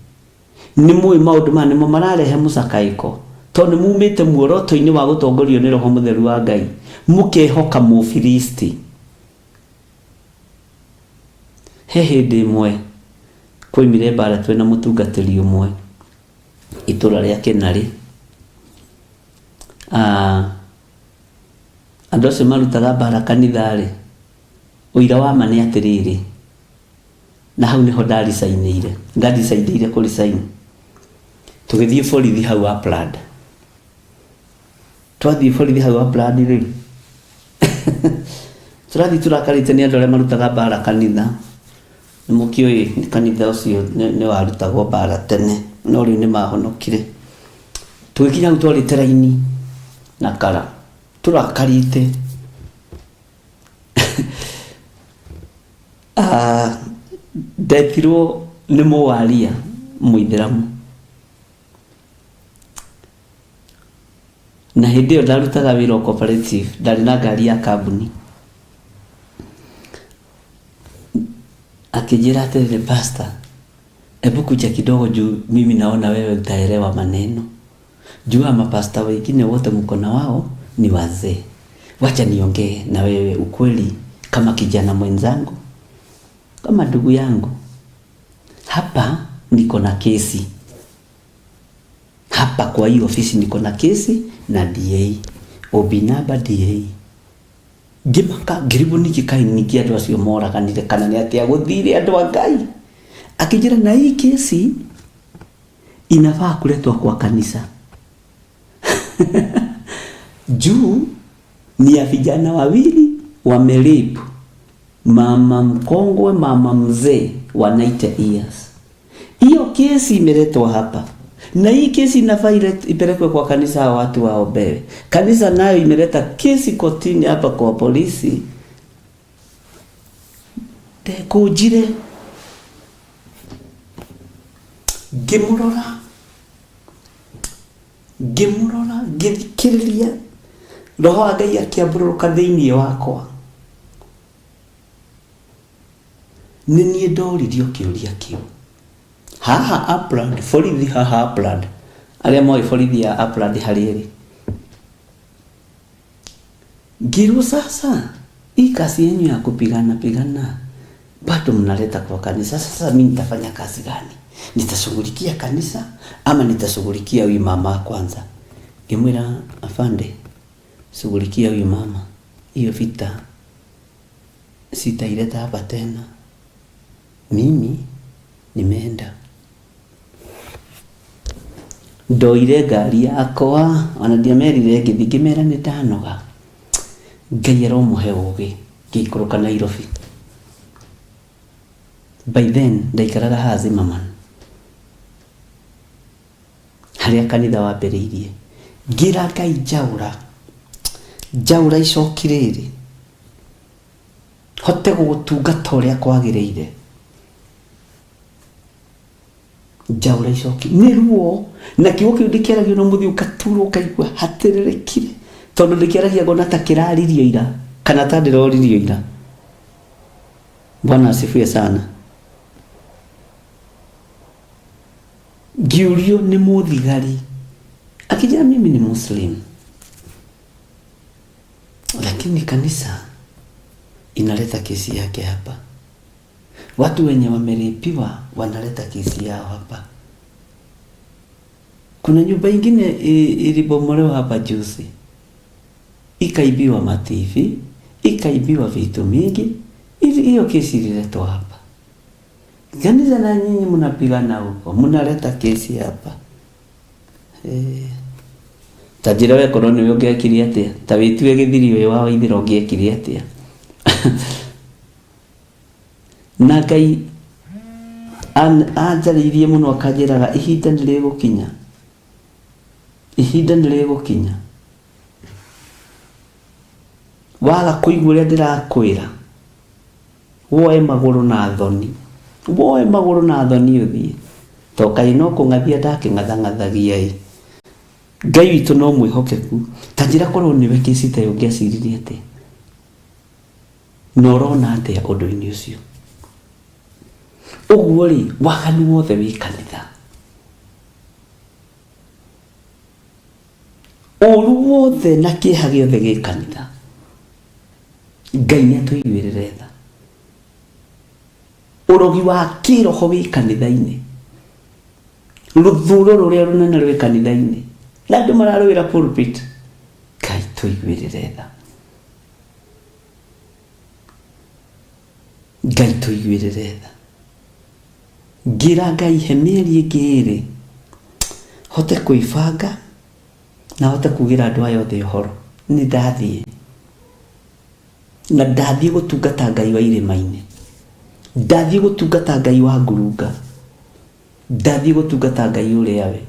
Nĩ mũĩ maũndũ maya nĩmo mararehe mũcakaĩko tondũ nĩ mumĩte muoroto-inĩ wa gũtongorio nĩ Roho Mũtheru wa Ngai mũkehoka Mũfilisti. He hĩndĩ ĩmwe kwoimire mbara twĩna mũtungatĩri ũmwe itũra rĩa Kĩnarĩ. Andũ acio marutaga mbara kanitha-rĩ, ũira wa ma nĩ atĩrĩrĩ, na hau nĩho ndaricainĩire kũricaini. Tũgĩthiĩ borithi hau Upland. Twathiĩ borithi hau Upland rĩ tũrathiĩ tũrakarĩte nĩ andũ arĩa marutaga mbara kanitha. Nĩ mũkĩũĩ kanitha ũcio nĩ warutagwo mbara tene no rĩu nĩ mahonokire. Tũgĩkinya hau twarĩte raini na kara tũrakarĩte. Ndetirwo nĩ mũwaria mũithĩramu na hĩndĩ ĩyo ndarutaga wĩra o cooperative, ndarĩ na ngari ya kambuni. Akijira atĩrĩrĩ, pastor, hebu kuja kidogo juu mimi naona wewe utaelewa maneno. Jua mapasta wengine wote mko na wao ni wazee. Wacha niongee na wewe ukweli kama kijana mwenzangu, kama ndugu yangu. Hapa niko na kesi. Hapa kwa hii ofisi niko na kesi na DA. Obinaba DA. Gimaka ngiribu nikikainikia andũ acio moraganire kana nĩ atĩa gũthire andũ a Ngai. Akijira na hii kesi inafaa kuletwa kwa kanisa. Juu ni ya vijana wawili wamerape mama mkongwe, mama mzee wa 90 years. Hiyo kesi imeletwa hapa. Na hii kesi inafaa ipelekwe kwa kanisa, watu waombewe. Kanisa nayo imeleta kesi kotini hapa kwa polisi. Kujire gemurora githikiriria Roho wa Ngai akiamburuka thĩinĩ wakwa. Nĩ niĩ ndoririo kĩũria kĩu. Haha Upland, borithi haha Upland. Arĩa moĩ borithi ya Upland harĩ. Ngirũ sasa, hii kazi yenu ya kupigana bado mnaleta kwa kanisa. Sasa mimi nitafanya kazi gani? Nitashughulikia kanisa ama nitashughulikia huyu mama kwanza? Gemwira, afande, shughulikia huyu mama. Hiyo vita sitaileta hapa tena. Mimi nimeenda. ndoire ngari yakwa ona ndiamerire ngithingimera nĩ ndanoga Ngai aromuhe ũgĩ ngĩikũrũka Nairobi. By then ndaikaraga haha Zimmerman harĩa kanitha wambĩrĩirie ngira Ngai njaũra icoki rĩrĩ hote gũgũtungata ũrĩa kwagĩrĩire. Njaũra icoki nĩ ruo na kiugo kĩu ndĩkĩaragio na mũthĩ ũkaturwo ũkaigua hatĩrĩrĩkire tondũ ndĩkĩaragia ngona ta kĩraririo ira kana ta ndĩroririo ira. Bwana asifiwe sana. Giulio ni mũthigari akijua mimi ni Muslim, lakini kanisa inaleta kesi yake hapa. Watu wenye wameripiwa wanaleta kesi yao hapa. Kuna nyumba ingine ilibomolewa hapa juzi, ikaibiwa mativi, ikaibiwa vitu mingi, hiyo kesi ililetwa hapa. Kanisa na nyinyi mnapigana huko, mnaleta kesi hapa. Tajira we koroni we ũngĩakirie atĩa? Ta wĩtue gĩthiri we wa ithira ũngĩakirie atĩa? Na Ngai anjarĩirie mũno akanjĩraga ihinda nĩrĩgũkinya. Ihinda nĩrĩgũkinya. Waga kũigua ũrĩa ndĩrakwĩra, woe magũrũ na thoni. Woe magũrũ na thoni ũthiĩ. To Ngai no kũng'athia ndakĩng'athang'athagia. Ngai witũ no mwĩhokeku. Ta njĩra korwo nĩwe kĩci ta ũngĩaciririe atĩa. Na ũrona atĩa ũndũ-inĩ ũcio. Ũguo rĩ, waganu wothe wĩ kanitha. Ũru wothe na kĩeha gĩothe gĩ kanitha. Ngai nĩatũiguĩrĩre tha. Ũrogi wa kĩroho wĩ kanitha-inĩ. Rũthũũro rũrĩa rũnene rwĩ kanitha-inĩ. Na andũ mararũĩra pulpit. Ngai tũiguĩrĩre tha. Ngai tũiguĩrĩre tha. Ngira Ngai he mĩeri ĩngĩ ĩrĩ hote kwĩbanga na hote kugĩra andũ aya othe ũhoro. Nĩ ndathiĩ na ndathiĩ gũtungata Ngai wa irĩma-inĩ, ndathiĩ gũtungata Ngai wa ngurunga, ndathiĩ gũtungata Ngai ũrĩa we.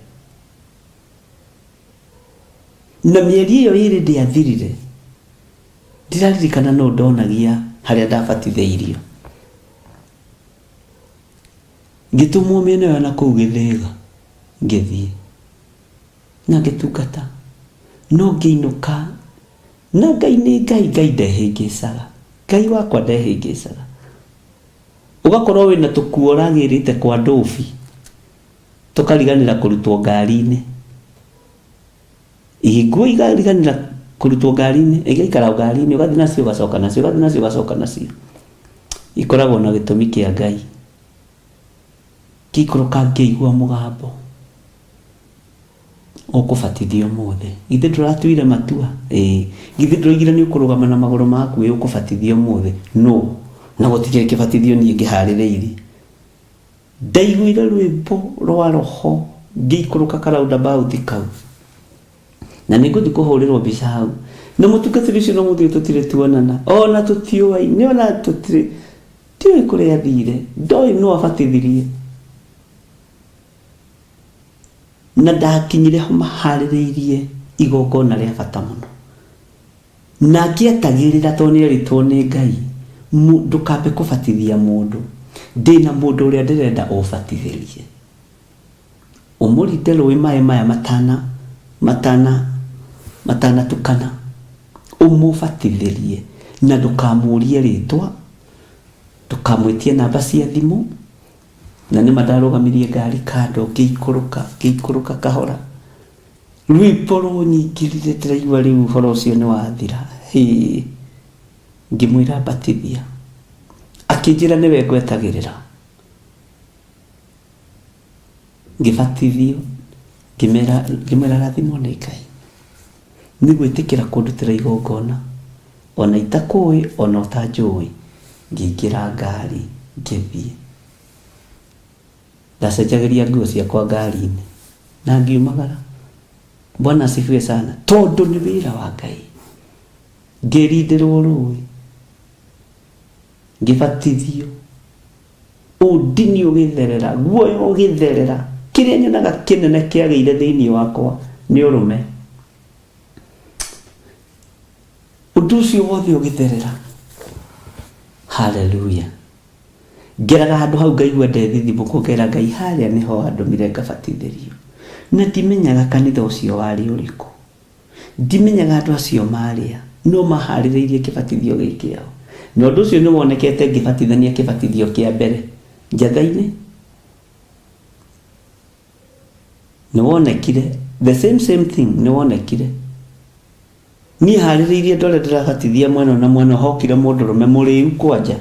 Na mĩeri ĩyo ĩrĩ ndĩathirire, ndĩraririkana no ndonagia harĩa ndabatithĩirio. Ngĩtũmwo mĩena ĩyo na kũu Gĩthĩga ngĩthiĩ na ngĩtungata, no ngĩinũka na Ngai nĩ Ngai, Ngai ndehĩngĩcaga, Ngai wakwa ndehĩngĩcaga. Ũgakorwo wĩna tũkuo ũragĩrĩte kwa ndobi, tũkariganĩra kũrutwo ngari-inĩ. Ihinguo igariganĩra kũrutwo ngari-inĩ, igaikara ngari-inĩ, ũgathiĩ nacio ũgacoka nacio, ũgathiĩ nacio ũgacoka nacio. Ikoragwo na gĩtũmi kĩa Ngai. Ngĩikũrũka ngĩigua mũgambo, ũkũbatithio ũmũthĩ. Githĩ ndũratuire matua? Githĩ ndũraugire nĩ ũkũrũgama na magũrũ maku ũkũbatithio ũmũthĩ? No, na gũtirĩ kĩbatithio niĩ ngĩharĩrĩirie. Ndaiguire rwĩmbo rwa roho, ngĩikũrũka ka roundabout kau. Na nĩngũthiĩ kũhũrĩrwo mbica hau. Na mũtungatĩri ũcio no mũthĩ tũtirĩ tuonana. Ona tũtiũĩ, ona tũtirĩ. Ndiũĩ kũrĩa athire, ndoĩ no abatithirie. Na ndakinyire ho maharĩrĩirie igongona rĩa bata mũno. Na ngĩetagĩrĩra tondũ nĩeritwo nĩ Ngai, ndũkambe kũbatithia mũndũ. Ndĩna mũndũ ũrĩa ndĩrenda ũbatithĩrie. Ũmũrinde rũĩ maĩ maya matanatukana. Ũmũbatithĩrie na ndũkamũrie rĩtwa, ndũkamwĩtie namba cia thimũ. Na nĩ mandarũgamirie ngari kando, ngĩikũrũka kahora. Rwĩmbo rũnyingĩrire ndĩraigua rĩu ũhoro ũcio nĩ wathira. Ngĩmwĩra batithia. Akĩnjĩra nĩwe ngwetagĩrĩra. Ngĩbatithio, ngĩmwĩra rathimwo nĩ Ngai. Nĩ gwĩtĩkĩra kũndutĩra igongona, ona itakũĩ, ona ũtanjũĩ. Ngĩingĩra ngari, ngĩthiĩ. Ndacenjagĩria nguo ciakwa ngari-inĩ. na ngiumagara. Bwana asifiwe sana. Tondu ni wira wa Ngai. Ngirindirwo rũĩ, ngibatithio, ũndini ũgĩtherera, guoyo ũgĩtherera, kĩrĩa nyonaga kĩnene kĩagĩire thĩinĩ wakwa nĩ ũrũme. Ũndũ ũcio wothe ũgĩtherera. Haleluya. Ngeraga handũ hau ngaigua ndethithimũkũ, ngera Ngai harĩa nĩho andũmire ngabatithĩrio. Na ndimenyaga kanitha ũcio warĩ ũrĩkũ, ndimenyaga andũ acio marĩa, no maharĩrĩirie kĩbatithio gĩkĩao. Na ũndũ ũcio nĩ wonekete ngĩbatithania kĩbatithio kĩa mbere Njatha-inĩ. Nĩ wonekire the same thing, nĩ wonekire. Niĩ harĩrĩirie ndore ndĩrabatithia mwena na mwena, hokire mũndũrũme mũrĩu kwanja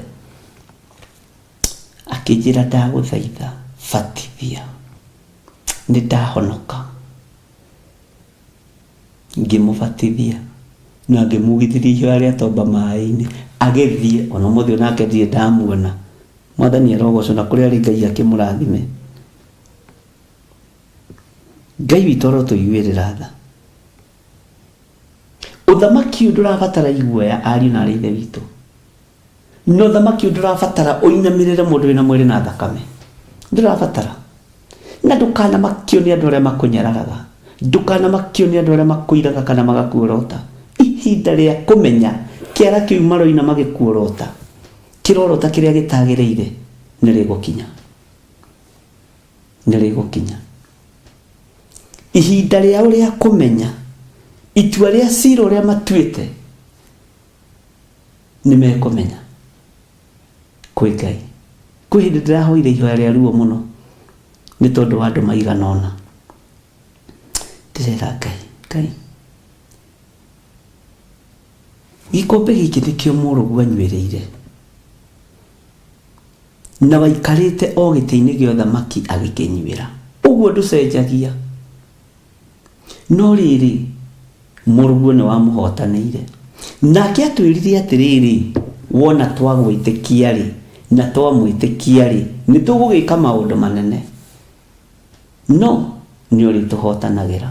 akĩnjĩra ndagũthaitha batithia, nĩ ndahonoka. Ngĩmũbatithia na ngĩmugithĩria ihũa rĩa tomba maĩ-inĩ, agĩthiĩ. Ona mũthĩ onake ndirĩ ndamuona. Mwathani arogocwo na kũrĩa arĩ Ngai akĩmũrathime. Ngai witũ arotũiguĩrĩra tha. Ũthamaki ũyũ ndũrabatara iguoya, ariũ na aarĩ a Ithe witũ. No ũthamaki ũyũ ndũrabatara ũinamĩrĩre mũndũ wĩna mwĩrĩ na thakame. Ndũrabatara. Na ndũkanamakio nĩ andũ arĩa makũnyararaga, ndũkanamakio nĩ andũ arĩa makũiraga kana magakuorota. Ihinda rĩa kũmenya kĩara kĩu maroina magĩkuorota, kĩrorota kĩrĩa gĩtagĩrĩire nĩ rĩgũkinya. Nĩ rĩgũkinya. Ihinda rĩao rĩa kũmenya itua rĩa cira ũrĩa matuĩte nĩ mekũmenya kwĩ Ngai. Kwĩ hĩndĩ ndĩrahoire ihoya rĩa ruo mũno nĩ tondũ wa andũ maigana ũna. Ndĩrera Ngai, gĩkombe gĩkĩ nĩkĩo mũrũguo anyuĩrĩire, na waikarĩte o gĩtĩ-inĩ gĩa ũthamaki agĩkĩnyuĩra. Ũguo ndũcenjagia. No rĩrĩ, mũrũguo nĩ wamũhotanĩire. Nake atwĩrire atĩrĩrĩ, wona twagwĩtĩkia-rĩ na twamwĩtĩkia-rĩ, nĩ tũgũgĩka maũndũ manene. No nĩ ũrĩtũhotanagĩra.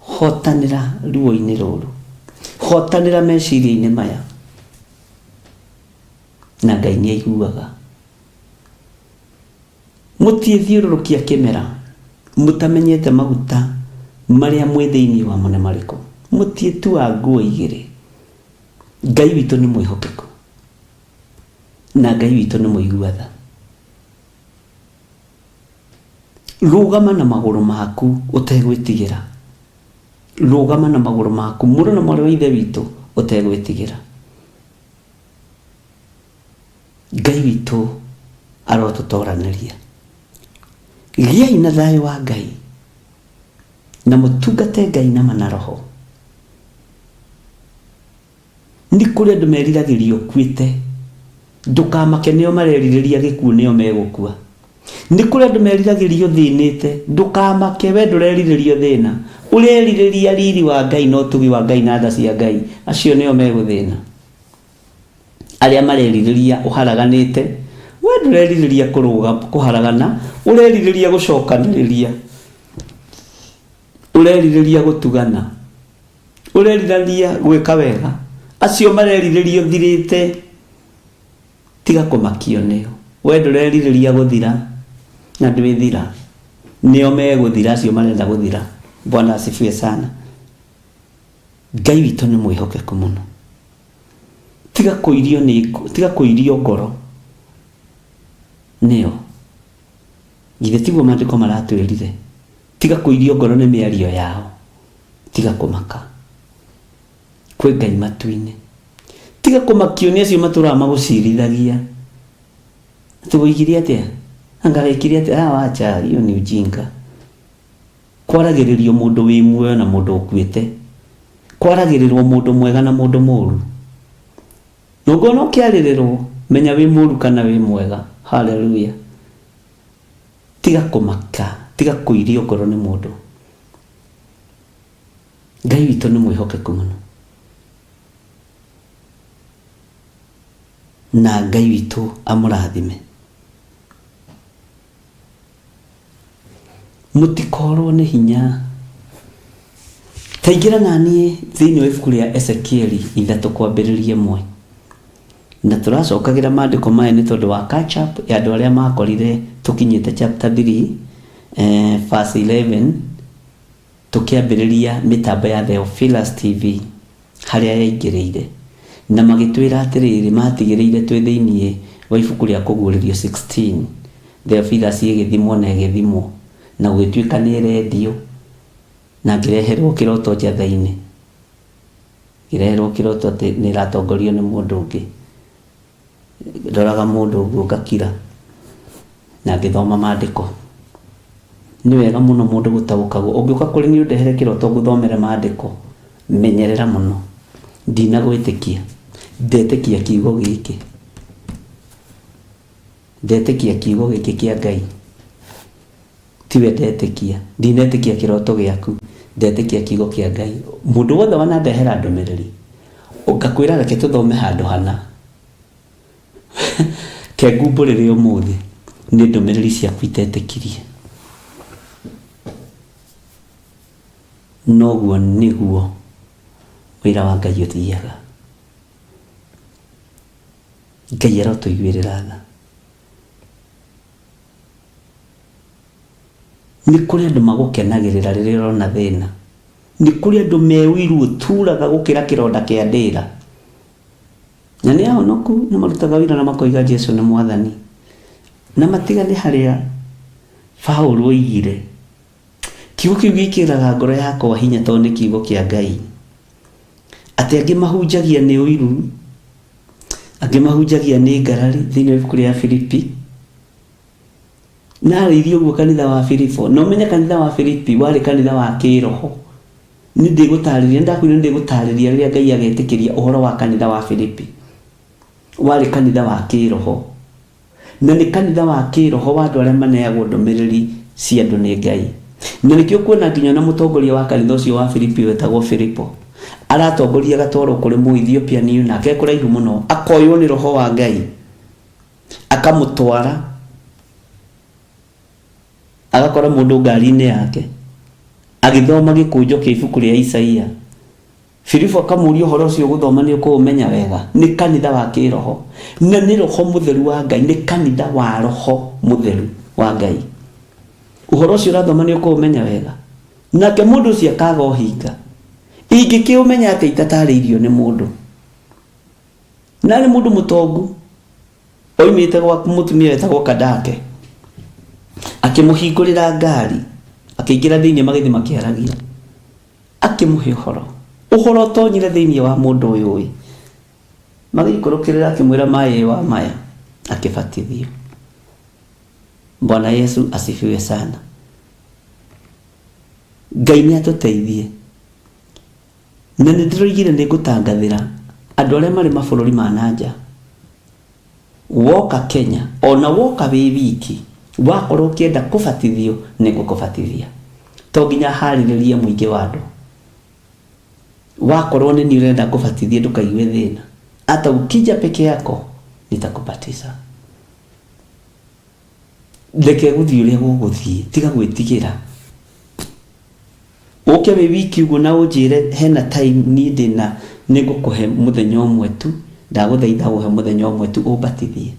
Hotanĩra ruo-inĩ rũrũ, hotanĩra meciria-inĩ maya, na Ngai nĩ aiguaga. Mũtiĩthiũrũrũkia kĩmera mũtamenyete maguta marĩa mwĩ thĩinĩ wamo nĩ marĩkũ. Mũtiĩtua nguo igĩrĩ. Ngai witũ nĩ mwĩhokeku na Ngai witũ nĩ mũigua tha. Rũgama na magũrũ maku ũtegwĩtigĩra. Rũgama na magũrũ maku, mũrũ na mwarĩ wa Ithe witũ, ũtegwĩtigĩra. Ngai witũ arotũtoranĩria. Gĩai na thayũ wa Ngai na mũtungate Ngai na ma na roho. Nĩ kũrĩ andũ meriragĩria ũkuĩte, ndũkamake nĩo marerirĩria gĩkuũ nĩo megũkua. Nĩ kũrĩ andũ meriragĩria ũthĩnĩte, ndũkamake, we ndũrerirĩria thĩna, ũrerirĩria riri wa Ngai na ũtugi wa Ngai na tha cia Ngai, acio nĩo megũthĩna. Arĩa marerirĩria ũharaganĩte, we ndũrerirĩria kũharagana, ũrerirĩria gũcokanĩrĩria, ũrerirĩria gũtugana, ũrerirĩria gwĩka wega. Acio marerirĩria ũthirĩte, tiga kũmakio nĩo. We ndũrerirĩria gũthira na ndwĩthira, nĩo megũthira acio marenda gũthira. Bwana asifiwe sana. Ngai witũ nĩ mwĩhokeku mũno. Tiga kũirio ngoro nĩo. Githĩ tiguo maandĩko maratwĩrire? Tiga kũirio ngoro nĩ mĩario yao, tiga kũmaka. Kwĩ Ngai matu-inĩ. Tiga kũmakio nĩ acio matũraga magũcirithagia. Tũgũigire atĩa? Angagĩkire atĩa? Wacha, hiyo ni ujinga. Kwaragĩrĩrio mũndũ wĩ muoyo na mũndũ ũkuĩte. Kwaragĩrĩrwo mũndũ mwega na mũndũ mũũru. Nũngona ũkĩarĩrĩrwo, menya wĩ mũũru kana wĩ mwega. Haleluya. Tiga kũmaka, tiga kũirio ngoro nĩ mũndũ. Ngai witũ nĩ mwĩhokeku mũno. Na Ngai witũ amũrathime. mutikorwo nĩ hinya. Taingĩra naniĩ thĩinĩ wa ibuku rĩa Ezekieli 3:1 na tũracokagĩra maandĩko maya nĩ tondũ wa catch up ya andũ arĩa makorire tũkinyĩte chapter 3 verse 11 tũkĩambĩrĩria mĩtambo ya Theophilus TV harĩa yaingĩrĩire na magĩtwĩra atĩrĩrĩ matigĩrĩire twĩ thĩinĩ wa ibuku rĩa kũguũrĩrio 16 Theophilus ĩgĩthimwo na ĩgĩthimwo na gũgĩtuĩka nĩ redio na ngĩreherwo kĩroto njatha-inĩ, ngĩreherwo kĩroto atĩ nĩ ĩratongorio nĩ mũndũ ũngĩ. Ndoraga mũndũ ũguo ngakira na ngĩthoma maandĩko. Nĩ wega mũno mũndũ gũtaũkagwo. Ũngĩũka kũrĩ niĩ ũndehere kĩroto ngũthomere maandĩko, menyerera mũno. Ndinagwĩtĩkia, ndetĩkia kiugo gĩkĩ, ndetĩkia kiugo gĩkĩ kĩa Ngai. Tiwe ndetĩkia, ndinetĩkia kĩroto gĩaku, ndetĩkia kiugo kĩa Ngai. Mũndũ wothe wanandehera ndũmĩrĩri ngakwĩra reke tũthome handũ hana kengumbũrĩre ũmũthĩ nĩ ndũmĩrĩri ciaku itetĩkirie. Noguo nĩguo wĩra wa Ngai ũthiaga. Ngai arotũiguĩrĩra tha. Nĩ kũrĩ andũ magũkenagĩrĩra rĩrĩa ũrona thĩna. Nĩ kũrĩ andũ mewĩirwo turaga gũkĩra kĩronda kĩa ndĩra. Na nĩ ahonoku nĩ marutaga wĩra na makoiga Jesũ nĩ Mwathani. Na matigane harĩa Paũlũ oigire. Kiugo kĩu gĩkĩraga ngoro yakwa hinya tondũ nĩ kiugo kĩa Ngai. Atĩ angĩ mahunjagia nĩ ũiru, angĩ mahunjagia nĩ ngarari thĩinĩ wa ibuku rĩa Filipi. Na arĩithio guo kanitha wa Filipo. No menya kanitha wa Filipi warĩ kanitha wa kĩroho. Nĩ ndĩgũtarĩria, ndakwĩra ndĩgũtarĩria rĩrĩa Ngai agetĩkĩria ũhoro wa kanitha wa Filipi. Warĩ kanitha wa kĩroho. Na nĩ kanitha wa kĩroho wa andũ arĩa maneagwo ndũmĩrĩri cia andũ nĩ Ngai. Na nĩkĩo kuona nginya na mũtongoria wa kanitha ũcio wa Filipi wetagwo Filipo aratongoria gatwarwo kũrĩ Mũethiopiani nake kũraihu mũno, akoywo nĩ roho wa Ngai akamũtwara agakora mũndũ ngari-inĩ yake agĩthoma gĩkũnjo kĩa ibuku rĩa Isaia. Filipo akamũria ũhoro ũcio gũthoma nĩ ũkũũmenya wega. Nĩ kanitha wa kĩroho na nĩ roho mũtheru wa Ngai, nĩ kanitha wa roho mũtheru wa Ngai. Ũhoro ũcio ũrathoma nĩ ũkũũmenya wega. Nake mũndũ ũcio akaga ũhinga. Ingĩkĩũmenya atĩ itatarĩirio nĩ mũndũ. Na nĩ mũndũ mũtongu oimĩte gwa mũtumia wetagwo Kadake. Akĩmũhingũrĩra ngari, akĩingĩra thĩinĩ magĩthiĩ makĩaragia, akĩmũhe ũhoro ũtonyire thĩinĩ wa mũndũ ũyũ. Magĩikũrũkĩrĩra akĩmwĩra maĩ wa maya, akĩbatithio. Bwana Yesu asifiwe sana. Ngai nĩ atũteithie. Na nĩ ndĩroigire nĩ ngũtangathĩra andũ arĩa marĩ mabũrũri ma nanja. Woka Kenya, ona woka wĩ wiki, wakorwo ũkĩenda kũbatithio nĩ ngũkũbatithia. To nginya harĩrĩrie mũingĩ wa andũ. Wakorwo nĩ niĩ ũrenda kũbatithia ndũkaigue thĩna. Hata ukija peke yako nitakubatiza. Reke gũthiĩ ũrĩa gũgũthiĩ, tiga gwĩtigĩra. Ũke wĩ wiki ũguo na ũnjĩre hena time niĩ ndĩna nĩ ngũkũhe mũthenya ũmwe tu, ndagũthaitha ũhe mũthenya ũmwe tu ũbatithie.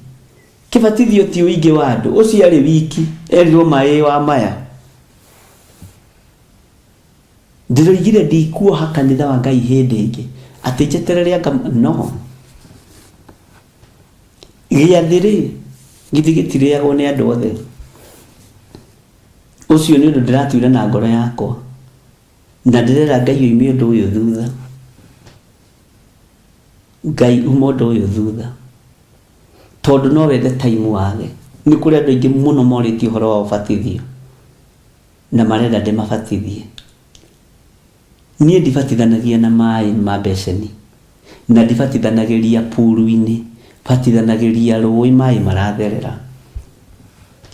Kĩbatithio ti ũingĩ wa andũ. Ũcio arĩ wiki erirwo maĩ wa maya. Ndĩroigire ndikuoha kanitha wa Ngai hĩndĩ ĩngĩ atĩ njeterere anga no. Gĩathĩ-rĩ githĩ gĩtirĩagwo nĩ andũ othe. Ũcio nĩ ũndũ ndĩratuire na ngoro yakwa na ndĩrera Ngai oime ũndũ ũyũ thutha. Ngai uma ũndũ ũyũ thutha tondũ no wethe time wage. Nĩ kũrĩ andũ aingĩ mũno morĩtie ũhoro wa ũbatithio na marenda ndĩmabatithie. Niĩ ndibatithanagia na maĩ ma beceni na ndibatithanagĩria puru-inĩ, batithanagĩria rũĩ maĩ maratherera.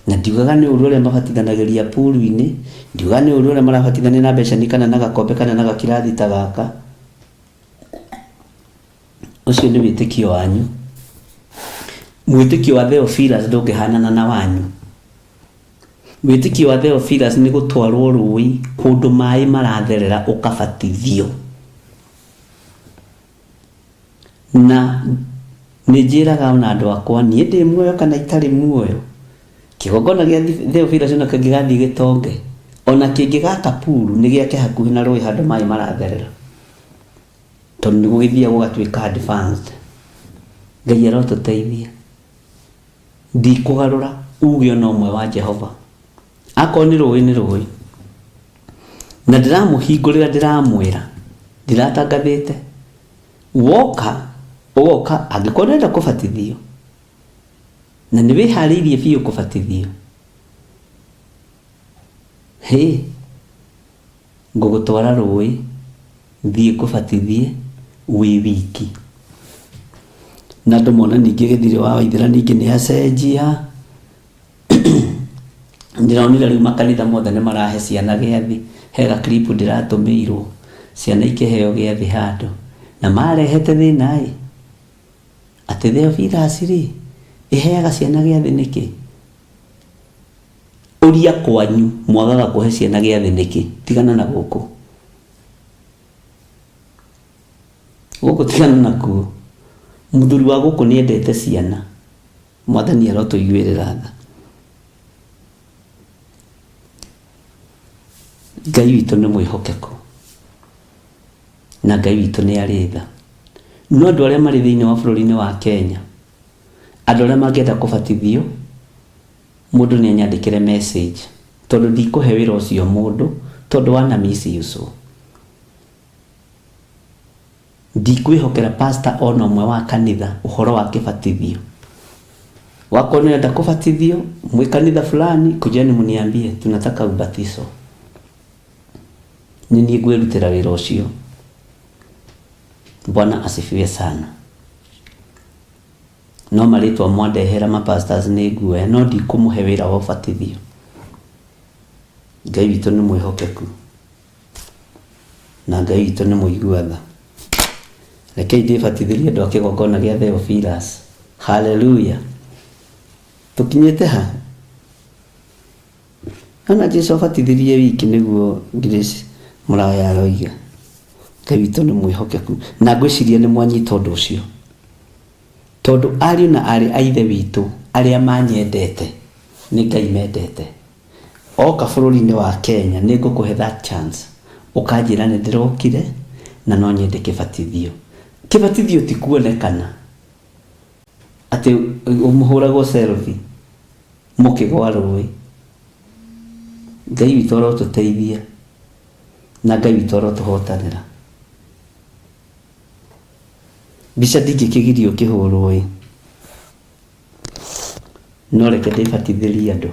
Na ndiugaga nĩ ũru ũrĩa mabatithanagĩria puru-inĩ, ndiugaga nĩ ũru ũrĩa marabatithania na beceni kana na gakombe kana na gakirathi ta gaka. Ũcio nĩ wĩtĩkio wanyu. Mwĩtĩkio wa Theophilus ndũngĩhanana na wanyu. wĩtĩkio wa Theophilus nĩ gũtwarwo rũĩ kũndũ maĩ maratherera ũkabatithio. Na nĩnjĩraga ona andũ akwa niĩ ndĩ muoyo kana itarĩ muoyo, kĩgongona gĩa Theophilus ona kĩngĩgathiĩ gĩtonge, ona kĩngĩgaka puru nĩ gĩake hakuhĩ na rũĩ handũ maĩ maratherera, tondũ nĩ gũgĩthiaga gũgatuĩka advanced. Ngai arotũteithia, ndikũgarũra uge ona ũmwe wa Jehova. Akorwo nĩ rũĩ nĩ rũĩ, na ndĩramũhingũrĩra, ndĩramwĩra, ndiratangathĩte, woka ũgoka angĩkorwo nenda kũbatithio na nĩ wĩharĩirie biũ kũbatithio, ngũgũtwara rũĩ, thiĩ kũbatithie wĩ wiki. Na andũ mona ningĩ gĩthirĩ wa Waithĩra ningĩ nĩ acenjia. Ndĩronire rĩu makanitha mothe nĩ marahe ciana gĩathĩ. Hega clip ndĩratũmĩirwo, ciana ikĩheo gĩathĩ handũ, na marehete thĩna atĩ Theophilus ĩheaga ciana gĩathĩ nĩkĩ? Ũria kwanyu mwagaga kũhe ciana gĩathĩ nĩkĩ? Tigana na gũkũ tigana nakuo. Mũthuri wa gũkũ nĩendete ciana, Mwathani arotũiguĩrĩra tha. Ngai witũ nĩ mwĩhokeku na Ngai witũ nĩ arĩ tha. No andũ arĩa marĩ thĩinĩ wa bũrũri-inĩ wa Kenya, andũ arĩa mangĩenda kũbatithio, mũndũ nĩ anyandĩkĩre message, tondũ ndikũhe wĩra ũcio mũndũ, tondũ wana misuse. Ndikwĩhokera pastor ona ũmwe wa kanitha ũhoro wa kĩbatithio. Wako nĩenda kũbatithio mwĩ kanitha fulani, kujeni mniambie tunataka ubatizo. Nini ngwĩrutĩra wĩra ũcio. Bwana asifiwe sana. No marĩtwa mwandehera mapastors nĩ nguoya, no ndikũmũhe wĩra wa ũbatithio. Ngai witũ nĩ mwĩhokeku na Ngai witũ nĩ mũigua tha. Rekei ndĩbatithĩrie andũ a kĩgongona gĩa Theophilus. Hallelujah. Tũkinyĩte ha? Ona Jesũ abatithirie wiki nĩguo Grace Mũraya aroiga. Ngai witũ nĩ mwĩhokeku na ngwĩciria nĩ mwanyita ũndũ ũcio, tondũ ariũ na arĩ a ithe witũ arĩa manyendete nĩ Ngai mendete. Oka bũrũri-inĩ wa Kenya nĩ ngũkũhe that chance, ũkanjĩra nĩ ndĩrokire na no nyende kĩbatithio. Kĩbatithio ti kuonekana atĩ ũmũhũragwo selfie mũkĩgwa rũĩ. Ngai witũ arotũteithia na Ngai witũ arotũhotanĩra. Mbica ndingĩkĩgirio kĩhũrwo no reke ndĩbatithĩrie andũ.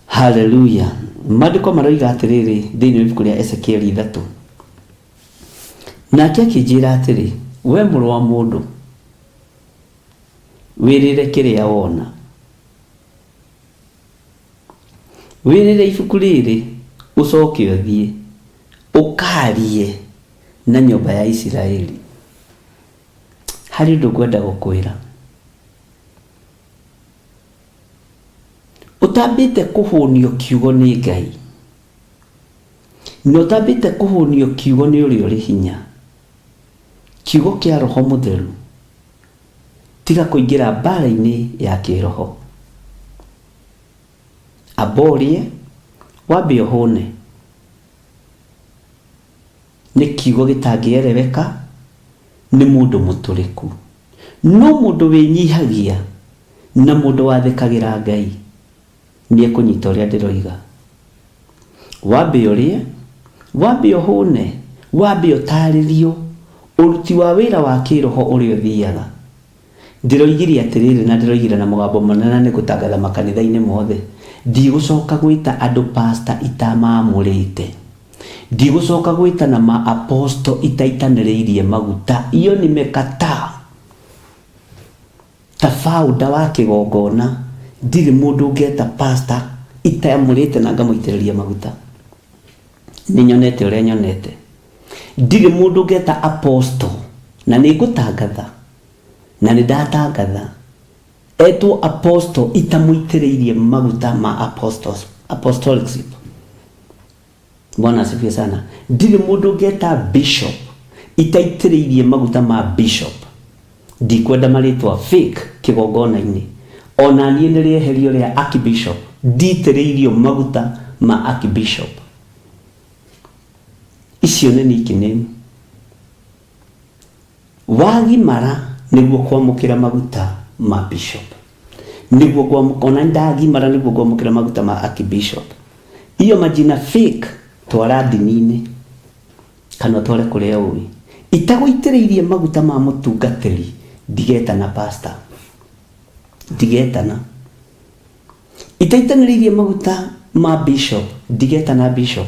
Hallelujah. Maandĩko maroiga atĩrĩrĩ thĩinĩ wa ibuku rĩa Ezekieli 3, nake akĩnjĩra atĩrĩ, we mũrũ wa mũndũ, wĩrĩre kĩrĩa wona, wĩrĩre ibuku rĩrĩ, ũcoke ũthiĩ ũkarie na nyũmba ya Isiraeli. Harĩ ũndũ ngwenda gũkwĩra, ũtambĩte kũhũnio kiugo nĩ Ngai, na ũtambĩte kũhũnio kiugo nĩ ũrĩa ũrĩ hinya, kiugo kĩa Roho Mũtheru. Tiga kũingĩra mbara-inĩ ya kĩroho. Aborie wambe ũhũne. Nĩ kiugo gĩtangĩereweka nĩ mũndũ mũtũrĩku, no mũndũ wĩnyihagia na mũndũ wathĩkagĩra Ngai nĩ ekũnyita ũrĩa ndĩroiga. Wambe ũrĩe, wambe ũhũne, wambe ũtarĩrio ũruti wa wĩra wa kĩroho ũrĩa ũthiaga. Ndĩroigire atĩrĩrĩ na ndĩroigire na mũgambo mũnene nĩ gũtangatha makanitha-inĩ mothe, ndigũcoka gwĩta andũ pastor itamamũrĩte, ndigũcoka gwĩta na ma-apostle itaitanĩrĩirie maguta. Iyo nimekataa. Ta founder wa kĩgongona ndirĩ mũndũ ũngĩeta pastor itamũrĩte na ngamũitĩrĩria maguta. Nĩ nyonete ũrĩa nyonete. Ndirĩ mũndũ ũngĩeta apostle, na nĩ ngũtangatha na nĩ ndatangatha etwo apostle itamuitĩrĩirie maguta ma apostolship. Bwana asifiwe sana. Ndire mũndũ ngeta bishop itaitĩrĩirie maguta ma bishop. Ndikwenda marĩtwa fake kĩgongona-inĩ. Ona niĩ nĩ rĩeherio rĩa archbishop nditĩrĩirio maguta ma archbishop. Icio nĩ nickname. Wagimara nĩguo kwamũkĩra maguta ma bishop. Nĩguo kwamũkona ndagimara nĩguo kwamũkĩra maguta ma archbishop. Iyo majina fake twara ndini-inĩ kana tware kũrĩa ũĩ. Itagũitĩrĩirie maguta ma mũtungatĩri ndigetana pastor. Ndigetana. Itaitanĩrĩirie maguta ma bishop ndigetana bishop.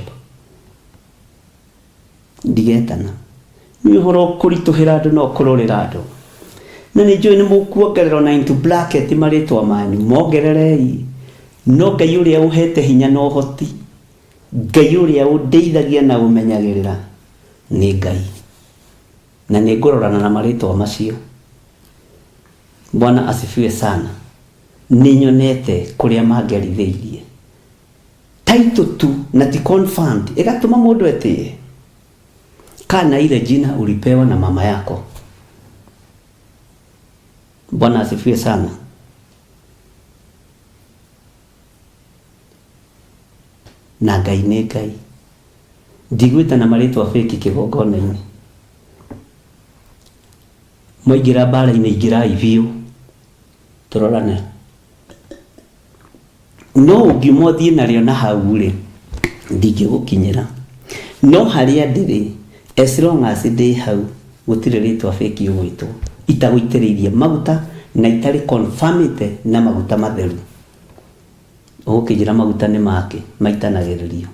Ndigetana. Nĩ ũhoro kũritũhĩra andũ no kũrorera andũ. Na nĩ njũĩ nĩ mũkuongerera na into bracket marĩtwa manyu mongererei. No Ngai ũrĩa ũhete hinya na ũhoti, Ngai ũrĩa ũndeithagia na ũmenyagĩrĩra nĩ Ngai. Na nĩ ngũrorana na marĩtwa macio. Bwana asifiwe sana. Nĩ nyonete kũrĩa mangerithĩirie. Title tu na ti confirmed ĩgatũma mũndũ etĩye. Kana ile jina ulipewa na mama yako. Bwana asifiwe sana. Na Ngai nĩ Ngai. Ndigwĩta na marĩtwa fake kĩgongona-inĩ. Mwaingĩra mbara-inĩ ingĩrai biũ. Tũrorane. No ũngĩmothiĩ narĩo na hau rĩ ndingĩgũkinyĩra. No harĩa ndĩrĩ as long as ndĩ hau gũtirĩ rĩtwa fake ũgwĩtwo. Itagũitĩrĩirie maguta na itarĩ confirmĩte na maguta matheru. Ũgũkĩnjĩra maguta nĩ make maitanagĩrĩrio.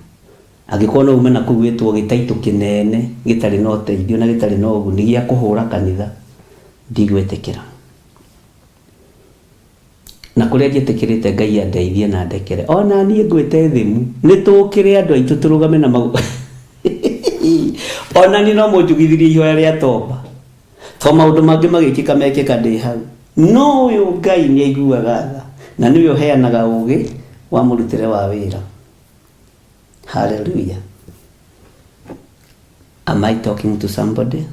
Angĩkorwo no ume na kũu wĩtwo gĩtaitũ kĩnene gĩtarĩ na ũteithio na gĩtarĩ na ũguni gĩa kũhũra kanitha ndigwĩtĩkĩra. Na kũrĩa ndiĩtĩkĩrĩte Ngai andeithie na ndekere. Ona niĩ ngwĩte thĩmu nĩ tũkĩrĩ andũ aitũ tũrũgame na maguta. Ona niĩ no mũnjugithirie ihoya rĩa tomba. To maũndũ mangĩ magĩkĩka mekĩka ndĩ hau. No ũyũ Ngai nĩ aiguaga tha na nĩwe ũheanaga ũgĩ wa mũrutĩre wa wĩra. Hallelujah. Am I talking to somebody?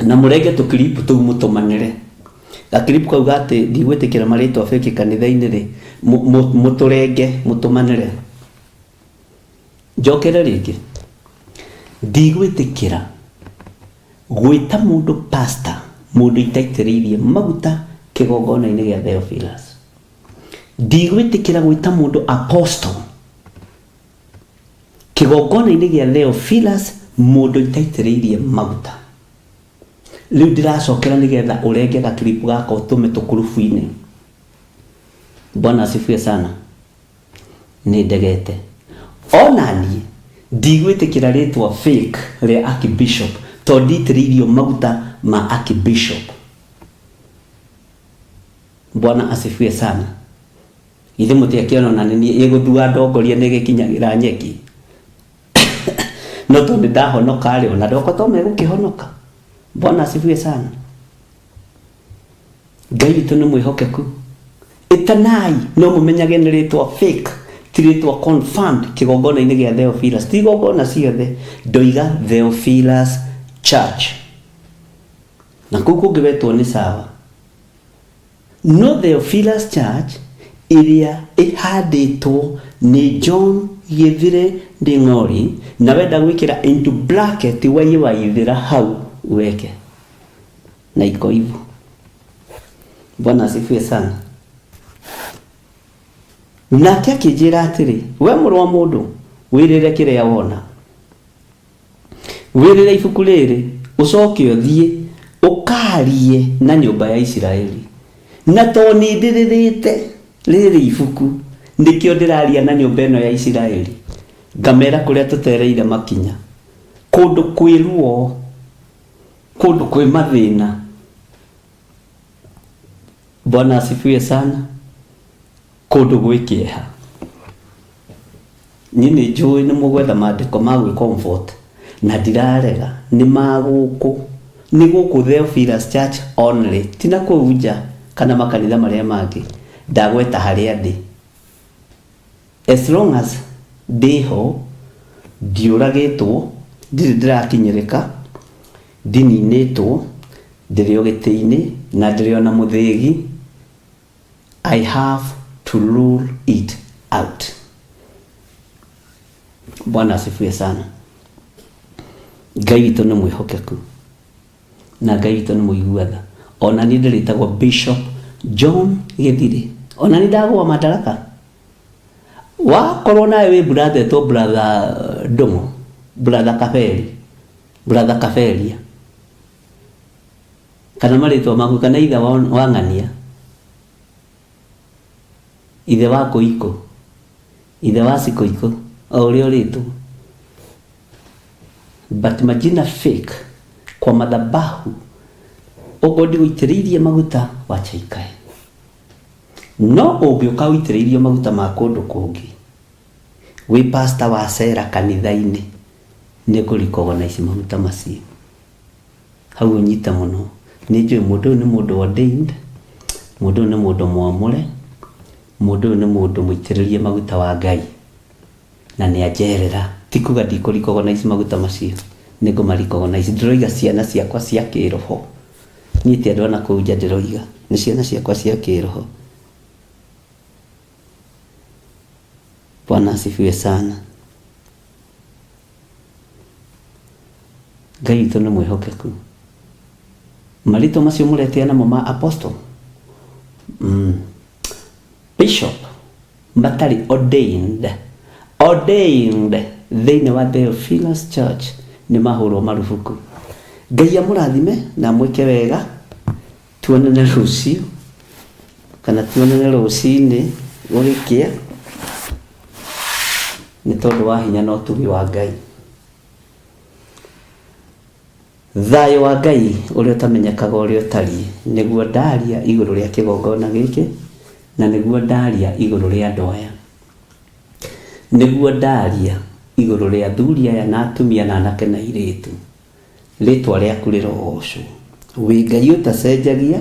Na mũrenge tũkiripu tũu mũtũmanĩre. Gakiripu kau gati ndigwĩtĩkĩra marĩtwa fake kanitha-inĩ rĩ mũtũrenge mũtũmanĩre. Njokere rĩngĩ. Ndigwĩtĩkĩra gwĩta mũndũ pastor mũndũ itaitĩrĩirie maguta kĩgongona-inĩ gĩa Theophilus. Ndigwĩtĩkĩra gwĩta mũndũ apostle kĩgongona-inĩ gĩa Theophilus mũndũ itaitĩrĩirie maguta. Rĩu ndiracokera nĩgetha ũrenge gakiripu gaka ũtũme tũkurubu-inĩ. Bwana asifiwe sana. Nĩ ndegete. Ona niĩ ndigwĩtĩkĩra rĩtwa fake rĩa archbishop to nditĩrĩirio maguta ma archbishop. Bwana asifiwe sana. Ithe mũtiakĩona na nĩ ĩgũthua ndongoria nĩ gĩkinyagĩra nyeki. No tondũ ndahonoka rĩ ona ndoko to megũkĩhonoka. Bwana asifiwe sana. Ngai witũ nĩ mwĩhokeku. Itanai no mũmenyage nĩ rĩtwa fake ti rĩtwa confirmed kĩgongona-inĩ gĩa Theophilus. Ti igongona ciothe ndoiga Theophilus Church. Na kũu kũngĩ wetwo nĩ sawa. No Theophilus Church ĩrĩa ĩhandĩtwo nĩ John Gĩthire Nding'ori na wenda gwĩkĩra into bracket Waithĩra hau weke na iko hivyo. Bwana asifiwe sana. Nake akĩnjĩra atĩrĩ we mũrũ wa mũndũ wĩrĩre kĩrĩa wona. Wĩrĩre ibuku rĩrĩ ũcoke ũthiĩ ũkarie na nyũmba ya Isiraeli. Na to nĩ ndĩrĩrĩte rĩrĩ ibuku nĩkĩo ndĩraria na nyũmba ĩno ya Isiraeli. Ngamera kũrĩa tũtereire makinya. Kũndũ kwĩ ruo, kũndũ kwĩ mathĩna. Bwana asifiwe sana. Kũndũ gwĩ kĩeha. Niĩ nĩ njũĩ nĩ mũgwetha maandĩko ma gwĩ comfort na ndirarega nĩ magũkũ ni guku Theophilus Church only, tina kuuja kana makanitha maria mangi. Ndagweta haria ndi, as long as ndiho ndiuragitwo ndirakinyirika ndininitwo ndirio gitiini na ndirio na muthigi, I have to rule it out. Bwana asifiwe sana. Ngai witũ nĩ mwĩhokeku na Ngai witũ nĩ mũiguatha. Ona niĩ ndĩrĩtagwo Bishop John Gĩthiri, ona niĩ ndagwa madaraka. Wakorwo nawe wĩ brother to brother Ndũng'ũ, brother Kaberi, brother Kaberia, kana marĩtwa maku, kana ithe wa Ng'ania, ithe wa Kũikũ, ithe wa Cikũikũ, o ũrĩa ũrĩtwo, but majina fake kwa madhabahu ũgũthi gũitĩrĩirie maguta wacha ikae. No ũngĩũka gũitĩrĩirio maguta ma kũndũ kũngĩ, wĩ pastor wa cera kanitha-inĩ, nĩ kũrecognize maguta macio. Hau ũnyita mũno. Nĩ njũĩ mũndũ ũyũ nĩ mũndũ ordained, mũndũ ũyũ nĩ mũndũ mwamũre, mũndũ ũyũ nĩ mũndũ mũitĩrĩrie maguta wa Ngai, na nĩ anjerera. Ti kuga ndikũrecognize maguta macio, nĩ ngũmarecognize. Ndĩroiga ciana ciakwa cia kĩroho, niĩ ti andũ ana kũu nja ndĩroiga, nĩ ciana ciakwa cia kĩroho. Bwana asifiwe sana. Ngai witũ nĩ mwĩhokeku. Marĩtwa macio mũretia namo ma apostle, bishop, matarĩ ordained thĩinĩ wa Theophilus Church nĩ mahũrwo marufuku. Ngai amũrathime na mwĩke wega. Tuonane rũciũ kana tuonane rũcinĩ gũgĩkĩa, nĩ tondũ wa hinya na ũtugi wa Ngai. Thayũ wa Ngai ũrĩa ũtamenyekaga ũrĩa ũtariĩ, nĩguo ndaria igũrũ rĩa kĩgongona gĩkĩ, na nĩguo ndaria igũrũ rĩa andũ aya, nĩguo ndaria igũrũ rĩa athuri aya na atumia na anake na airĩtu. Rĩtwa rĩaku rĩrogocwo. Wĩ Ngai ũtacenjagia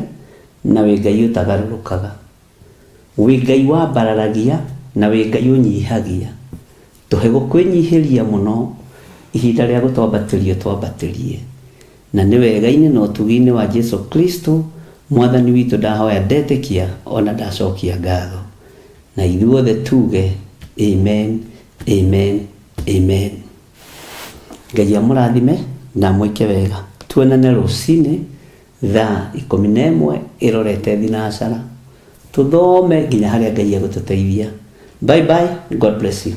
na wĩ Ngai ũtagarũrũkaga, wĩ Ngai wambararagia na wĩ Ngai ũnyihagia. Tũhe gũkwĩnyihĩria mũno ihinda rĩa gũtwambatĩrio twambatĩrie, na nĩ wega-inĩ na ũtugi-inĩ wa Jesu Kristo mwathani witũ ndahoya ndetĩkia ona ndacokia ngatho, na ithuothe tuge amen, amen, amen. Ngai amũrathime na mwĩke wega. Tuonane rũcinĩ thaa 11 ĩrorete thinacara, tũthome nginya harĩa Ngai agũtũteithia. Bye bye, God bless you.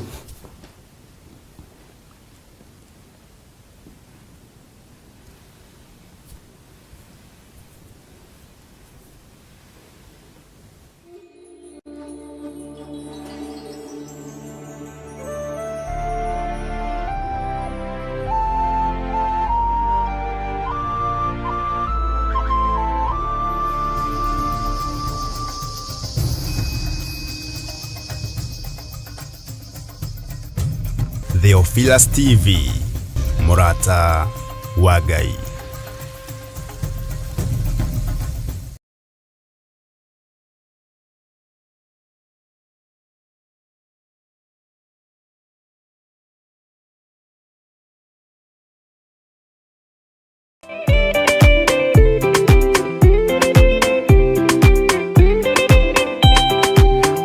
Theophilus TV, mũrata wa Ngai.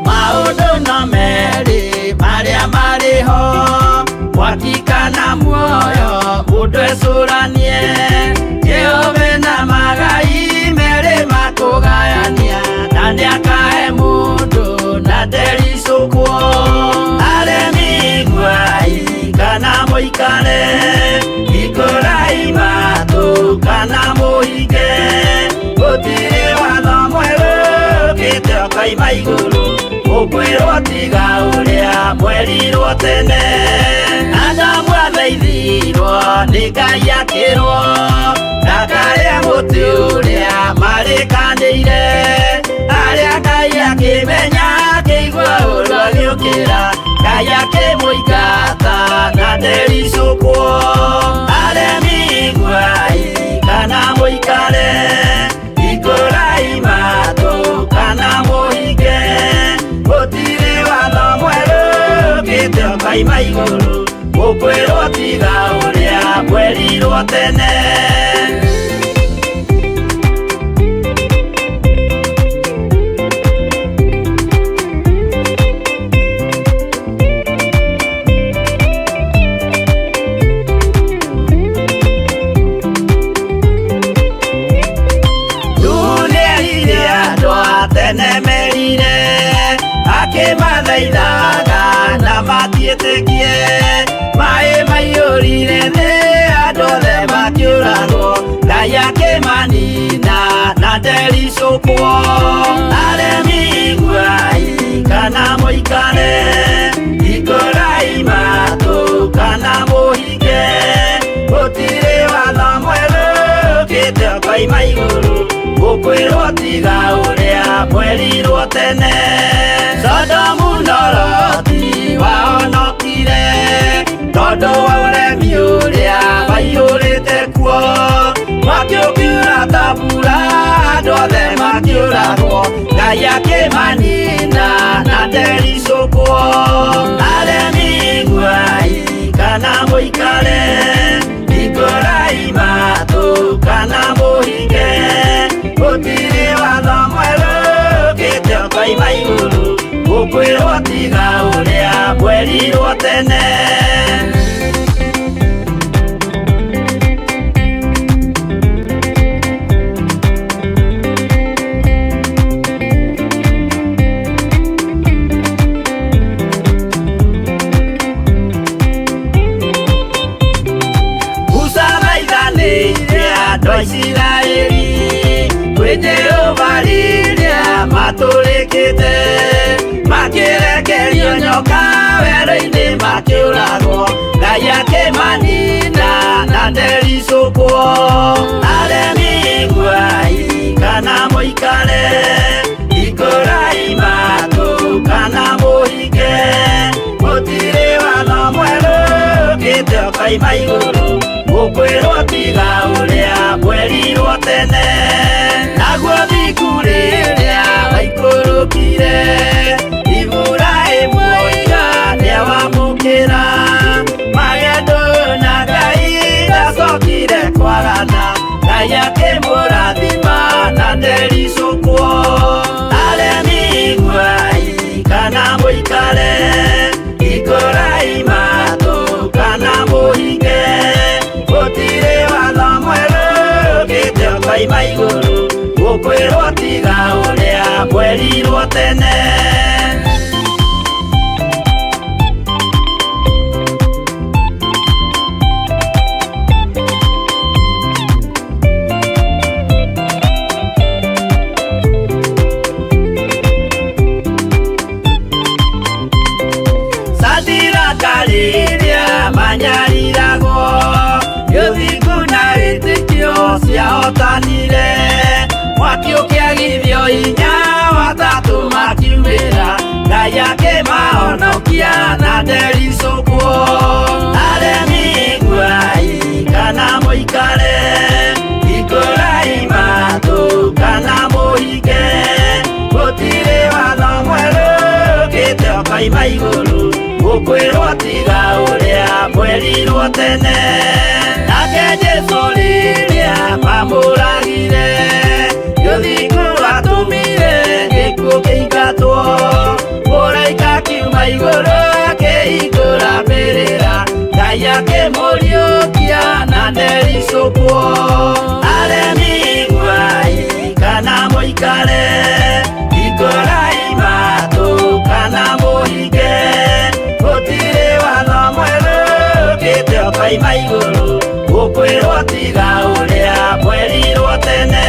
Maũndũ no merĩ marĩa marĩ ho, wakikana muoyo mũndũ ecũranie, Jehova na magai merĩ makũgayania, na nĩakahe mũndũ na ndericũkwo. Aremi guai kana mũikare, ikũrai matũ kana mũhinge, gũtirĩ watho mwerũ ũkĩte ũkaima igũrũ, ũkwĩrwo tiga ũrĩa mwerirwo tene. Adamu athaithirwo nĩ Ngai akĩrwo ndakarĩa mũtĩ ũrĩa marĩkanĩire, arĩa Ngai akĩmenya akĩigua ũru agĩũkĩra, Ngai akĩmũingata na ndericũkwo. Aremi guai kana mũikare hingũrai matũ kana mũhinge gũtirĩ watho mwerũ ũkĩte ũkaima igũrũ ũkwĩrwo tiga ũrĩa mwerirwo tene. Akĩmathaithaga na matiĩtĩkie maĩ maiyũrire thĩ andũ othe makĩũragwo Ngai akĩmanina na ndericũkwo aremi iguai kana mũikare hingũrai matũ kana mũhinge gũtirĩ watho mwerũ ũkĩte ũkaima igũrũ ũkwĩrwo tiga ũrĩa mwerirwo tene. Sodomu na Loti wahonokire tondũ wa ũremi ũrĩa waiyũrĩte kuo mwaki ũkiura ta mbura andũ othe makĩũragwo Ngai akĩmanina na ndericũkwo aremi iguai kana mũikare hingũrai matũ kana mũhinge gũtirĩ watho mwerũ ũkĩte ũkaima igũrũ ũkwĩrwo tiga ũrĩa mwerirwo tene. Musa maithanĩire andũ a Isiraeli kwĩ Jehova rĩrĩa matũrĩkĩte makĩrekerio nyoka werũ-inĩ makĩũragwo Ngai akĩmanina na ndericũkwo aremi iguai kana mũikare hingũrai matũ kana mũhinge gũtirĩ watho mwerũ ũkĩte ũkaima igũrũ ũkwĩrwo tiga ũrĩa mwerirwo tene. Naguo thiku rĩrĩa waikũrũkire Iburahĩmu oiga nĩawamũkĩra magendo na Ngai ndacokire kwarana Ngai akĩmũrathima na ndericũkwo aremi iguai kana mũikare hingũrai matũ kana mũhinge gũtirĩ watho mwerũ ũkĩte ũkaima igũrũ ũkwĩrwo tiga ũrĩa mwerirwo tene. Sadiraka rĩrĩa manyariragwo gĩthiku na wĩtĩkio ciahotanire mwaki ũkĩagithio hinya watatũ makiumĩra Ngai akĩmahonokia na ndericũkwo aremi iguai kana mũikare hingũrai matũ kana mũhinge gũtirĩ watho mwerũ ũkĩte ũkaima igũrũ ũkwĩrwo tiga ũrĩa mwerirwo tene. Nake Jesũ rĩrĩa mamũragire gĩthiku atũmire gĩkuũ kĩingatwo mũraika kiuma igũrũ akĩhingũra mbĩrĩra Ngai akĩmũriũkia na ndericũkwo aremi iguai kana mũikare hingũrai matũ kana mũhinge gũtirĩ watho mwerũ ũkĩte ũkaima igũrũ ũkwĩrwo tiga ũrĩa mwerirwo tene.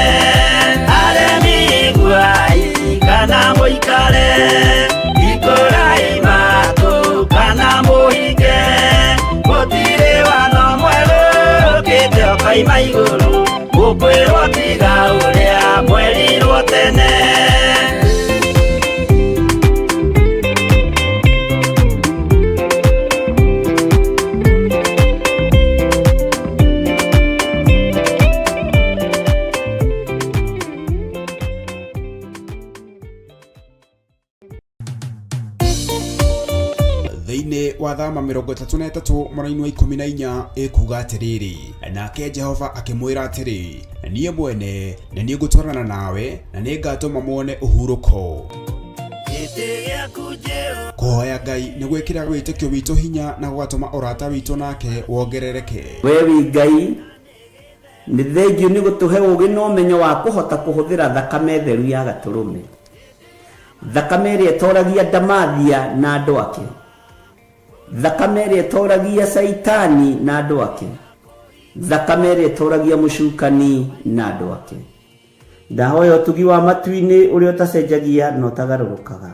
Aremi iguai kana mũikare hingũrai matũ kana mũhinge gũtirĩ watho mwerũ ũkĩte ũkaima igũrũ ũkwĩrwo tiga ũrĩa mwerirwo tene. gwathama 33 mwaka-inĩ wa 14 ikuga atiriri, nake Jehova akimwira atiri, niĩ mwene na niĩ ngũtwarana nawe na nĩ ngatũma muone ũhurũko. Kuhoya Ngai nĩ gwĩkĩra wĩtĩkio witũ hinya na gũgatũma ũrata witũ nake wongerereke. We wi Ngai nĩ thengiũ nĩ gũtũhe ũũgĩ na ũmenyo wa kũhota kũhũthĩra thakame theru ya Gatũrũme, thakame ĩrĩa ĩtoragia ndamathia na andũ ake, thakame ĩrĩa ĩtoragia Saitani na andũ ake, thakame ĩrĩa ĩtoragia mũcukani na andũ ake. Ndahoya ũtugi wa matu-inĩ ũrĩa ũtacenjagia na ũtagarũrũkaga.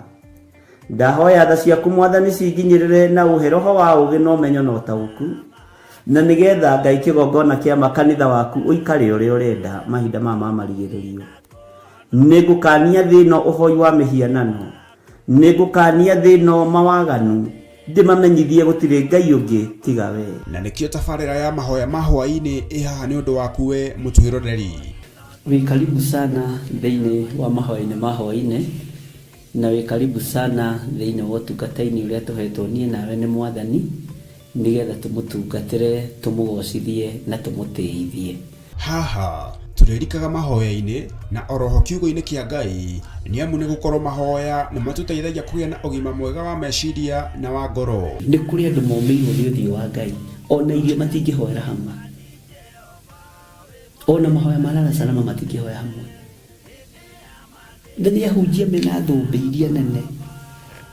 Ndahoya tha ciaku Mwathani cinginyĩrĩre na ũhe roho wa ũũgĩ na ũmenyo na ũtaũku, na nĩgetha Ngai kĩgongona kĩa makanitha waku ũikare ũrĩa ũrenda mahinda mama marigĩrĩrio. Nĩngũkania thĩno ũhoi wa mĩhianano, nĩngũkania thĩno mawaganu, ndĩmamenyithie gũtirĩ Ngai ũngĩ tiga we. Na nĩkĩo tabarĩra ya mahoya ma hwaĩ-inĩ ĩhaha nĩ ũndũ waku we mũtwĩroreri. Wĩ karibu sana thĩinĩ wa mahoya-inĩ ma hwaĩ-inĩ, na wĩ karibu sana thĩinĩ wa ũtungata-inĩ ũrĩa tũhetwo niĩ nawe nĩ Mwathani, nĩgetha tũmũtungatĩre, tũmũgocithie na tũmũtĩithie. Haha tũrĩrikaga mahoya-inĩ na oroho kiugo-inĩ kĩa Ngai, nĩ amu nĩ gũkorwo mahoya nĩ matũteithagia kũgĩa na ũgima mwega wa meciria na wa ngoro. Nĩ kũrĩ andũ momĩirwo nĩ ũthiũ wa Ngai, ona irio matingĩhoera hamwe, ona mahoya marara salama matingĩhoya hamwe. Nĩ ahunjia mena thũmbĩ iria nene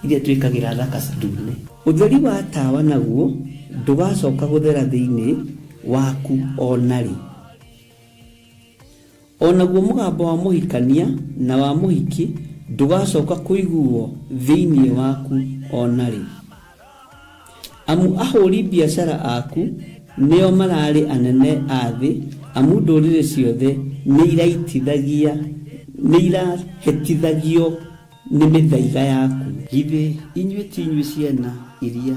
iria twĩkagĩra thaka ndune. Ũtheri wa tawa naguo ndũgacoka gũthera thĩinĩ waku onarĩ. Onaguo mũgambo wa mũhikania na wa mũhiki ndũgacoka kũiguo thĩinĩ waku onarĩ. Amu ahũri biacara aku nĩo mararĩ anene a thĩ, amu ndũrĩrĩ ciothe nĩ irahĩtithagio nĩ mĩthaiga yaku. Githĩ inyuĩ ti inyuĩ ciana iria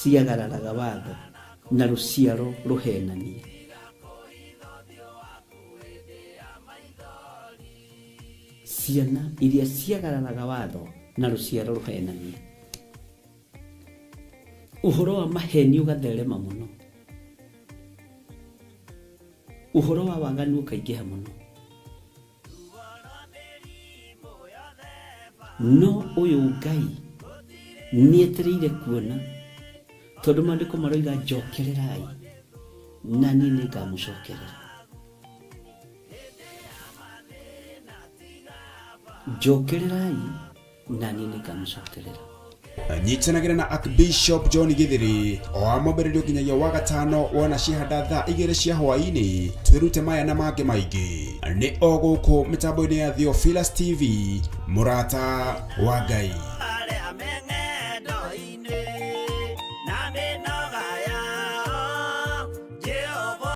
ciagararaga watho na rũciaro rũhenanie? Ciana iria ciagararaga watho na rũciaro rũhenanie. Ũhoro wa maheni ũgatherema mũno, ũhoro wa waganu ũkaingĩha mũno. No ũyũ Ngai nĩetereire kuona, tondũ maandĩko maroiga njokererai na niĩ nĩngamũcokerera. Njokererai na niĩ nĩngamũcokerera. Nyitanagĩra na Archbishop John Githiri o amũmbĩrĩrio nginyagia wa gatano wona ciahanda thaa 2 cia hwaĩ-inĩ. Twĩrute maya na mangĩ maingĩ nĩ o gũkũ mĩtambo-inĩ ya Theophilus TV, mũrata wa Ngai.